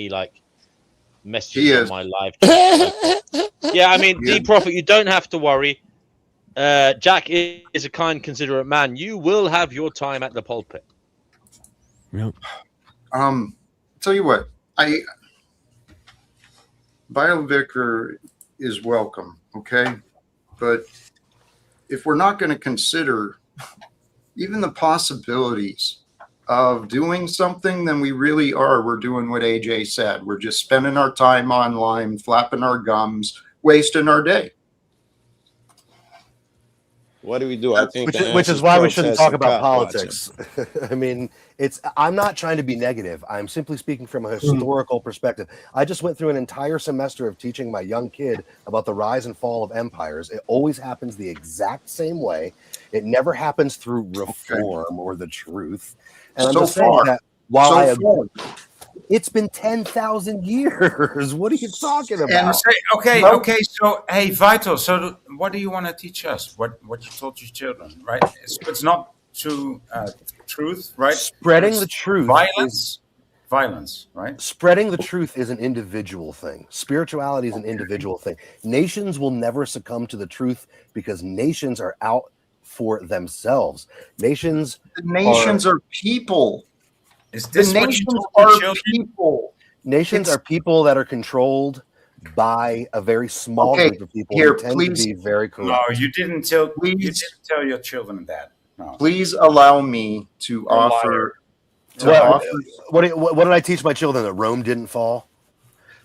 like messages on my live chat. Yeah, I mean, D Prophet, you don't have to worry. Jack is a kind, considerate man. You will have your time at the pulpit. Yep. Tell you what, Vital Vicar is welcome, okay? But if we're not going to consider even the possibilities of doing something, then we're doing what AJ said. We're just spending our time online, flapping our gums, wasting our day. What do we do? I think which is why we shouldn't talk about politics. I mean, I'm not trying to be negative. I'm simply speaking from a historical perspective. I just went through an entire semester of teaching my young kid about the rise and fall of empires. It always happens the exact same way. It never happens through reform or the truth. And I'm just saying that while it's been 10,000 years. What are you talking about? Okay. So, hey, Vital. So, what do you want to teach us? What you taught your children, right? It's not to truth, right? Spreading the truth. Violence, right? Spreading the truth is an individual thing. Spirituality is an individual thing. Nations will never succumb to the truth because nations are out for themselves. Nations are people. Is this the nations are people? Nations are people that are controlled by a very small group of people who tend to be very corrupt. No, you didn't tell your children that. No. Please allow me to offer. What did I teach my children? That Rome didn't fall?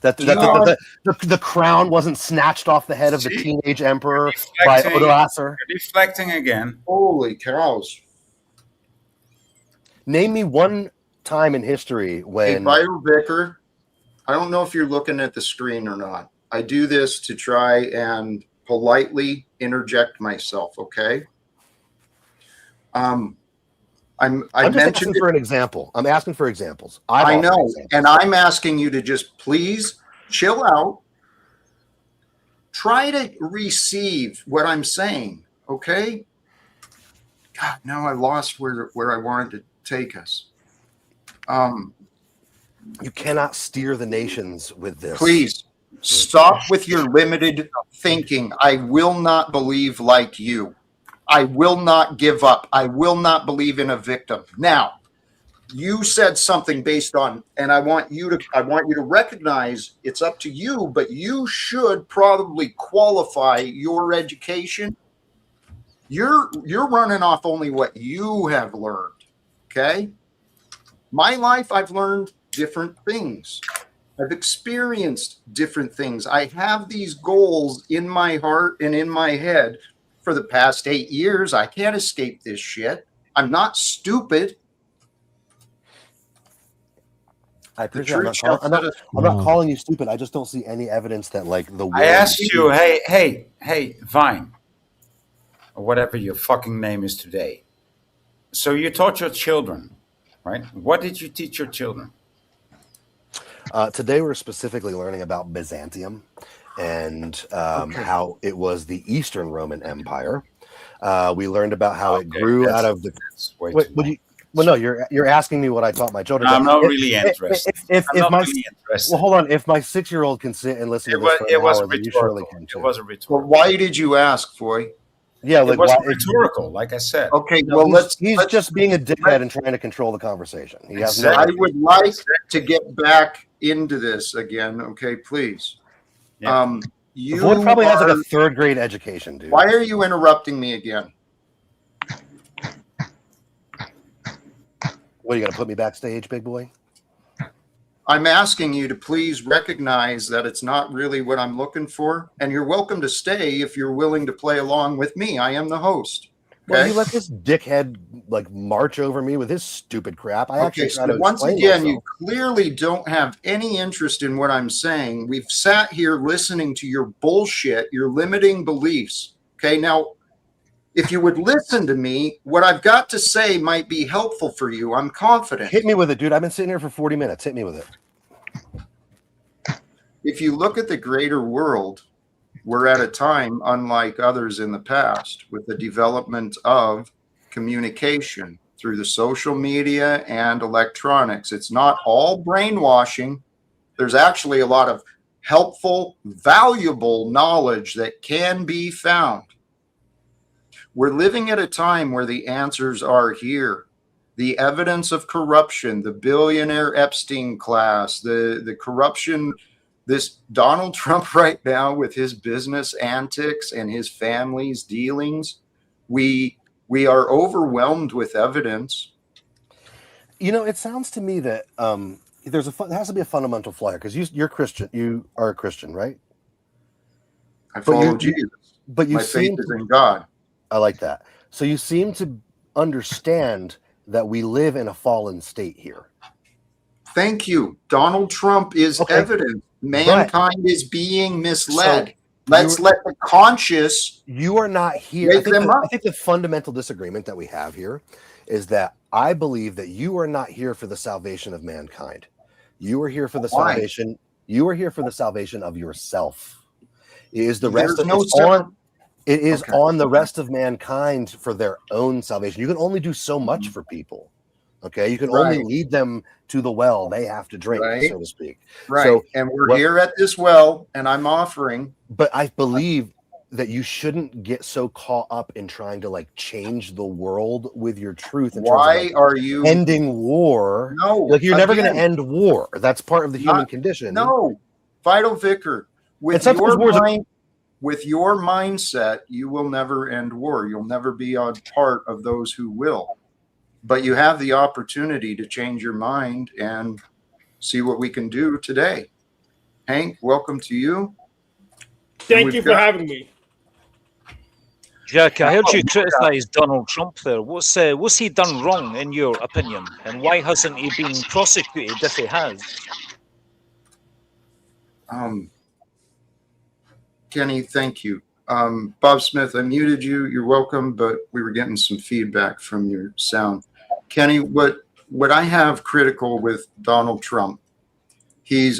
That the crown wasn't snatched off the head of the teenage emperor by Odoacer? You're deflecting again. Holy cows. Name me one time in history when... Hey, Vital Vicar, I don't know if you're looking at the screen or not. I do this to try and politely interject myself, okay? I'm just asking for an example. I'm asking for examples. I know, and I'm asking you to just please chill out. Try to receive what I'm saying, okay? God, now I lost where I wanted to take us. You cannot steer the nations with this. Please stop with your limited thinking. I will not believe like you. I will not give up. I will not believe in a victim. Now, you said something based on, and I want you to recognize it's up to you, but you should probably qualify your education. You're running off only what you have learned. Okay? My life, I've learned different things. I've experienced different things. I have these goals in my heart and in my head for the past 8 years. I can't escape this shit. I'm not stupid. I appreciate it. I'm not calling you stupid. I just don't see any evidence that like the world. I asked you, hey, Vine, or whatever your fucking name is today. So you taught your children, right? What did you teach your children? Today we're specifically learning about Byzantium and how it was the Eastern Roman Empire. We learned about how it grew out of the. Well, no, you're asking me what I taught my children. I'm not really interested. Well, hold on. If my 6-year-old can sit and listen to this for an hour, then you surely can too. It was a rhetorical. Well, why did you ask, Foy? Yeah, like, it was rhetorical, like I said. Okay, well, he's just being a dickhead and trying to control the conversation. He has no. I would like to get back into this again. Okay, please. Yeah. You probably has like a 3rd grade education, dude. Why are you interrupting me again? What, are you going to put me backstage, big boy? I'm asking you to please recognize that it's not really what I'm looking for. And you're welcome to stay if you're willing to play along with me. I am the host. Okay? Well, you let this dickhead like march over me with his stupid crap. I actually try to once explain again, myself. you clearly don't have any interest in what I'm saying. We've sat here listening to your bullshit, your limiting beliefs. Okay, now, if you would listen to me, what I've got to say might be helpful for you. I'm confident. Hit me with it, dude. I've been sitting here for 40 minutes. Hit me with it. If you look at the greater world, we're at a time unlike others in the past with the development of communication through the social media and electronics. It's not all brainwashing. There's actually a lot of helpful, valuable knowledge that can be found. We're living at a time where the answers are here. The evidence of corruption, the billionaire Epstein class, the corruption, this Donald Trump right now with his business antics and his family's dealings, we are overwhelmed with evidence. You know, it sounds to me that there has to be a fundamental flaw here because you're Christian. You are a Christian, right? I follow Jesus. But you my faith is in God. I like that. So you seem to understand that we live in a fallen state here. Thank you. Donald Trump is evidence. Mankind is being misled. So let's let the conscious. You are not here. I think the fundamental disagreement that we have here is that I believe that you are not here for the salvation of mankind. You are here for the salvation. You are here for the salvation of yourself. It is the rest of It is on the rest of mankind for their own salvation. You can only do so much for people. Okay, you can only lead them to the well they have to drink, so to speak. Right. So, and we're here at this well, and I'm offering. But I believe that you shouldn't get so caught up in trying to like change the world with your truth. Why are you ending war? No, like you're never going to end war. That's part of the human condition. No, Vital Vicar, with your mindset, you will never end war. You'll never be a part of those who will. But you have the opportunity to change your mind and see what we can do today. Hank, welcome to you. Thank you for having me. Jack, I heard you criticize Donald Trump there. What's he done wrong, in your opinion? And why hasn't he been prosecuted if he has? Kenny, thank you. Bob Smith, I muted you. You're welcome, but we were getting some feedback from your sound. Kenny, what I have critical with Donald Trump,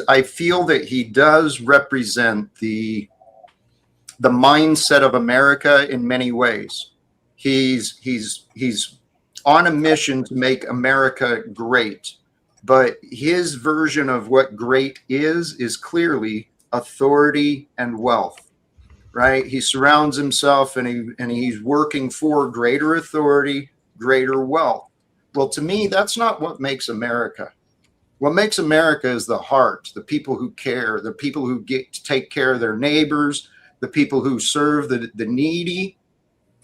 I feel that he does represent the mindset of America in many ways. He's on a mission to make America great, but his version of what great is clearly authority and wealth. right? He surrounds himself and he's working for greater authority, greater wealth. Well, to me, that's not what makes America. What makes America is the heart, the people who care, the people who get to take care of their neighbors, the people who serve the needy,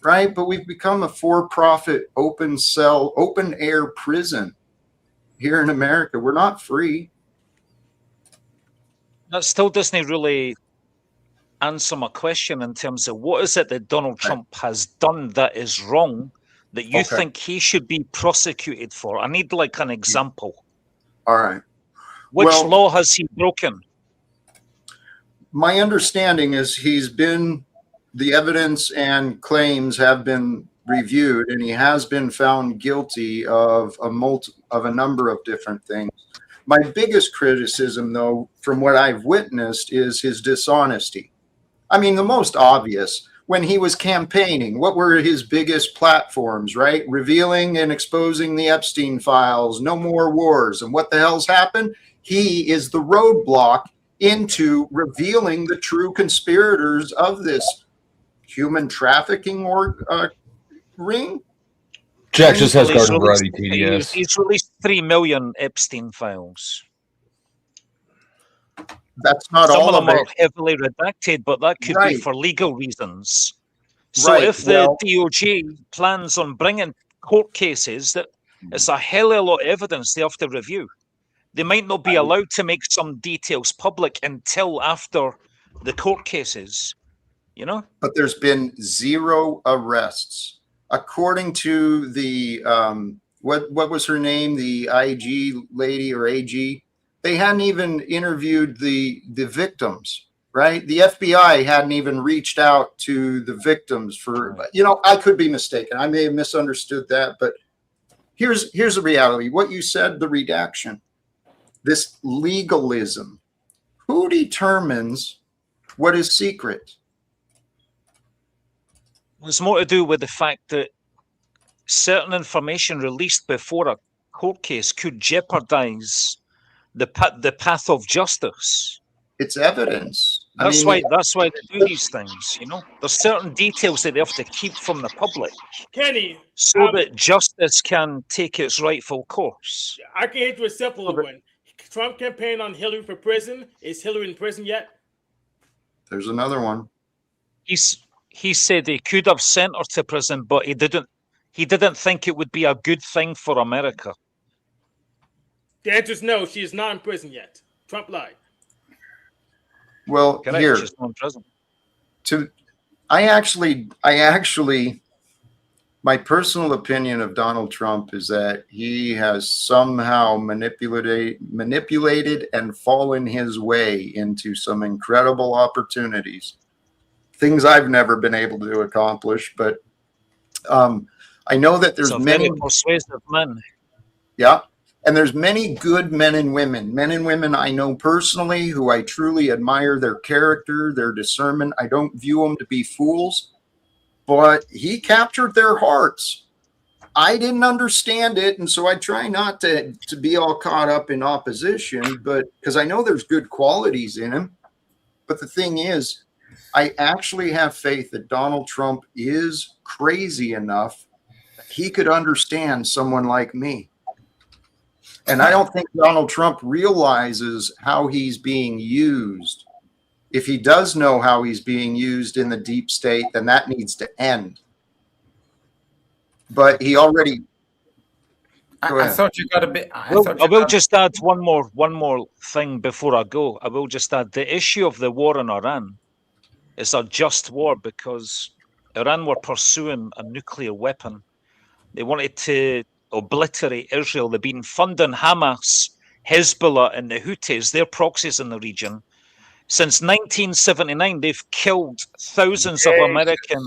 right? But we've become a for-profit, open cell, open air prison here in America. We're not free. That still doesn't really answer my question in terms of what is it that Donald Trump has done that is wrong that you think he should be prosecuted for? I need like an example. All right. Which law has he broken? My understanding is the evidence and claims have been reviewed, and he has been found guilty of a number of different things. My biggest criticism, though, from what I've witnessed, is his dishonesty. I mean, the most obvious, when he was campaigning, what were his biggest platforms, right? Revealing and exposing the Epstein files, no more wars. And what the hell's happened? He is the roadblock into revealing the true conspirators of this human trafficking ring. Jack just has garden variety TDS. He's released 3 million Epstein files. That's not Some all of them of are it. heavily redacted, but that could be for legal reasons. So Right, if the DOJ plans on bringing court cases, that it's a hell of a lot of evidence they have to review. They might not be allowed to make some details public until after the court cases, you know? But there's been 0 arrests. According to the, what was her name? The IG lady or AG? They hadn't even interviewed the victims, right? The FBI hadn't even reached out to the victims for, you know, I could be mistaken. I may have misunderstood that, but here's the reality. What you said, the redaction, this legalism, who determines what is secret? It's more to do with the fact that certain information released before a court case could jeopardize the path of justice. It's evidence. That's why they do these things, you know? There's certain details that they have to keep from the public. Kenny, so that justice can take its rightful course. I can hit you a simple one. Trump campaigned on Hillary for prison. Is Hillary in prison yet? There's another one. He said he could have sent her to prison, but he didn't. He didn't think it would be a good thing for America. The answer is no. She is not in prison yet. Trump lied. Well, Correct, here, she's not in prison. I actually, my personal opinion of Donald Trump is that he has somehow manipulated and fallen his way into some incredible opportunities, things I've never been able to accomplish. But I know that there's many very persuasive men. Yeah. And there's many good men and women I know personally who I truly admire their character, their discernment. I don't view them to be fools, but he captured their hearts. I didn't understand it, and so I try not to be all caught up in opposition, but because I know there's good qualities in him. But the thing is, I actually have faith that Donald Trump is crazy enough that he could understand someone like me. And I don't think Donald Trump realizes how he's being used. If he does know how he's being used in the deep state, then that needs to end. But he already. I thought you got a bit. I will just add one more thing before I go. I will just add the issue of the war in Iran is a just war because Iran were pursuing a nuclear weapon. They wanted to obliterate Israel. They've been funding Hamas, Hezbollah, and the Houthis, their proxies in the region. Since 1979, they've killed thousands of American,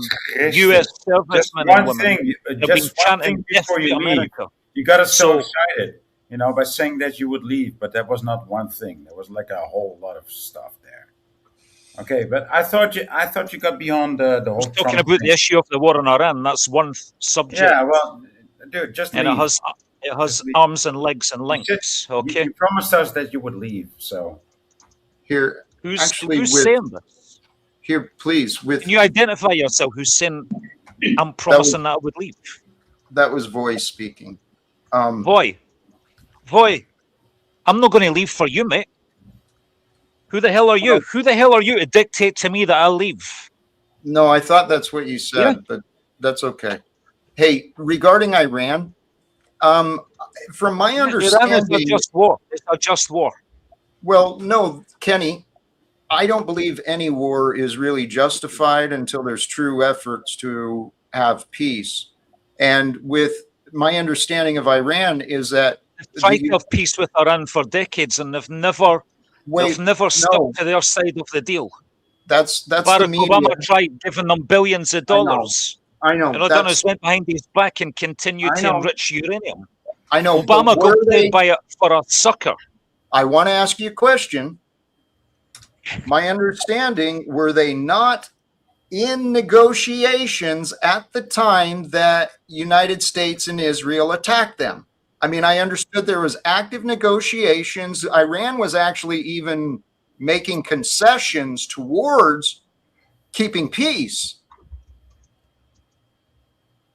U.S. servicemen and women. They've been chanting death to America. You got us so excited, you know, by saying that you would leave, but that was not one thing. There was like a whole lot of stuff there. Okay, but I thought you got beyond the whole. Talking about the issue of the war in Iran, that's one subject. Yeah, well. Dude, just leave. And it has arms and legs and links. Okay. You promised us that you would leave, so here. Who's saying this? Here, please, with Can you identify yourself who's saying, I'm promising that I would leave? that was Voy speaking. Voy, I'm not going to leave for you, mate. Who the hell are you? Who the hell are you to dictate to me that I'll leave? No, I thought that's what you said, but that's okay. Hey, regarding Iran, from my understanding, Iran is a just war. It's a just war. Well, no, Kenny, I don't believe any war is really justified until there's true efforts to have peace. And with my understanding of Iran is that tried to have peace with Iran for decades, and they've never stuck to their side of the deal. That's Barack the media. Obama tried giving them billions of dollars. I know. And O'Donnell's went behind his back and continued to enrich uranium. I know. Obama got paid for a sucker. I want to ask you a question. My understanding, were they not in negotiations at the time that United States and Israel attacked them? I mean, I understood there was active negotiations. Iran was actually even making concessions towards keeping peace.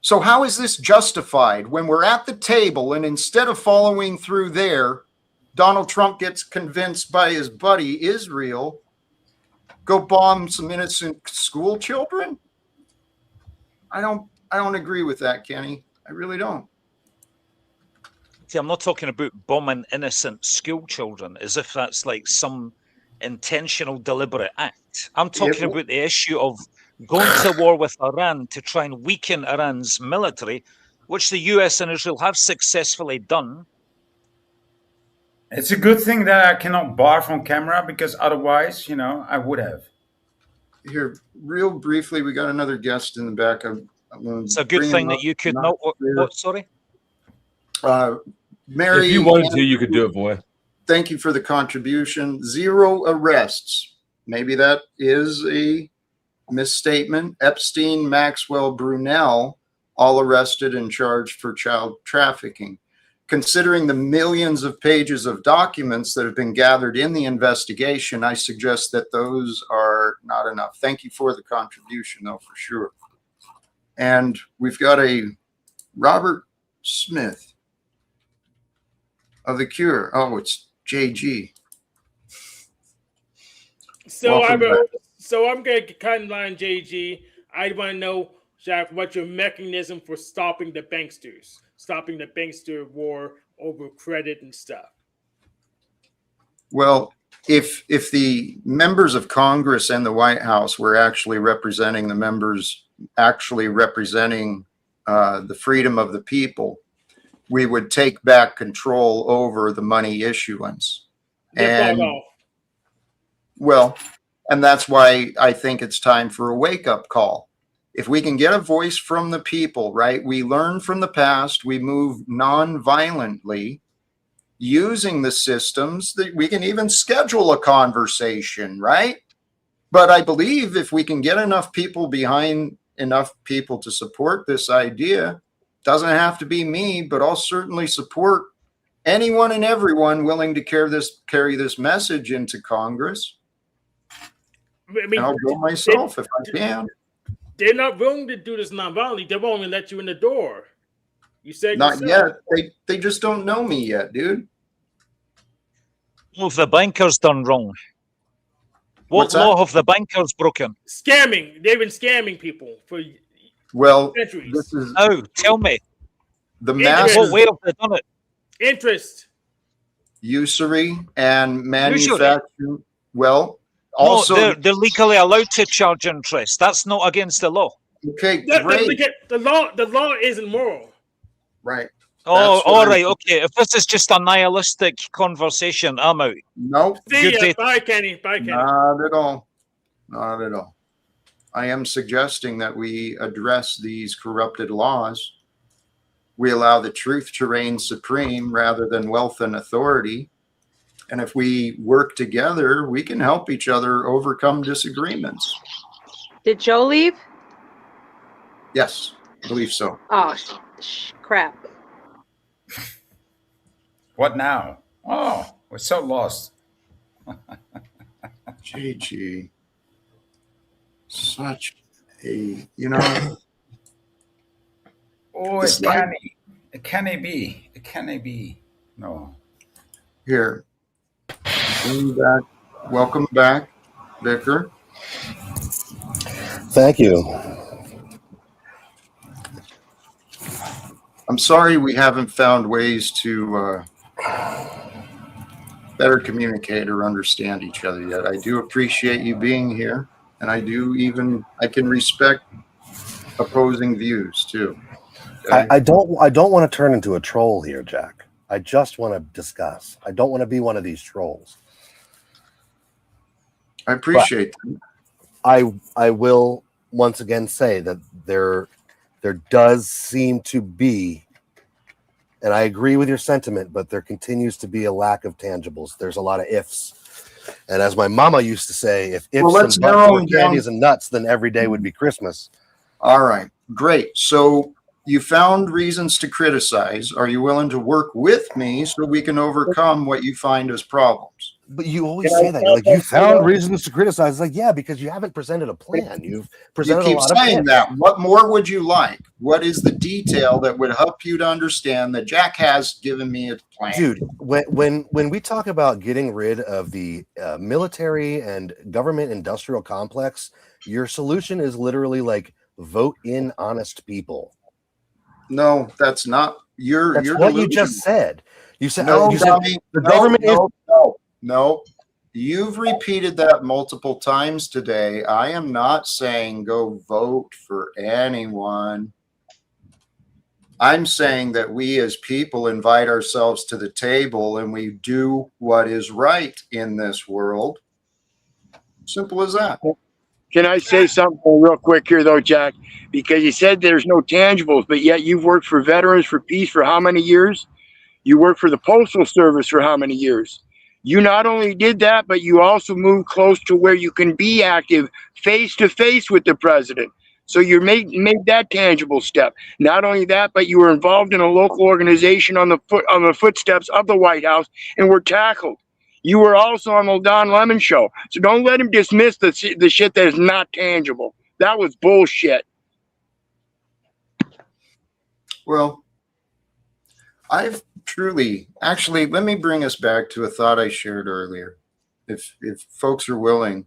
So how is this justified when we're at the table and instead of following through there, Donald Trump gets convinced by his buddy Israel, go bomb some innocent school children? I don't agree with that, Kenny. I really don't. See, I'm not talking about bombing innocent school children as if that's like some intentional, deliberate act. I'm talking about the issue of going to war with Iran to try and weaken Iran's military, which the US and Israel have successfully done. It's a good thing that I cannot barf on camera, because otherwise, I would have. Here, real briefly, we got another guest in the back. It's a good thing that you could not. What? Sorry. Mary, if you wanted to, you could do it, boy. Thank you for the contribution. 0 arrests. Maybe that is a misstatement. Epstein, Maxwell, Brunel, all arrested and charged for child trafficking. Considering the millions of pages of documents that have been gathered in the investigation, I suggest that those are not enough. Thank you for the contribution, though, for sure. And we've got a Robert Smith of The Cure. Oh, it's JG. So I'm going to cut in line, JG. I want to know, Jack, what's your mechanism for stopping the banksters? Stopping the bankster war over credit and stuff. Well, if the members of Congress and the White House were actually representing the members, actually representing the freedom of the people, we would take back control over the money issuance. And well, and that's why I think it's time for a wake-up call. If we can get a voice from the people, right? We learn from the past, we move non-violently using the systems that we can even schedule a conversation, right? But I believe if we can get enough people behind enough people to support this idea, doesn't have to be me, but I'll certainly support anyone and everyone willing to carry this message into Congress. I mean, and I'll go myself if I can. They're not willing to do this non-violently. They won't even let you in the door. You said not yet. They just don't know me yet, dude. What have the bankers done wrong? What law have the bankers broken? Scamming. They've been scamming people for centuries. This is tell me. The massive what way have they done it? Interest. Usury and manufacturing. Well, also no, they're legally allowed to charge interest. That's not against the law. Okay, great. The law isn't moral. Right. Oh, all right. Okay. If this is just a nihilistic conversation, I'm out. Nope. See ya. Bye, Kenny. Bye, Kenny. Not at all. Not at all. I am suggesting that we address these corrupted laws. We allow the truth to reign supreme rather than wealth and authority. And if we work together, we can help each other overcome disagreements. Did Joe leave? Yes, I believe so. Oh, crap. What now? Oh, we're so lost. GG. Such a, you know. Oh, It's it like, can it be? It can it be? No. here, bring you back. Welcome back, Vicar. Thank you. I'm sorry we haven't found ways to better communicate or understand each other yet. I do appreciate you being here, and I can respect opposing views too. Okay? I don't want to turn into a troll here, Jack. I just want to discuss. I don't want to be one of these trolls. I appreciate that. I will once again say that there does seem to be, and I agree with your sentiment, but there continues to be a lack of tangibles. There's a lot of ifs. And as my mama used to say, if ifs and buts were candies and nuts, then every day would be Christmas. All right, great. So you found reasons to criticize. Are you willing to work with me so we can overcome what you find as problems? But you always say that. You're like, you found reasons to criticize. It's like, yeah, because you haven't presented a plan. You've presented a lot of saying that. What more would you like? What is the detail that would help you to understand that Jack has given me a plan? Dude, when we talk about getting rid of the military and government industrial complex, your solution is literally like vote in honest people. No, that's not. You're what delusional. you just said. You said no, you said the government is. No, you've repeated that multiple times today. I am not saying go vote for anyone. I'm saying that we as people invite ourselves to the table and we do what is right in this world. Simple as that. Can I say something real quick here, though, Jack? Because you said there's no tangibles, but yet you've worked for Veterans for Peace for how many years? You worked for the Postal Service for how many years? You not only did that, but you also moved close to where you can be active face to face with the president. So you made that tangible step. Not only that, but you were involved in a local organization on the footsteps of the White House and were tackled. You were also on the Don Lemon show. So don't let him dismiss the shit that is not tangible. That was bullshit. Well, I've actually, let me bring us back to a thought I shared earlier. If folks are willing,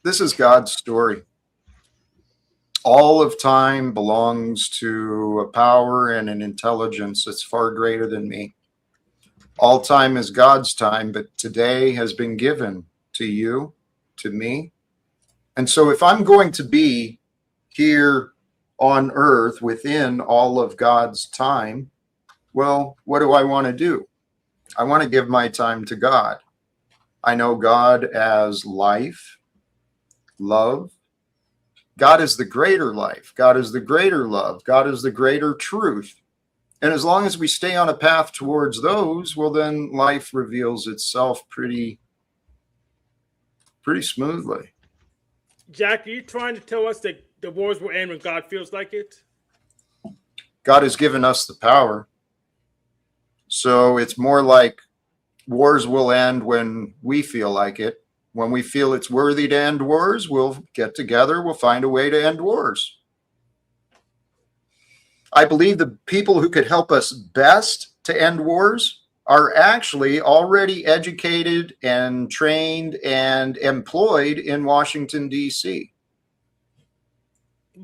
this is God's story. All of time belongs to a power and an intelligence that's far greater than me. All time is God's time, but today has been given to you, to me. And so if I'm going to be here on earth within all of God's time, well, what do I want to do? I want to give my time to God. I know God as life, love. God is the greater life. God is the greater love. God is the greater truth. And as long as we stay on a path towards those, well, then life reveals itself pretty smoothly. Jack, are you trying to tell us that the wars will end when God feels like it? God has given us the power. So it's more like wars will end when we feel like it. When we feel it's worthy to end wars, we'll get together, we'll find a way to end wars. I believe the people who could help us best to end wars are actually already educated and trained and employed in Washington, D.C.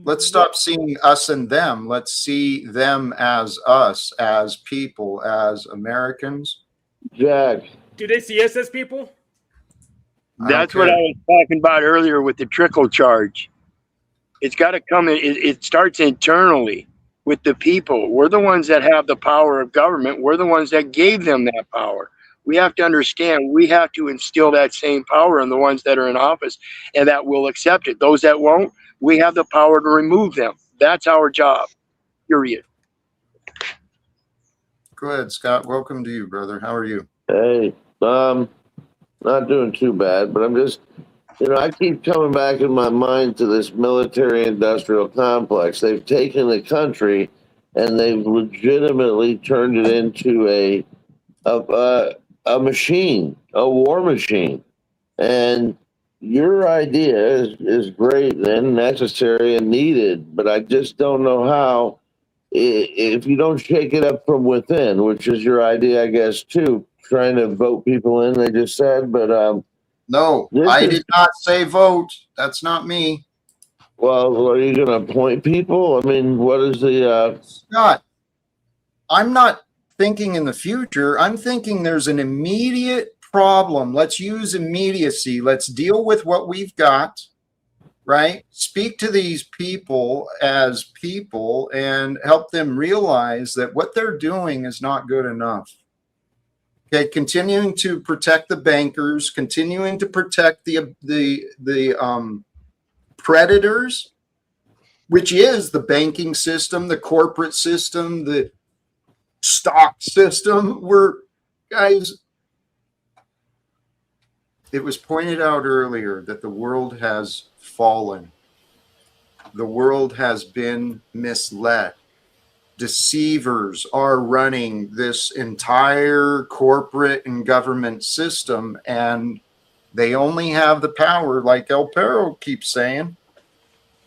Let's stop seeing us and them. Let's see them as us, as people, as Americans. Jack. Do they see us as people? That's what I was talking about earlier with the trickle charge. It's got to come. It starts internally with the people. We're the ones that have the power of government. We're the ones that gave them that power. We have to understand we have to instill that same power in the ones that are in office and that will accept it. Those that won't, we have the power to remove them. That's our job, period. Go ahead, Scott. Welcome to you, brother. How are you? Hey, not doing too bad, but I'm just, I keep coming back in my mind to this military-industrial complex. They've taken the country and they've legitimately turned it into a machine, a war machine. And your idea is great and necessary and needed, but I just don't know how. If you don't shake it up from within, which is your idea, I guess, too, trying to vote people in, they just said, but no, I did not say vote. That's not me. Well, are you going to appoint people? I mean, what is the Scott? I'm not thinking in the future. I'm thinking there's an immediate problem. Let's use immediacy. Let's deal with what we've got. Right? Speak to these people as people and help them realize that what they're doing is not good enough. Okay, continuing to protect the bankers, continuing to protect the predators, which is the banking system, the corporate system, the stock system. Guys, it was pointed out earlier that the world has fallen. The world has been misled. Deceivers are running this entire corporate and government system, and they only have the power, like El Perro keeps saying.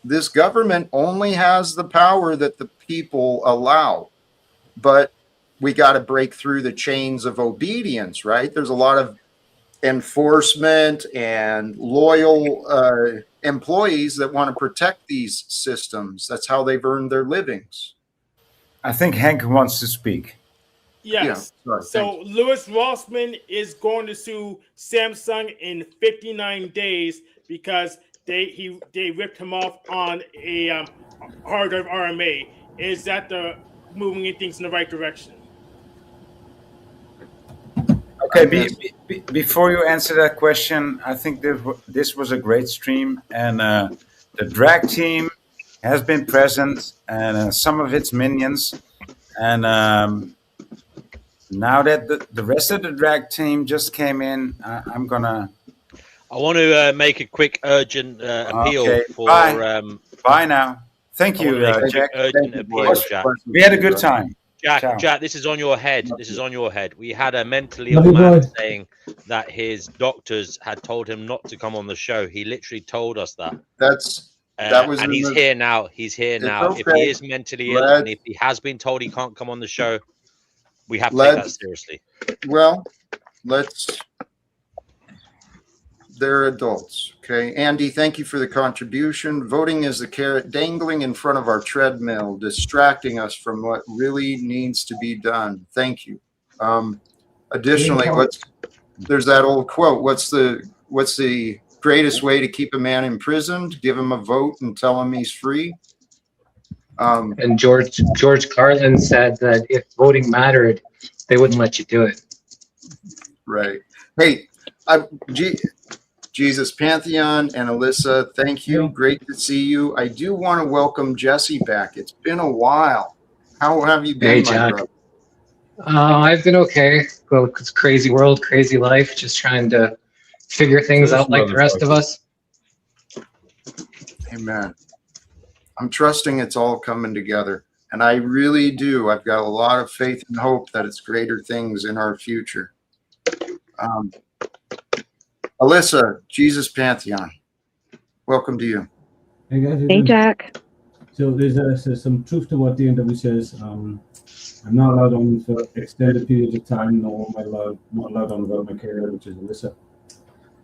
This government only has the power that the people allow. But we got to break through the chains of obedience, right? There's a lot of enforcement and loyal employees that want to protect these systems. That's how they've earned their livings. I think Hank wants to speak. Yes. Yeah, sorry, so Louis Rossmann is going to sue Samsung in 59 days because they ripped him off on a hard drive RMA. Is that the moving things in the right direction? Okay, before you answer that question, I think this was a great stream, and the drag team has been present, and some of its minions, and now that the rest of the drag team just came in, I want to make a quick urgent appeal for. Bye. Bye now. Thank you, Jack. Urgent appeal, Jack. We had a good time. Jack, this is on your head. This is on your head. We had a mentally ill man saying that his doctors had told him not to come on the show. He literally told us that. That was, and he's here now. He's here now. Okay. If he is mentally ill and if he has been told he can't come on the show, we have to take that seriously. Well, they're adults. Okay. Andy, thank you for the contribution. Voting is the carrot dangling in front of our treadmill, distracting us from what really needs to be done. Thank you. Additionally, there's that old quote. What's the greatest way to keep a man imprisoned? Give him a vote and tell him he's free. And George Carlin said that if voting mattered, they wouldn't let you do it. Right. Hey, Jesus Pantheon and Alyssa, thank you. Great to see you. I do want to welcome Jesse back. It's been a while. How have you been, my brother? I've been okay. Well, it's crazy world, crazy life. Just trying to figure things out like the rest of us. Amen. I'm trusting it's all coming together. And I really do. I've got a lot of faith and hope that it's greater things in our future. Alyssa, Jesus Pantheon, welcome to you. Hey guys. Hey Jack. So there's some truth to what DMW says. I'm not allowed on for extended periods of time, nor am I not allowed on about my career, which is Alyssa.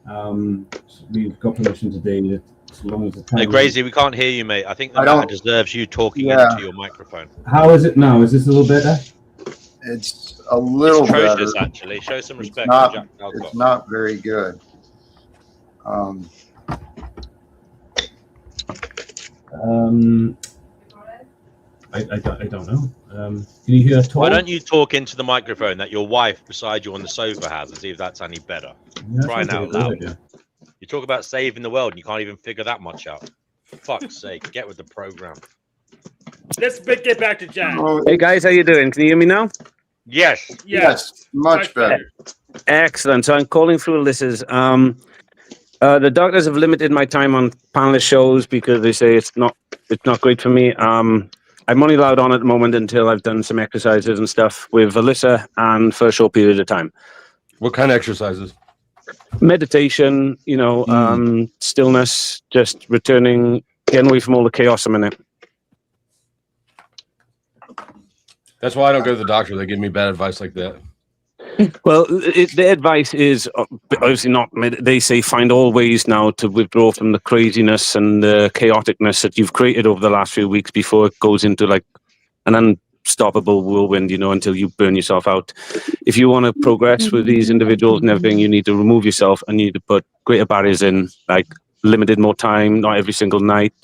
So we've got permission today that as long as the time. Hey, Crazy, we can't hear you, mate. I think the matter deserves you talking into your microphone. How is it now? Is this a little better? It's a little better. Actually. Show some respect It's to Jack Talcott. It's not very good. I don't know. Can you hear us talk? Why don't you talk into the microphone that your wife beside you on the sofa has and see if that's any better? Crying out loud. You talk about saving the world and you can't even figure that much out. For fuck's sake, get with the program. Let's get back to Jack. Hey guys, how you doing? Can you hear me now? Yes, much better. Excellent. So I'm calling through Alyssa's. The doctors have limited my time on panelist shows because they say it's not great for me. I'm only allowed on at the moment until I've done some exercises and stuff with Alyssa and for a short period of time. What kind of exercises? Meditation, stillness, just returning, getting away from all the chaos a minute. That's why I don't go to the doctor. They give me bad advice like that. Well, the advice is obviously not. They say find all ways now to withdraw from the craziness and the chaoticness that you've created over the last few weeks before it goes into like an unstoppable whirlwind, until you burn yourself out. If you want to progress with these individuals and everything, you need to remove yourself and you need to put greater barriers in, like limited more time, not every single night.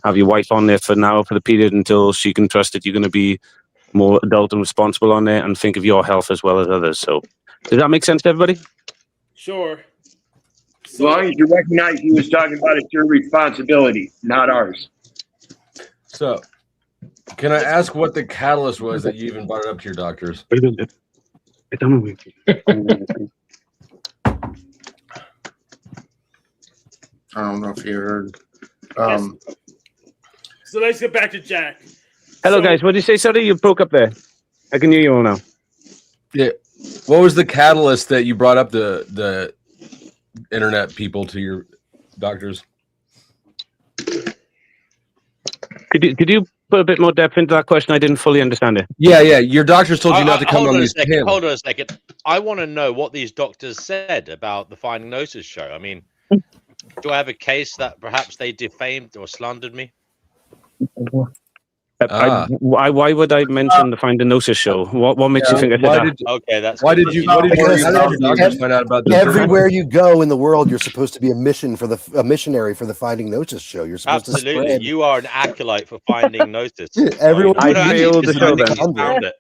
Have your wife on there for the period until she can trust that you're going to be more adult and responsible on there and think of your health as well as others. So does that make sense to everybody? Sure. As long as you recognize he was talking about it's your responsibility, not ours. So, can I ask what the catalyst was that you even brought it up to your doctors? I don't know if you heard. So let's get back to Jack. Hello, guys. What did you say? Sorry, you broke up there. I can hear you all now. Yeah. What was the catalyst that you brought up the internet people to your doctors? Could you put a bit more depth into that question? I didn't fully understand it. Yeah. Your doctors told you not to come on these panels. Hold on a second. I want to know what these doctors said about the Finding Gnosis show. I mean, do I have a case that perhaps they defamed or slandered me? Why would I mention the Finding Gnosis show? What makes you think I said that? Okay, that's why did you find out about this? Everywhere you go in the world, you're supposed to be a missionary for the Finding Gnosis show. You're supposed to spread. You are an acolyte for Finding Gnosis. Everyone,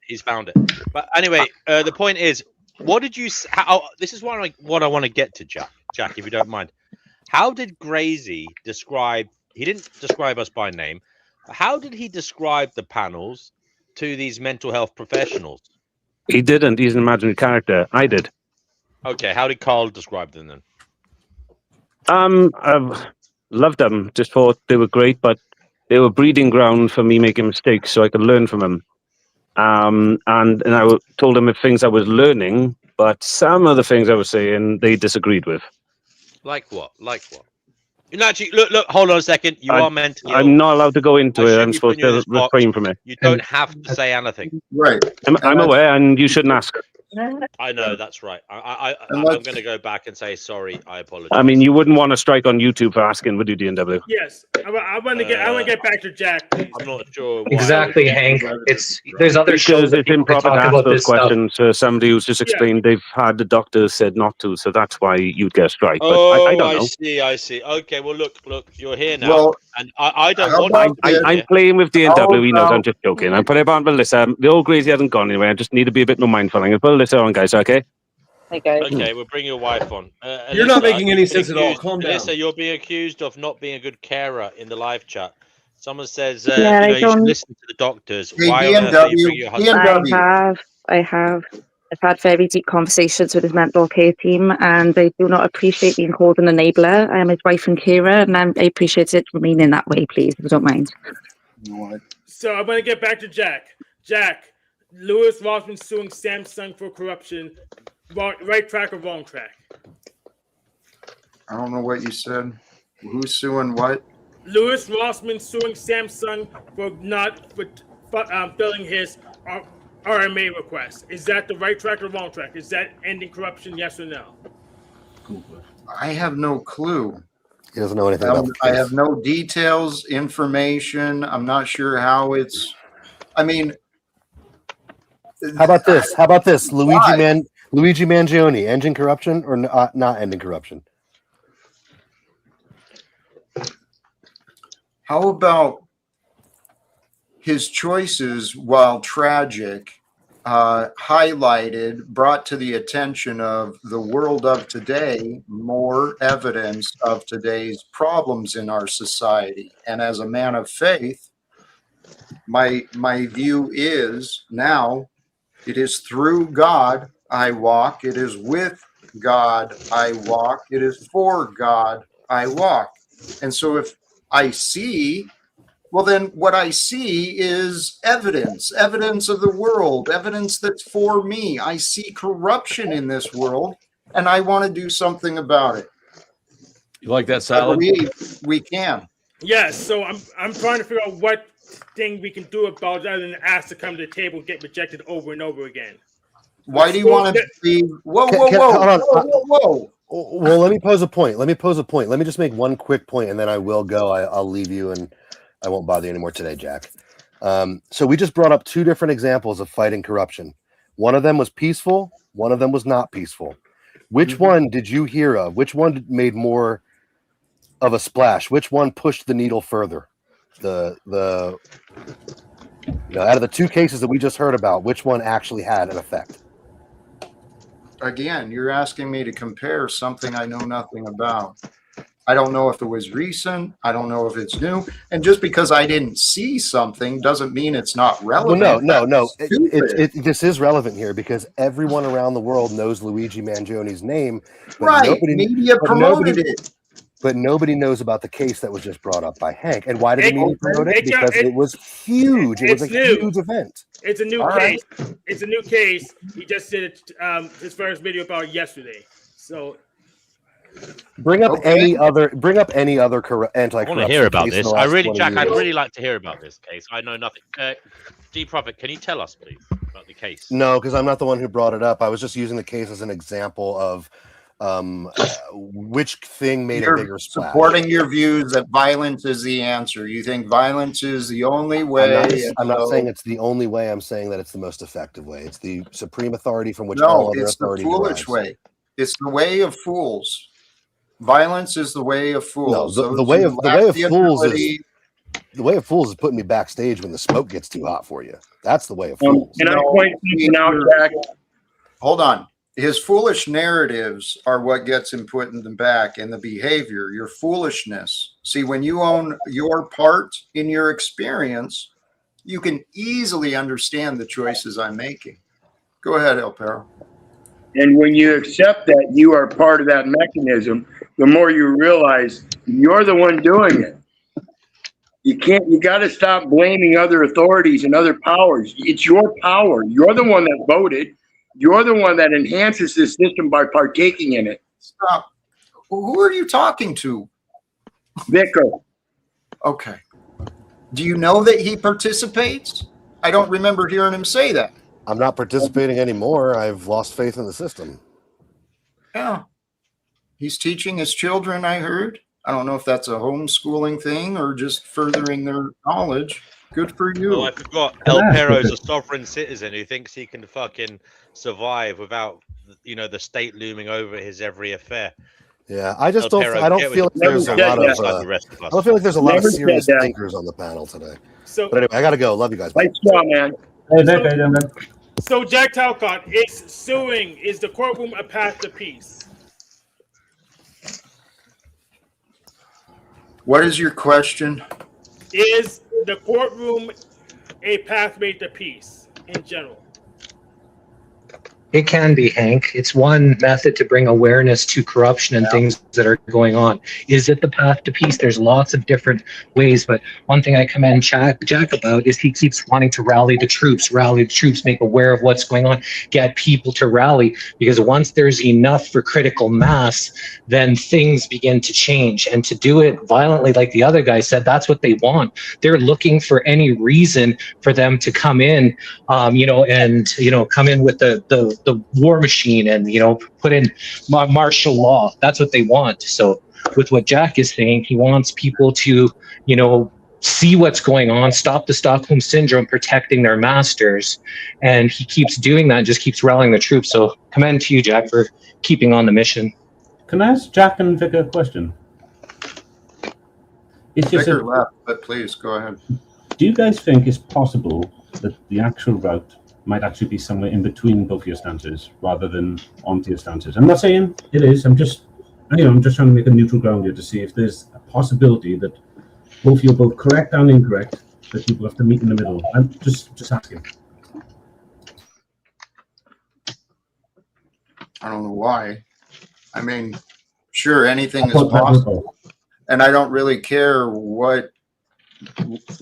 He's found it. But anyway, the point is, what did you? This is what I want to get to, Jack. Jack, if you don't mind, how did Gracie describe? He didn't describe us by name. How did he describe the panels to these mental health professionals? He didn't. He's an imaginary character. I did. Okay, how did Carl describe them then? I've loved them. Just thought they were great, but they were breeding ground for me making mistakes, so I could learn from them. And I told them things I was learning, but some of the things I was saying they disagreed with. Like what? No, actually, look, hold on a second. You are mentally ill. I'm not allowed to go into it. I'm supposed to refrain from it. You don't have to say anything. Right. I'm aware, and you shouldn't ask. I know, that's right. I'm going to go back and say sorry. I apologize. I mean, you wouldn't want to strike on YouTube for asking, would you, DNW? Yes, I want to get back to Jack. Please. I'm not sure. Exactly, Hank. There's other shows that it's improper to talk ask about those this stuff. questions to somebody who's just explained they've had the doctor said not to, so that's why you'd get a strike. But Oh, I don't know. I see. Okay, well, look, you're here now, Well, and I don't want you. I'm playing with DNW. He knows I'm just joking. I'm putting it on Melissa. The old Gracie hasn't gone anywhere. I just need to be a bit more mindful. I'm going to put Melissa on, guys, okay? Okay, we'll bring your wife on. You're not Alyssa, making any sense at all. Calm down. Alyssa, you're being accused of not being a good carer in the live chat. Someone says you should listen to the doctors. Hey, Why on earth are you bringing your husband? I have. I've had very deep conversations with his mental care team, and they do not appreciate being called an enabler. I am his wife and carer, and I appreciate it remaining that way, please, if you don't mind. So I'm going to get back to Jack. Jack, Lewis Rossman suing Samsung for corruption. Right track or wrong track? I don't know what you said. Who's suing what? Lewis Rossman suing Samsung for not filling his RMA request. Is that the right track or wrong track? Is that ending corruption, yes or no? I have no clue. He doesn't know anything about the I case. have no details, information. I'm not sure how it's. I mean, How about this? Luigi Mangione, ending corruption or not ending corruption? How about his choices, while tragic, highlighted, brought to the attention of the world of today more evidence of today's problems in our society. And as a man of faith, my view is now it is through God I walk. It is with God I walk. It is for God I walk. And so if I see, well, then what I see is evidence of the world, evidence that's for me. I see corruption in this world, and I want to do something about it. You like that I salad? believe we can. Yes, so I'm trying to figure out what thing we can do about it other than ask to come to the table and get rejected over and over again. Why do you want to be? Whoa, Hold on. whoa! Well, let me pose a point. Let me just make one quick point, and then I will go. I'll leave you, and I won't bother you anymore today, Jack. So we just brought up two different examples of fighting corruption. One of them was peaceful. One of them was not peaceful. Which one did you hear of? Which one made more of a splash? Which one pushed the needle further? Out of the two cases that we just heard about, which one actually had an effect? Again, you're asking me to compare something I know nothing about. I don't know if it was recent. I don't know if it's new. And just because I didn't see something doesn't mean it's not relevant. Well, no. This is relevant here because everyone around the world knows Luigi Mangioni's name. Right. Media promoted it. But nobody knows about the case that was just brought up by Hank. And why did the media promote it? Because it was huge. It was a huge event. It's a new case. It's a new case. He just did it, his first video about it yesterday. So bring up any other anti-corruption. I want to hear about this. I'd really like to hear about this case. I know nothing. D Prophet, can you tell us, please, about the case? No, because I'm not the one who brought it up. I was just using the case as an example of which thing made a bigger splash. Supporting your views that violence is the answer. You think violence is the only way. I'm not saying it's the only way. I'm saying that it's the most effective way. It's the supreme authority from which all other authority derives. No, it's the foolish way. It's the way of fools. Violence is the way of fools. No, the way of fools is putting me backstage when the smoke gets too hot for you. That's the way of fools. Can I point something out, Jack? Hold on. His foolish narratives are what gets him put in the back, and the behavior, your foolishness. See, when you own your part in your experience, you can easily understand the choices I'm making. Go ahead, El Perro. And when you accept that you are part of that mechanism, the more you realize you're the one doing it. You got to stop blaming other authorities and other powers. It's your power. You're the one that voted. You're the one that enhances this system by partaking in it. Stop. Who are you talking to? Vico. Okay. Do you know that he participates? I don't remember hearing him say that. I'm not participating anymore. I've lost faith in the system. Yeah. He's teaching his children, I heard. I don't know if that's a homeschooling thing or just furthering their knowledge. Good for you. Oh, I forgot. El Perro's a sovereign citizen who thinks he can fucking survive without, the state looming over his every affair. Yeah, I just don't. I don't feel like there's a lot of. I don't feel like there's a lot of serious thinkers on the panel today. So, but anyway, I gotta go. Love you guys. Nice job, man. So Jack Talcott is suing. Is the courtroom a path to peace? What is your question? Is the courtroom a pathway to peace in general? It can be, Hank. It's one method to bring awareness to corruption and things that are going on. Is it the path to peace? There's lots of different ways, but one thing I commend Jack about is he keeps wanting to rally the troops, make aware of what's going on, get people to rally, because once there's enough for critical mass, then things begin to change. And to do it violently, like the other guy said, that's what they want. They're looking for any reason for them to come in, come in with the war machine and put in martial law. That's what they want. So with what Jack is saying, he wants people to see what's going on, stop the Stockholm syndrome, protecting their masters, and he keeps doing that, just keeps rallying the troops. So commend to you, Jack, for keeping on the mission. Can I ask Jack and Vic a question? It's just Vicar left, but please go ahead. Do you guys think it's possible that the actual route might actually be somewhere in between both your stances rather than onto your stances? I'm not saying it is. I'm just trying to make a neutral ground here to see if there's a possibility that you're both correct and incorrect, that people have to meet in the middle. I'm just asking. I don't know why. I mean, sure, anything is possible. And I don't really care what.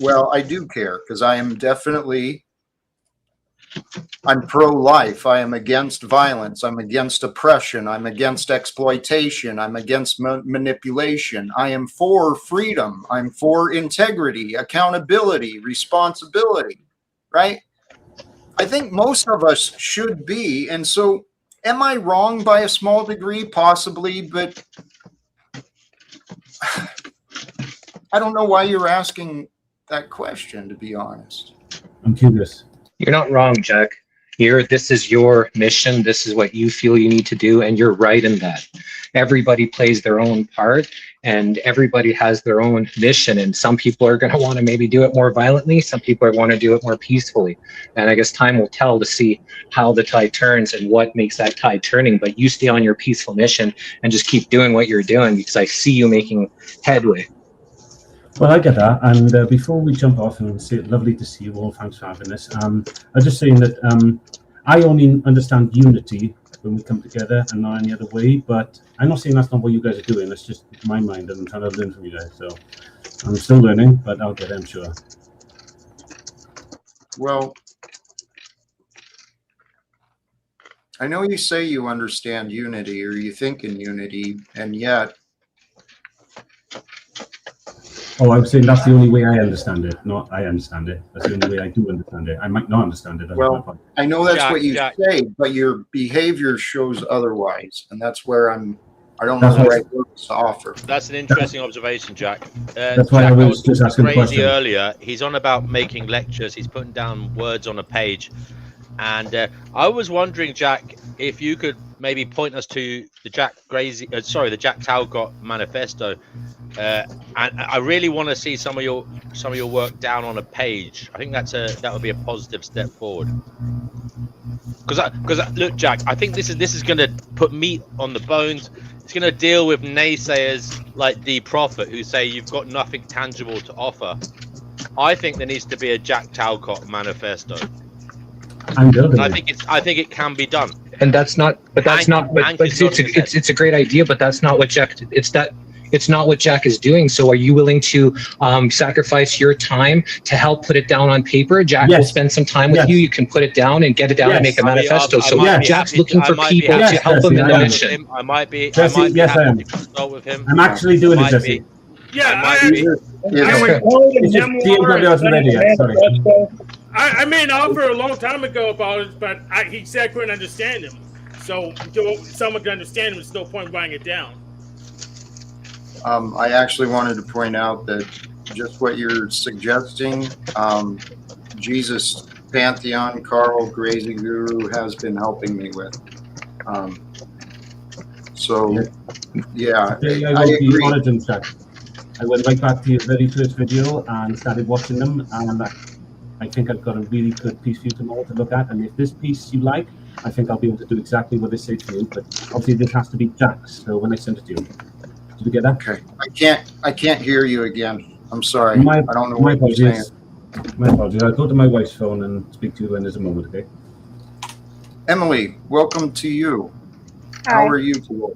Well, I do care because I am definitely I'm pro-life. I am against violence. I'm against oppression. I'm against exploitation. I'm against manipulation. I am for freedom. I'm for integrity, accountability, responsibility, right? I think most of us should be. And so am I wrong by a small degree? Possibly, but I don't know why you're asking that question, to be honest. I'm curious. You're not wrong, Jack. This is your mission. This is what you feel you need to do, and you're right in that. Everybody plays their own part, and everybody has their own mission. And some people are going to want to maybe do it more violently. Some people want to do it more peacefully. And I guess time will tell to see how the tide turns and what makes that tide turning. But you stay on your peaceful mission and just keep doing what you're doing, because I see you making headway. Well, I get that. And before we jump off and say lovely to see you all, thanks for having us. I'm just saying that I only understand unity when we come together and not any other way. But I'm not saying that's not what you guys are doing. That's just my mind, and I'm trying to learn from you guys. So I'm still learning, but I'll get it, I'm sure. Well, I know you say you understand unity, or you think in unity, and yet... Oh, I'm saying that's the only way I understand it. Not I understand it. That's the only way I do understand it. I might not understand it. Well, I know that's what you say, but your behavior shows otherwise, and that's where I don't know the right words to offer. That's an interesting observation, Jack. That's why Jack, I was just asking the crazy question. earlier. He's on about making lectures. He's putting down words on a page, and I was wondering, Jack, if you could maybe point us to the Jack Talcott manifesto. And I really want to see some of your work down on a page. I think that would be a positive step forward. Because look, Jack, I think this is going to put meat on the bones. It's going to deal with naysayers like D Prophet who say you've got nothing tangible to offer. I think there needs to be a Jack Talcott manifesto. And I think it can be done. And it's a great idea, but that's not what Jack. It's not what Jack is doing. So are you willing to sacrifice your time to help put it down on paper? Jack will spend some time with you. You can put it down and get it down and make a manifesto. So Jack's looking for people to help him in the mission. I might be Jesse, yes, I am. to consult with him. I'm actually doing it, Jesse. I made an offer a long time ago about it, but he said I couldn't understand him. So until someone can understand him, there's no point writing it down. I actually wanted to point out that just what you're suggesting, Jesus Pantheon, Carl Crazy Guru has been helping me with. I agree. I went right back to your very first video and started watching them, and I think I've got a really good piece for you tomorrow to look at. And if this piece you like, I think I'll be able to do exactly what they say to you. But obviously, this has to be Jack's. So when I send it to you. Did you get that? Okay. I can't hear you again. I'm sorry. I don't know what you're saying. My apologies. I'll go to my wife's phone and speak to you when there's a moment, okay? Emily, welcome to you. Hi. How are you today?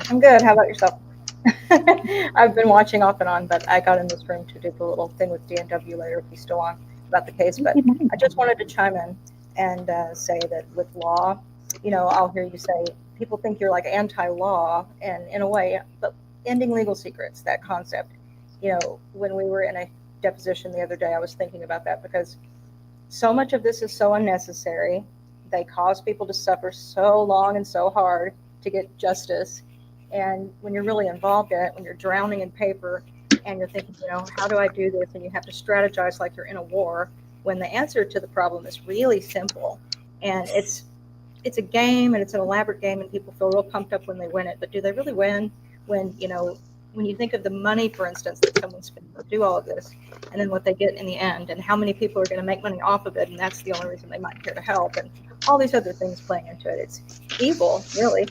I'm good. How about yourself? I've been watching off and on, but I got in this room to do the little thing with DNW later if he's still on about the case. But I just wanted to chime in and say that with law, I'll hear you say people think you're like anti-law, and in a way, but ending legal secrets, that concept. When we were in a deposition the other day, I was thinking about that because so much of this is so unnecessary. They cause people to suffer so long and so hard to get justice. And when you're really involved in it, when you're drowning in paper and you're thinking, how do I do this? And you have to strategize like you're in a war, when the answer to the problem is really simple. And it's a game, and it's an elaborate game, and people feel real pumped up when they win it. But do they really win when you think of the money, for instance, that someone spent to do all of this, and then what they get in the end, and how many people are going to make money off of it, and that's the only reason they might care to help, and all these other things playing into it. It's evil, really.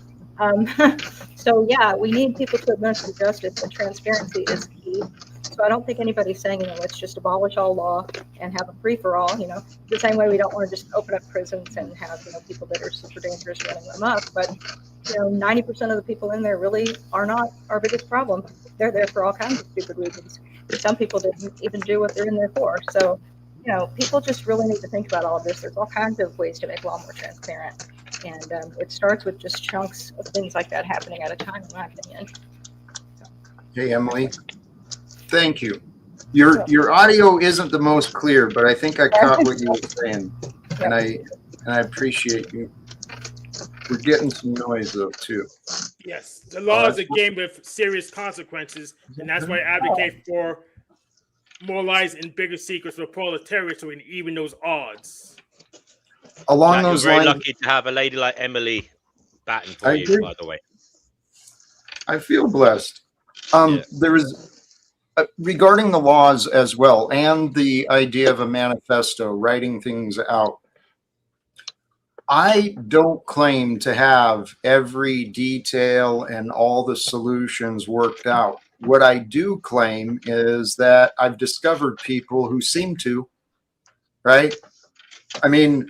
So yeah, we need people to administer justice, and transparency is key. So I don't think anybody's saying, let's just abolish all law and have a free for all. The same way we don't want to just open up prisons and have people that are super dangerous running them up. But 90% of the people in there really are not our biggest problem. They're there for all kinds of stupid reasons. Some people didn't even do what they're in there for. So you know, people just really need to think about all of this. There's all kinds of ways to make law more transparent, and it starts with just chunks of things like that happening at a time, in my opinion. Hey, Emily, thank you. Your audio isn't the most clear, but I think I caught what you were saying, and I appreciate you. We're getting some noise though too. Yes, the law is a game with serious consequences, and that's why I advocate for more lies and bigger secrets for proletariat and even those odds. Along Jack, those you're very lines, lucky to have a lady like Emily batting for I you, agree. by the way. I feel blessed. There was regarding the laws as well, and the idea of a manifesto, writing things out. I don't claim to have every detail and all the solutions worked out. What I do claim is that I've discovered people who seem to, right? I mean,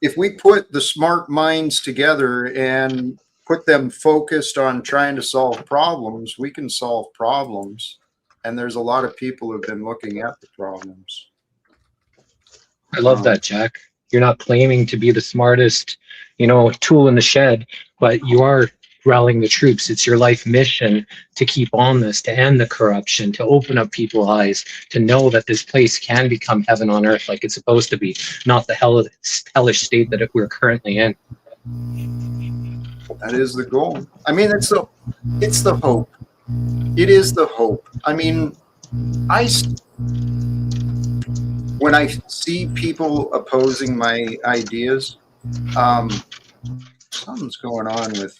if we put the smart minds together and put them focused on trying to solve problems, we can solve problems. And there's a lot of people who've been looking at the problems. I love that, Jack. You're not claiming to be the smartest, tool in the shed, but you are rallying the troops. It's your life mission to keep on this, to end the corruption, to open up people's eyes, to know that this place can become heaven on earth like it's supposed to be, not the hellish state that we're currently in. That is the goal. I mean, it's the hope. It is the hope. I mean, when I see people opposing my ideas, something's going on with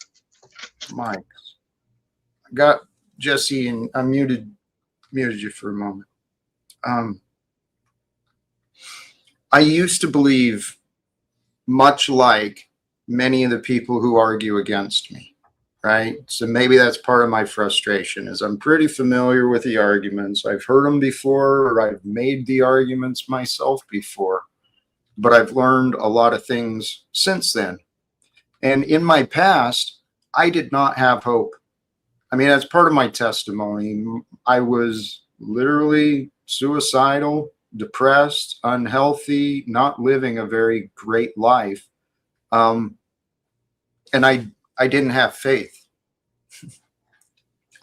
mics. I got Jesse and I muted you for a moment. I used to believe, much like many of the people who argue against me, right? So maybe that's part of my frustration is I'm pretty familiar with the arguments. I've heard them before, or I've made the arguments myself before, but I've learned a lot of things since then. And in my past, I did not have hope. I mean, that's part of my testimony. I was literally suicidal, depressed, unhealthy, not living a very great life. And I didn't have faith.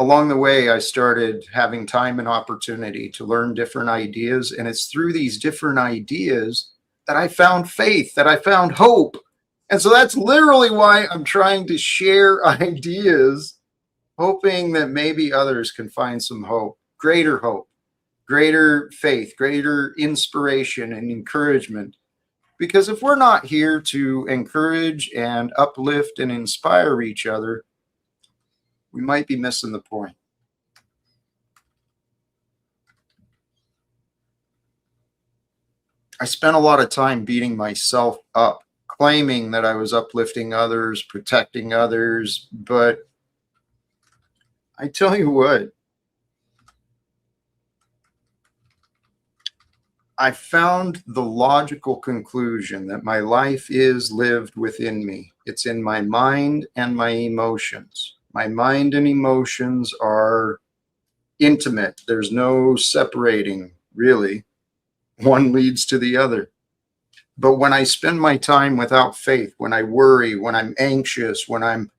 Along the way, I started having time and opportunity to learn different ideas. And it's through these different ideas that I found faith, that I found hope. And so that's literally why I'm trying to share ideas, hoping that maybe others can find some hope, greater faith, greater inspiration and encouragement. Because if we're not here to encourage and uplift and inspire each other, we might be missing the point. I spent a lot of time beating myself up, claiming that I was uplifting others, protecting others, but I tell you what, I found the logical conclusion that my life is lived within me. It's in my mind and my emotions. My mind and emotions are intimate. There's no separating, really. One leads to the other. But when I spend my time without faith, when I worry, when I'm anxious, when I'm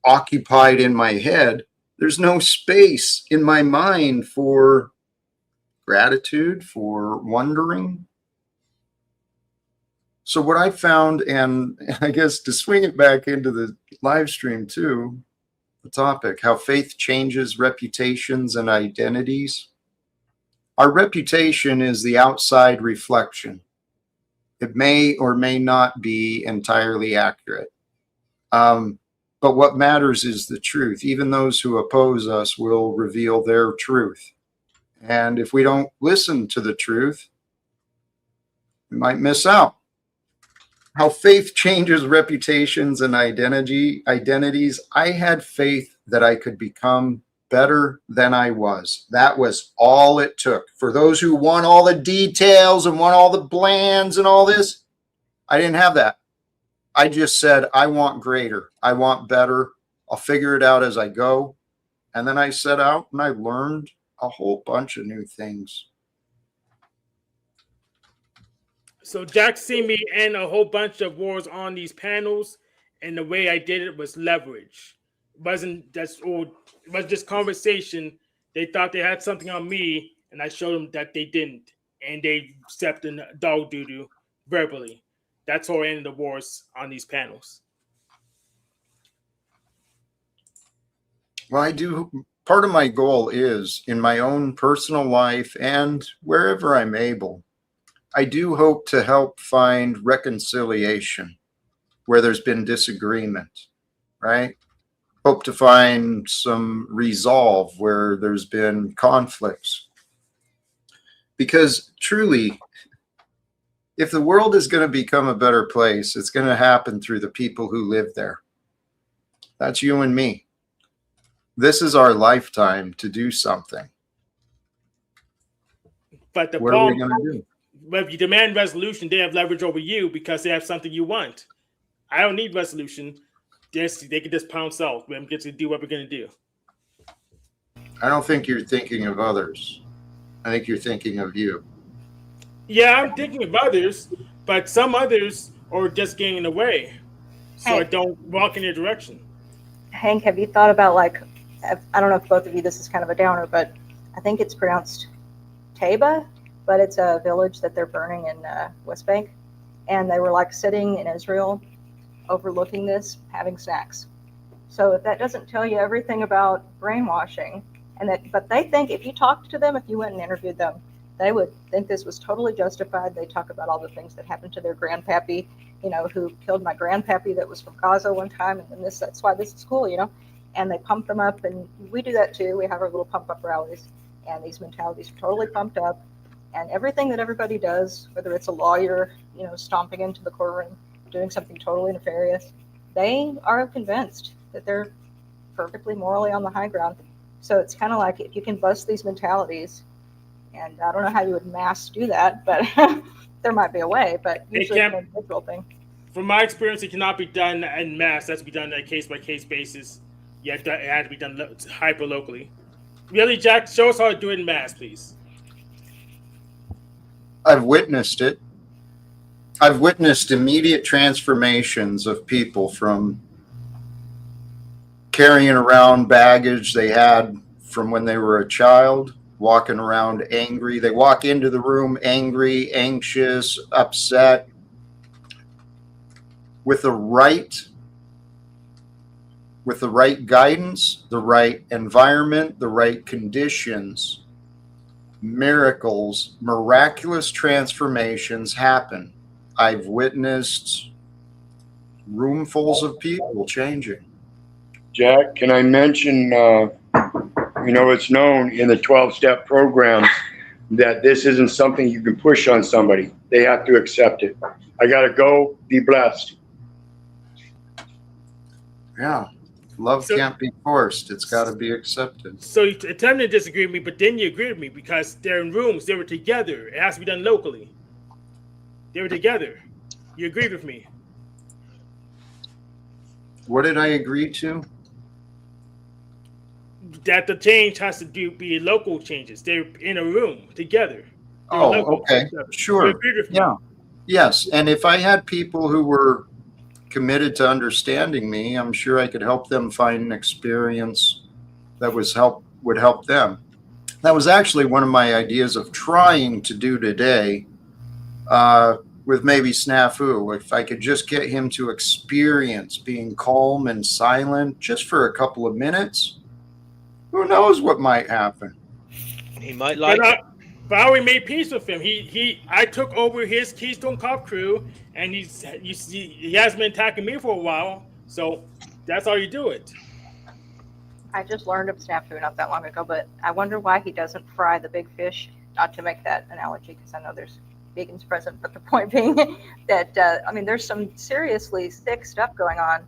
occupied in my head, there's no space in my mind for gratitude, for wondering. So what I found, and I guess to swing it back into the live stream too, the topic, how faith changes reputations and identities. Our reputation is the outside reflection. It may or may not be entirely accurate. But what matters is the truth. Even those who oppose us will reveal their truth. And if we don't listen to the truth, we might miss out. How faith changes reputations and identities. I had faith that I could become better than I was. That was all it took. For those who want all the details and want all the plans and all this, I didn't have that. I just said, I want greater. I want better. I'll figure it out as I go. And then I set out and I learned a whole bunch of new things. So Jack seen me end a whole bunch of wars on these panels, and the way I did it was leverage. It wasn't just conversation. They thought they had something on me, and I showed them that they didn't, and they stepped in dog doo-doo verbally. That's how I ended the wars on these panels. Well, I do. Part of my goal is in my own personal life and wherever I'm able, I do hope to help find reconciliation where there's been disagreement, right? Hope to find some resolve where there's been conflicts. Because truly, if the world is going to become a better place, it's going to happen through the people who live there. That's you and me. This is our lifetime to do something. But the What are we problem, going to do? if you demand resolution, they have leverage over you because they have something you want. I don't need resolution. They can just pounce out and get to do what we're going to do. I don't think you're thinking of others. I think you're thinking of you. Yeah, I'm thinking of others, but some others are just getting in the way. So I don't walk in their direction. Hank, have you thought about, like, I don't know if both of you, this is kind of a downer, but I think it's pronounced Taba, but it's a village that they're burning in West Bank. And they were like sitting in Israel overlooking this, having snacks. So if that doesn't tell you everything about brainwashing, but they think if you talked to them, if you went and interviewed them, they would think this was totally justified. They talk about all the things that happened to their grandpappy, who killed my grandpappy that was from Gaza one time, and then that's why this is cool, and they pump them up, and we do that too. We have our little pump up rallies, and these mentalities are totally pumped up, and everything that everybody does, whether it's a lawyer, stomping into the courtroom, doing something totally nefarious, they are convinced that they're perfectly morally on the high ground. So it's kind of like if you can bust these mentalities, and I don't know how you would mass do that, but there might be a way, but usually it's an individual thing. From my experience, it cannot be done in mass. That's to be done on a case-by-case basis. Yeah, it had to be done hyper-locally. Really, Jack, show us how to do it in mass, please. I've witnessed it. I've witnessed immediate transformations of people from carrying around baggage they had from when they were a child, walking around angry. They walk into the room angry, anxious, upset. With the right guidance, the right environment, the right conditions, miraculous transformations happen. I've witnessed roomfuls of people changing. Jack, can I mention, it's known in the 12-step program that this isn't something you can push on somebody. They have to accept it. I got to go. Be blessed. Yeah. Love can't be forced. It's got to be accepted. So you attempted to disagree with me, but then you agreed with me because they're in rooms. They were together. It has to be done locally. They were together. You agreed with me. What did I agree to? That the change has to be local changes. They're in a room together. Oh, okay. Sure. You agreed with me. Yeah. Yes. And if I had people who were committed to understanding me, I'm sure I could help them find an experience that would help them. That was actually one of my ideas of trying to do today with maybe Snafu. If I could just get him to experience being calm and silent just for a couple of minutes, who knows what might happen. He might like it. But I already made peace with him. I took over his Keystone Cop crew, and he hasn't been attacking me for a while. So that's how you do it. I just learned of snafu not that long ago, but I wonder why he doesn't fry the big fish. Not to make that analogy, because I know there's vegans present, but the point being that there's some seriously sick stuff going on.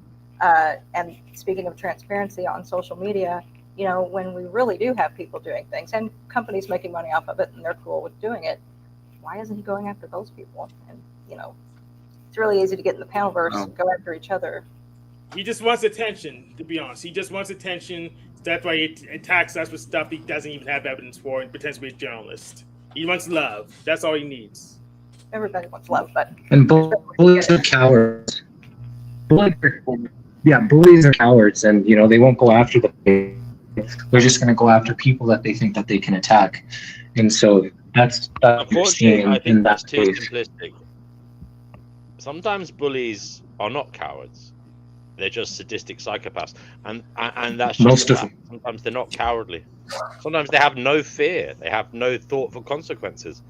And speaking of transparency on social media, when we really do have people doing things and companies making money off of it and they're cool with doing it, why isn't he going after those people? And, it's really easy to get in the panelverse and go after each other. He just wants attention, to be honest. He just wants attention. That's why he attacks us with stuff he doesn't even have evidence for and pretends to be a journalist. He wants love. That's all he needs. everybody wants love, but And bullies are cowards. Bullies are cowards, and they won't go after the. They're just going to go after people that they think that they can attack, and so that's what you're Unfortunately, seeing I in think that that's too case. simplistic. Sometimes bullies are not cowards; they're just sadistic psychopaths, and that's just Most the of fact. them. Sometimes they're not cowardly. Sometimes they have no fear. They have no thought for consequences.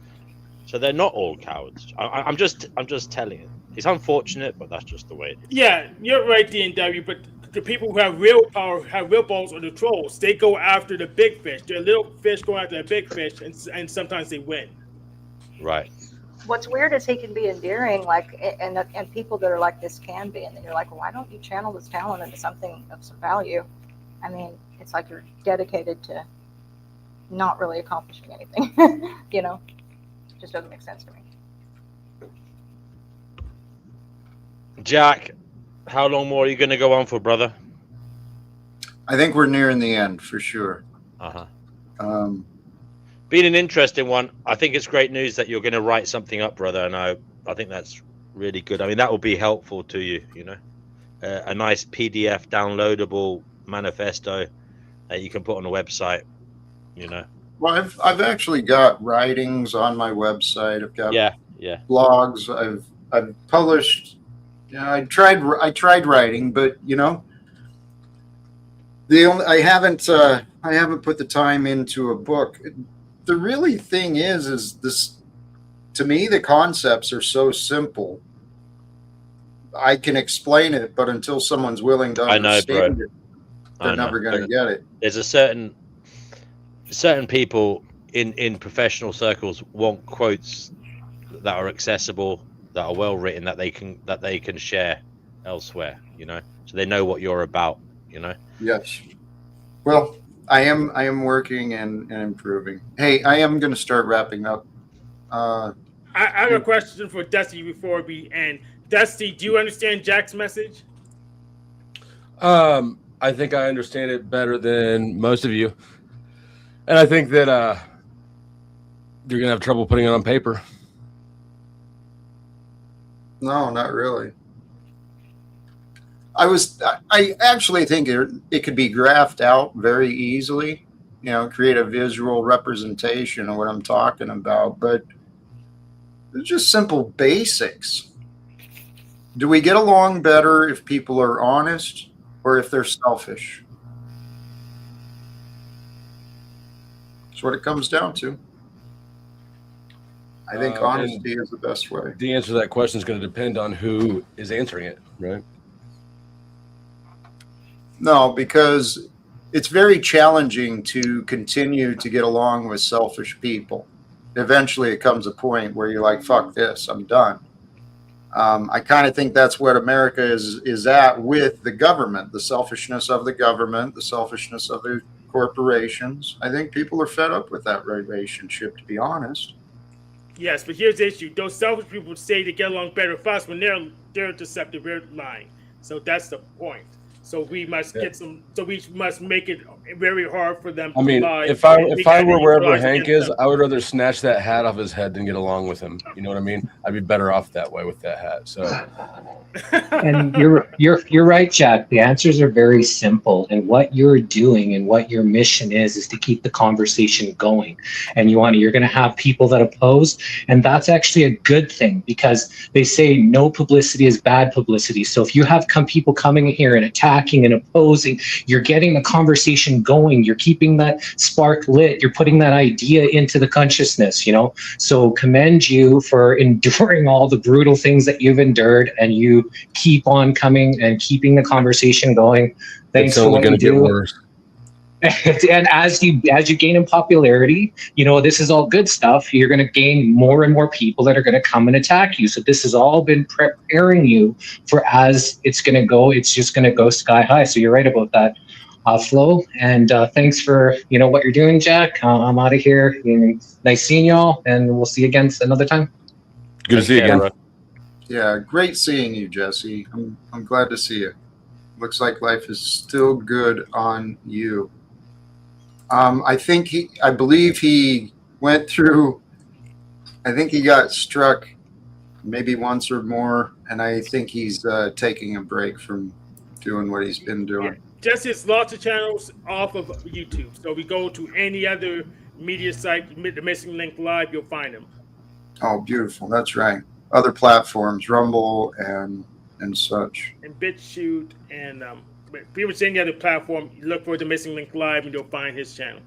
So they're not all cowards. I'm just telling it. It's unfortunate, but that's just the way it is. Yeah, you're right, DNW. But the people who have real power, have real balls, are the trolls. They go after the big fish. The little fish go after the big fish, and sometimes they win. Right. what's weird is he can be endearing, like, and people that are like this can be, and then you're like, well, why don't you channel this talent into something of some value? I mean, it's like you're dedicated to not really accomplishing anything. It just doesn't make sense to me. Jack, how long more are you going to go on for, brother? I think we're nearing the end for sure. Been an interesting one. I think it's great news that you're going to write something up, brother, and I think that's really good. I mean, that will be helpful to you. A nice PDF downloadable manifesto that you can put on a website. Well, I've actually got writings on my website. I've got blogs. I've published. I tried writing, but I haven't put the time into a book. The really thing is this. To me, the concepts are so simple. I can explain it, but until someone's willing to understand it, they're never going to get it. There's a certain people in professional circles want quotes that are accessible, that are well written, that they can share elsewhere. So they know what you're about. Yes. Well, I am working and improving. Hey, I am going to start wrapping up. I have a question for Dusty before we end. Dusty, do you understand Jack's message? I think I understand it better than most of you, and I think that you're gonna have trouble putting it on paper. No, not really. I actually think it could be graphed out very easily, create a visual representation of what I'm talking about, but it's just simple basics. Do we get along better if people are honest or if they're selfish? That's what it comes down to. I think honesty is the best way. The answer to that question is going to depend on who is answering it, right? No, because it's very challenging to continue to get along with selfish people. Eventually, it comes a point where you're like, fuck this, I'm done. I kind of think that's what America is at with the government, the selfishness of the government, the selfishness of the corporations. I think people are fed up with that relationship, to be honest. Yes, but here's the issue. Those selfish people say they get along better with us when they're deceptive, they're lying. So that's the point. So we must we must make it very hard for them to lie. If I were wherever Hank is, I would rather snatch that hat off his head than get along with him. You know what I mean? I'd be better off that way with that hat. So And you're right, Jack. The answers are very simple, and what you're doing and what your mission is to keep the conversation going. And you're going to have people that oppose, and that's actually a good thing because they say no publicity is bad publicity. So if you have people coming here and attacking and opposing, you're getting the conversation going. You're keeping that spark lit. You're putting that idea into the consciousness. So commend you for enduring all the brutal things that you've endured, and you keep on coming and keeping the conversation going. Thanks for what you do. Get worse. And as you gain in popularity, this is all good stuff. You're going to gain more and more people that are going to come and attack you. So this has all been preparing you for as it's going to go. It's just going to go sky high. So you're right about that, Flo. And thanks for what you're doing, Jack. I'm out of here. Nice seeing y'all, and we'll see you again another time. Good to see you again. Yeah, great seeing you, Jesse. I'm glad to see you. Looks like life is still good on you. I believe he went through. I think he got struck maybe once or more, and I think he's taking a break from doing what he's been doing. Just his lots of channels off of YouTube. So we go to any other media site, the Missing Link Live, you'll find him. Oh, beautiful. That's right. Other platforms, Rumble and such. And BitChute and pretty much any other platform, you look for the Missing Link Live and you'll find his channel.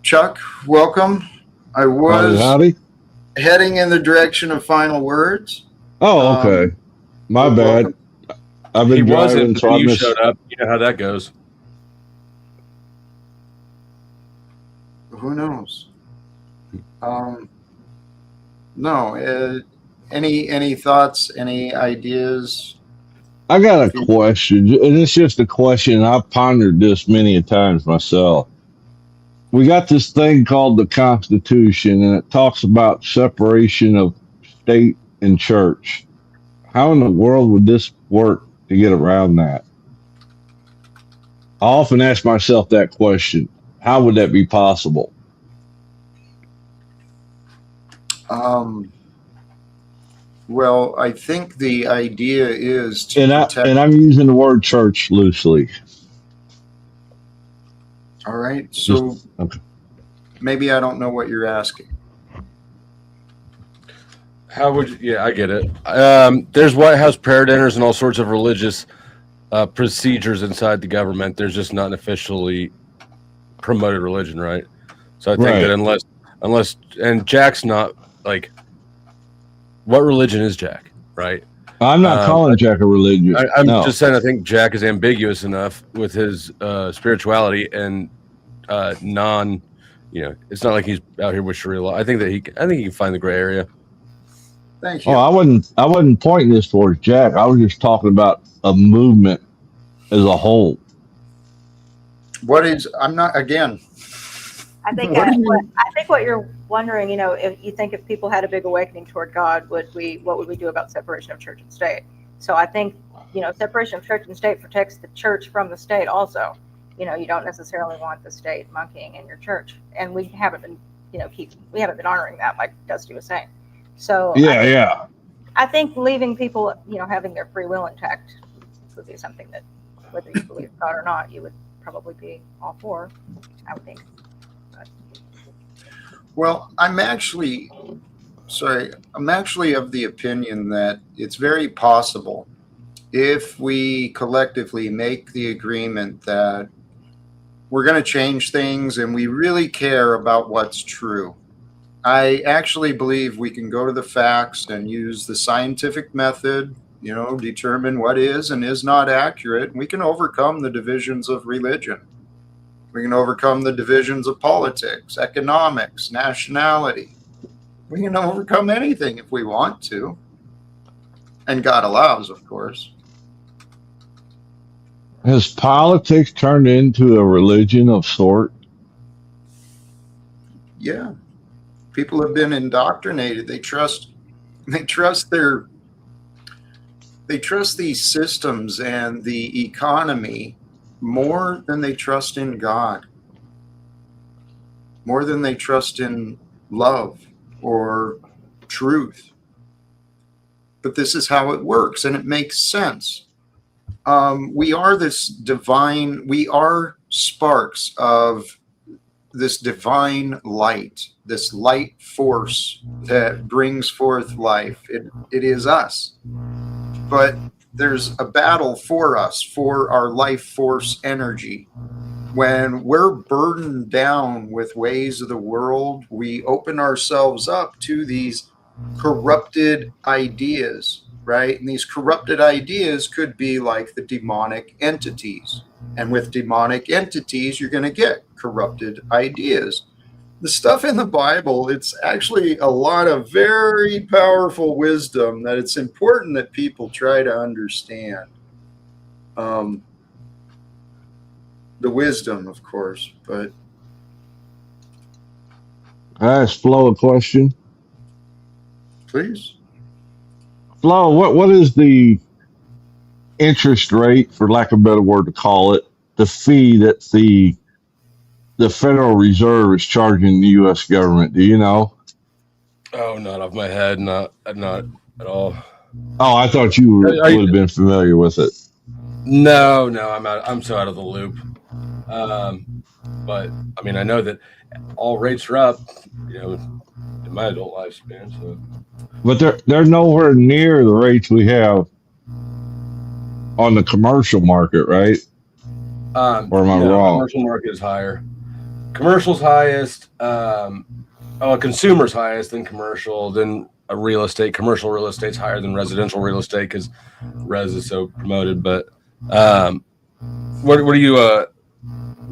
Chuck, welcome. I was Howdy. heading in the direction of final words. Oh, okay. My bad. I've been He driving, wasn't. so I You missed. showed up. You know how that goes. Who knows? No. Any thoughts? Any ideas? I got a question, and it's just a question. I've pondered this many a times myself. We got this thing called the Constitution, and it talks about separation of state and church. How in the world would this work to get around that? I often ask myself that question. How would that be possible? Well, I think the idea is to protect. And I'm using the word church loosely. All right. So Okay. maybe I don't know what you're asking. How would you? Yeah, I get it. There's White House prayer dinners and all sorts of religious procedures inside the government. There's just not an officially promoted religion, right? So I think Right. that unless and Jack's not like, what religion is Jack, right? I'm not calling Jack a religion. I'm No. just saying I think Jack is ambiguous enough with his spirituality and non. It's not like he's out here with Sharia law. I think he can find the gray area. Thank you. Oh, I wasn't pointing this towards Jack. I was just talking about a movement as a whole. I'm not, again. I think what you're wondering, if people had a big awakening toward God, what would we do about separation of church and state? So I think, separation of church and state protects the church from the state also. You don't necessarily want the state monkeying in your church. And we haven't been, we haven't been honoring that, like Dusty was saying. So I think leaving people, having their free will intact would be something that, whether you believe God or not, you would probably be all for, I would think. Well, I'm actually of the opinion that it's very possible if we collectively make the agreement that we're going to change things and we really care about what's true. I actually believe we can go to the facts and use the scientific method, determine what is and is not accurate. We can overcome the divisions of religion. We can overcome the divisions of politics, economics, nationality. We can overcome anything if we want to. And God allows, of course. Has politics turned into a religion of sort? Yeah. People have been indoctrinated. They trust these systems and the economy more than they trust in God, more than they trust in love or truth. But this is how it works, and it makes sense. We are sparks of this divine light, this light force that brings forth life. It is us. But there's a battle for us, for our life force energy. When we're burdened down with ways of the world, we open ourselves up to these corrupted ideas, right? And these corrupted ideas could be like the demonic entities. And with demonic entities, you're going to get corrupted ideas. The stuff in the Bible, it's actually a lot of very powerful wisdom that it's important that people try to understand. The wisdom, of course, but I ask Flo a question. Please. Flo, what is the interest rate, for lack of a better word to call it, the fee that the Federal Reserve is charging the U.S. government? Do you know? Oh, not off my head, not at all. Oh, I thought you would have been familiar with it. No, I'm so out of the loop. But I mean, I know that all rates are up, in my adult lifespan. So, But they're nowhere near the rates we have on the commercial market, right? Or am I no, wrong? commercial market is higher. Commercial's highest. Consumer's highest, then commercial, then real estate. Commercial real estate's higher than residential real estate because res is so promoted. But what are you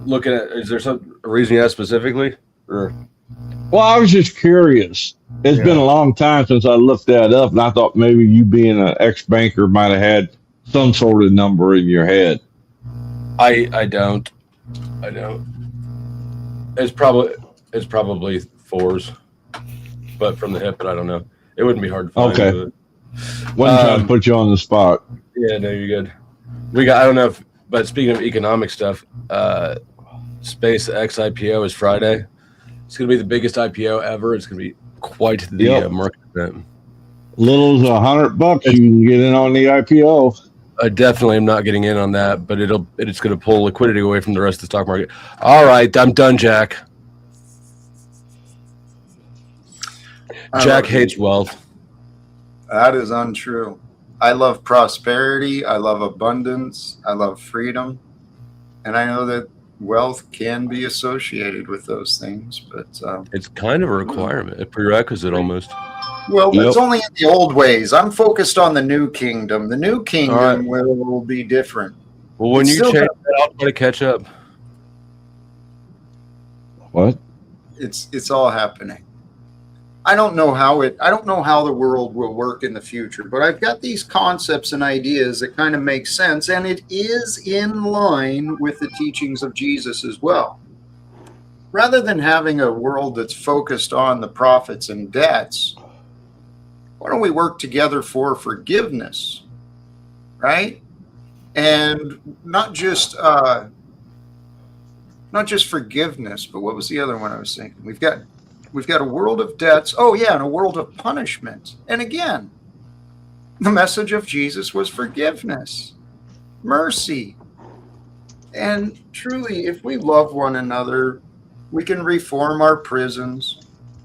looking at? Is there some reason you asked specifically? Or Well, I was just curious. It's been a long time since I looked that up, and I thought maybe you, being an ex-banker, might have had some sort of number in your head. I don't. It's probably fours, but from the hip, but I don't know. It wouldn't be hard to find. Okay. Wasn't trying to put you on the spot. Yeah, no, you're good. I don't know if, but speaking of economic stuff, SpaceX IPO is Friday. It's going to be the biggest IPO ever. It's going to be quite the market event. Little as $100, you can get in on the IPO. I definitely am not getting in on that, but it's going to pull liquidity away from the rest of the stock market. All right, I'm done, Jack. Jack hates wealth. That is untrue. I love prosperity. I love abundance. I love freedom. And I know that wealth can be associated with those things, but it's kind of a requirement, a prerequisite almost. Well, it's only in the old ways. I'm focused on the new kingdom. The new kingdom will be different. Well, when you change that, I'll try to catch up. What? It's all happening. I don't know how the world will work in the future, but I've got these concepts and ideas that kind of make sense, and it is in line with the teachings of Jesus as well. Rather than having a world that's focused on the profits and debts, why don't we work together for forgiveness, right? And not just forgiveness, but what was the other one I was thinking? We've got a world of debts. Oh, yeah, and a world of punishment. And again, the message of Jesus was forgiveness, mercy. And truly, if we love one another, we can reform our prisons.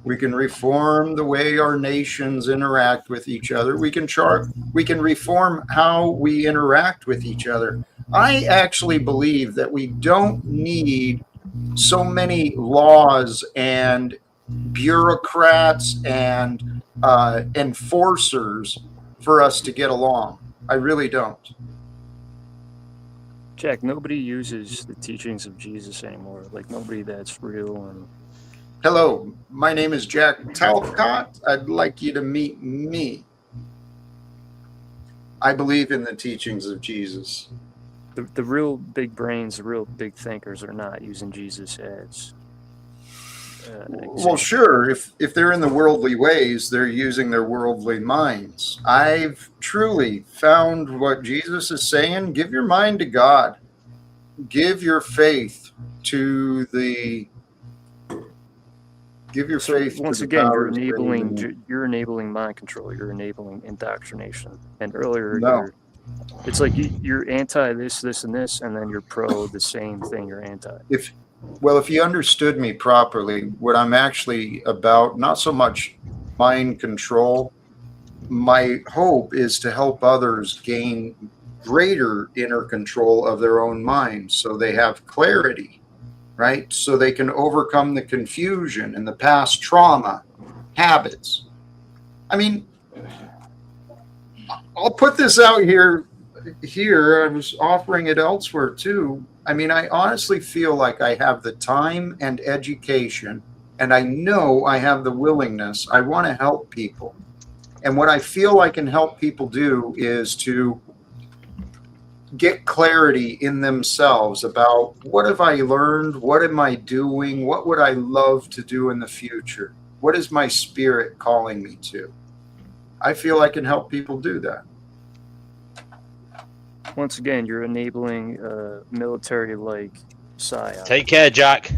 We can reform the way our nations interact with each other. We can reform how we interact with each other. I actually believe that we don't need so many laws and bureaucrats and enforcers for us to get along. I really don't. Jack, nobody uses the teachings of Jesus anymore. Like, nobody that's real. And hello, my name is Jack Talcott. I'd like you to meet me. I believe in the teachings of Jesus. The real big brains, the real big thinkers are not using Jesus as well, sure. If they're in the worldly ways, they're using their worldly minds. I've truly found what Jesus is saying. Give your mind to God. Give your faith to the. Give your faith. Once again, you're enabling mind control. You're enabling indoctrination. And earlier, it's like you're anti this, and this, and then you're pro the same thing you're anti. If you understood me properly, what I'm actually about, not so much mind control. My hope is to help others gain greater inner control of their own minds so they have clarity, right? So they can overcome the confusion and the past trauma, habits. I mean, I'll put this out here. I was offering it elsewhere too. I mean, I honestly feel like I have the time and education, and I know I have the willingness. I want to help people. And what I feel I can help people do is to get clarity in themselves about what have I learned? What am I doing? What would I love to do in the future? What is my spirit calling me to? I feel I can help people do that. Once again, you're enabling military-like psyop. Take care, Jack.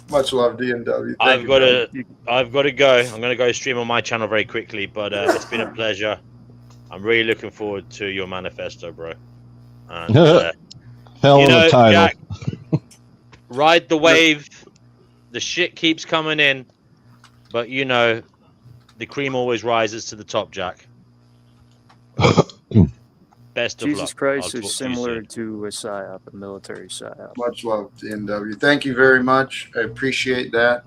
Much love, DMW. Thank I've you, got brother. to go. I'm going to go stream on my channel very quickly, but it's been a pleasure. I'm really looking forward to your manifesto, bro. And Hell of a title. Jack, ride the wave. The shit keeps coming in, but the cream always rises to the top, Jack. Best of Jesus luck. Christ I'll is talk similar to you to a psyop, a military psyop. Much love, DMW. Thank you very much. I appreciate that.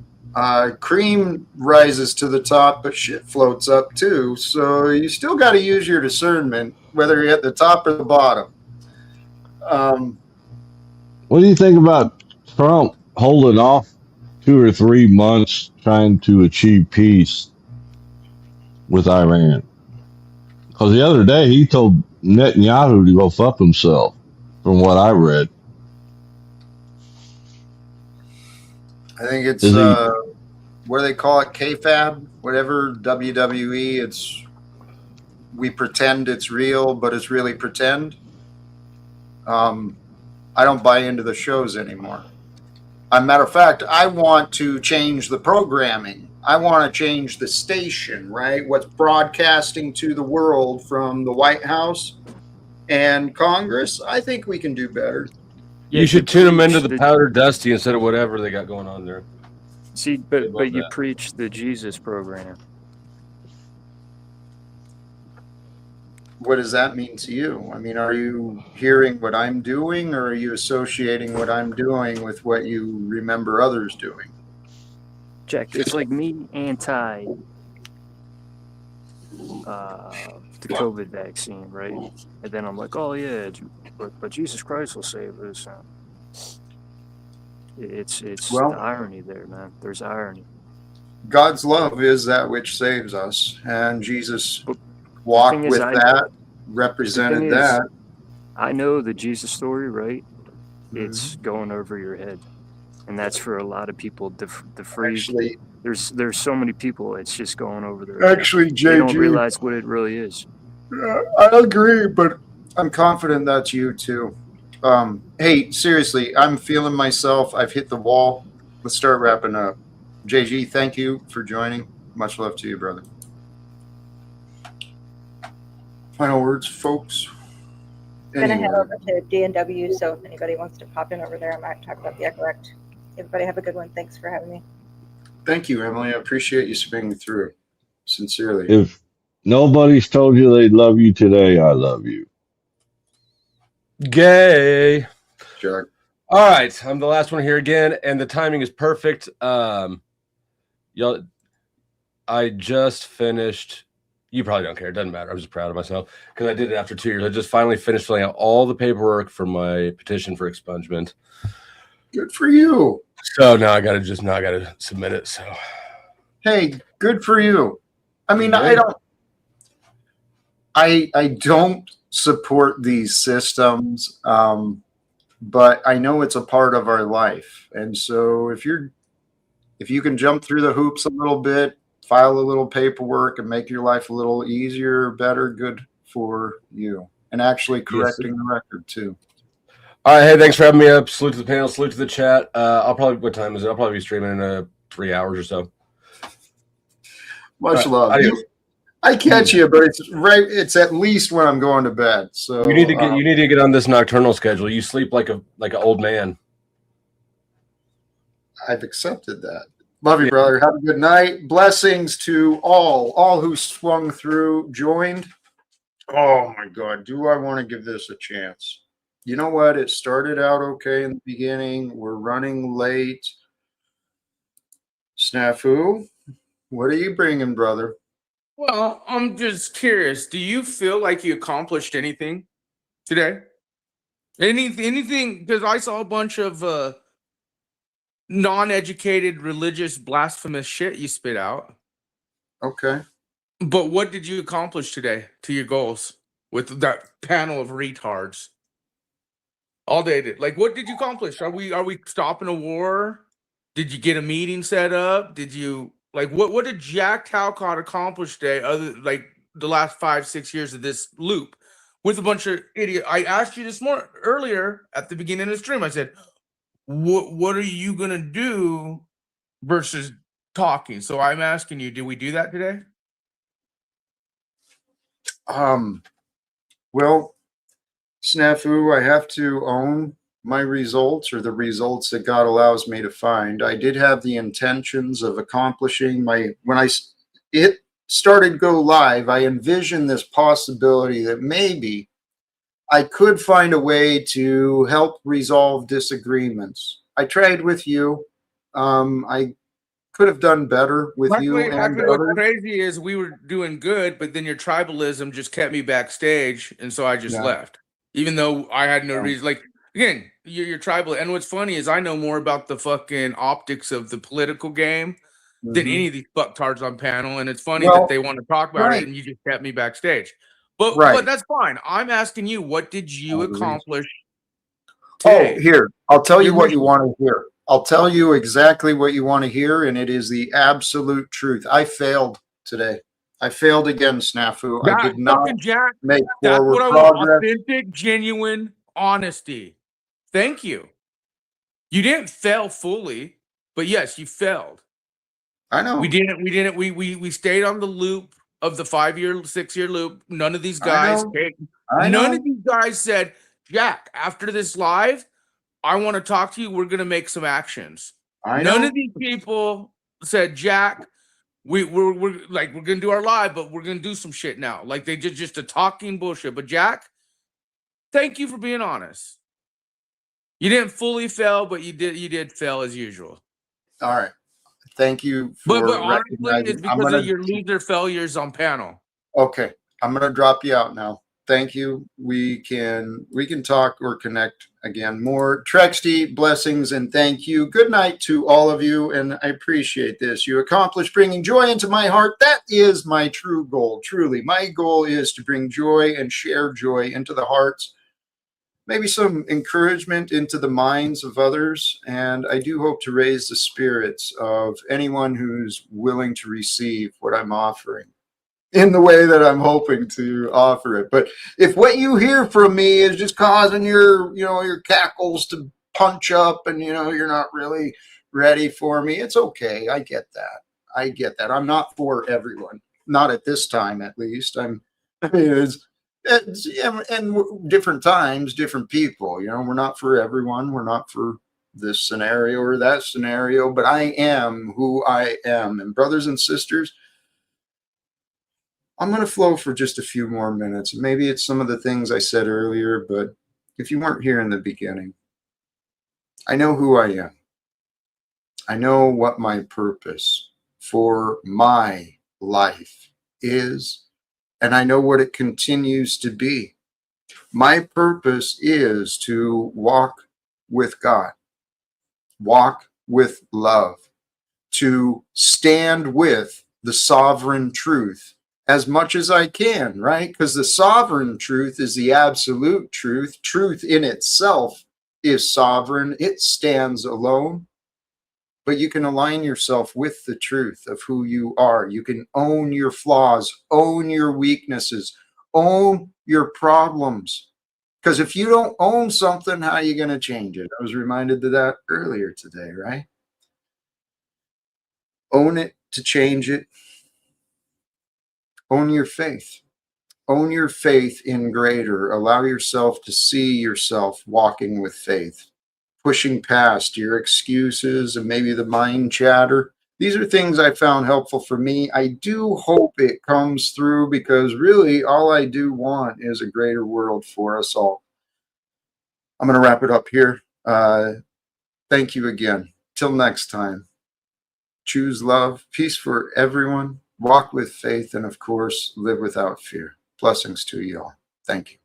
Cream rises to the top, but shit floats up too. So you still got to use your discernment, whether you're at the top or the bottom. What do you think about Trump holding off 2 or 3 months trying to achieve peace with Iran? Because the other day he told Netanyahu to go fuck himself, from what I read. I think it's Is he- what do they call it? KFAB, whatever, WWE. It's we pretend it's real, but it's really pretend. I don't buy into the shows anymore. As a matter of fact, I want to change the programming. I want to change the station, right? What's broadcasting to the world from the White House and Congress. I think we can do better. You should tune them into the Powder Dusty instead of whatever they got going on there. See, but you preach the Jesus program. What does that mean to you? I mean, are you hearing what I'm doing, or are you associating what I'm doing with what you remember others doing? Jack, it's like me anti the COVID vaccine, right? And then I'm like, oh yeah, but Jesus Christ will save us. It's Well, the irony there, man. There's irony. God's love is that which saves us, and Jesus walked with that, represented that. I know the Jesus story, right? It's going over your head, and that's for a lot of people. The free. Actually, there's so many people. It's just going over their Actually, head. They don't JG, realize what it really is. I agree, but I'm confident that's you too. Hey, seriously, I'm feeling myself. I've hit the wall. Let's start wrapping up. JG, thank you for joining. Much love to you, brother. Final words, folks. I'm going to head over to D&W, so if anybody wants to pop in over there, I might talk about the Ecorrect. Everybody have a good one. Thanks for having me. Thank you, Emily. I appreciate you swinging through. Sincerely. If nobody's told you they love you today, I love you. Gay. Sure. All right, I'm the last one here again, and the timing is perfect. Y'all, I just finished. You probably don't care. It doesn't matter. I'm just proud of myself because I did it after 2 years. I just finally finished filling out all the paperwork for my petition for expungement. Good for you. So now I gotta submit it. So hey, good for you. I mean, Great. I don't support these systems, but I know it's a part of our life. And so if you can jump through the hoops a little bit, file a little paperwork and make your life a little easier, better, good for you. And actually correcting the record too. all right, hey, thanks for having me up. Salute to the panel, salute to the chat. What time is it? I'll probably be streaming in 3 hours or so. Much All love. right, adios. I catch you, but it's at least when I'm going to bed. So You need to get on this nocturnal schedule. You sleep like an old man. I've accepted that. Love you, brother. Have a good night. Blessings to all who swung through, joined. Oh my God, do I want to give this a chance? You know what? It started out okay in the beginning. We're running late. Snafu, what are you bringing, brother? Well, I'm just curious. Do you feel like you accomplished anything today? Anything? Because I saw a bunch of non-educated, religious, blasphemous shit you spit out. Okay. But what did you accomplish today to your goals with that panel of retards? All day did. Like, what did you accomplish? Are we stopping a war? Did you get a meeting set up? Did you what did Jack Talcott accomplish today? Other like the last 5-6 years of this loop with a bunch of idiots. I asked you this earlier at the beginning of the stream. I said, what are you gonna do versus talking. So I'm asking you, did we do that today? Well, Snafu, I have to own my results, or the results that God allows me to find. I did have the intentions of accomplishing when it started go live, I envisioned this possibility that maybe I could find a way to help resolve disagreements. I tried with you. I could have done better with you and Actually, what's others. crazy is we were doing good, but then your tribalism just kept me backstage, and so I just Yeah. left, even though I had no Yeah. reason. Like again, you're tribal, and what's funny is I know more about the fucking optics of the political game than any of these fucktards on panel, and it's funny that Well, they want to talk about it, and you just kept me backstage. But Right. that's fine. I'm asking you, what did you accomplish Oh, today? here, I'll tell you Your what you mission. want to hear. I'll tell you exactly what you want to hear, and it is the absolute truth. I failed today. I failed again, Snafu. I That did not fucking Jack. make That's what forward I want. progress. Authentic, genuine honesty. Thank you. You didn't fail fully, but yes, you failed. I know. We stayed on the loop of the 5-year, 6-year loop. None of these I guys know. came. I None know. of these guys said, Jack, after this live, I want to talk to you. We're gonna make some actions. I None know. of these people said, Jack, we're gonna do our live, but we're gonna do some shit now. Like they just a talking bullshit. But Jack, thank you for being honest. You didn't fully fail, but you did fail as usual. All right. Thank you But for honestly, recognizing. it's because of your loser failures on panel. Okay, I'm gonna drop you out now. Thank you. We can talk or connect again more. Trexty, blessings and thank you. Good night to all of you, and I appreciate this. You accomplished bringing joy into my heart. That is my true goal. Truly, my goal is to bring joy and share joy into the hearts, maybe some encouragement into the minds of others, and I do hope to raise the spirits of anyone who's willing to receive what I'm offering in the way that I'm hoping to offer it. But if what you hear from me is just causing your cackles to punch up, and you're not really ready for me, it's okay. I get that. I'm not for everyone. Not at this time, at least. And different times, different people. We're not for everyone. We're not for this scenario or that scenario. But I am who I am. And brothers and sisters, I'm going to flow for just a few more minutes. Maybe it's some of the things I said earlier, but if you weren't here in the beginning, I know who I am. I know what my purpose for my life is, and I know what it continues to be. My purpose is to walk with God, walk with love, to stand with the sovereign truth as much as I can, right? Because the sovereign truth is the absolute truth. Truth in itself is sovereign. It stands alone. But you can align yourself with the truth of who you are. You can own your flaws, own your weaknesses, own your problems. Because if you don't own something, how are you going to change it? I was reminded of that earlier today, right? Own it to change it. Own your faith. Own your faith in greater. Allow yourself to see yourself walking with faith, pushing past your excuses and maybe the mind chatter. These are things I found helpful for me. I do hope it comes through, because really all I do want is a greater world for us all. I'm going to wrap it up here. Thank you again. Till next time. Choose love, peace for everyone, walk with faith, and of course, live without fear. Blessings to you all. Thank you.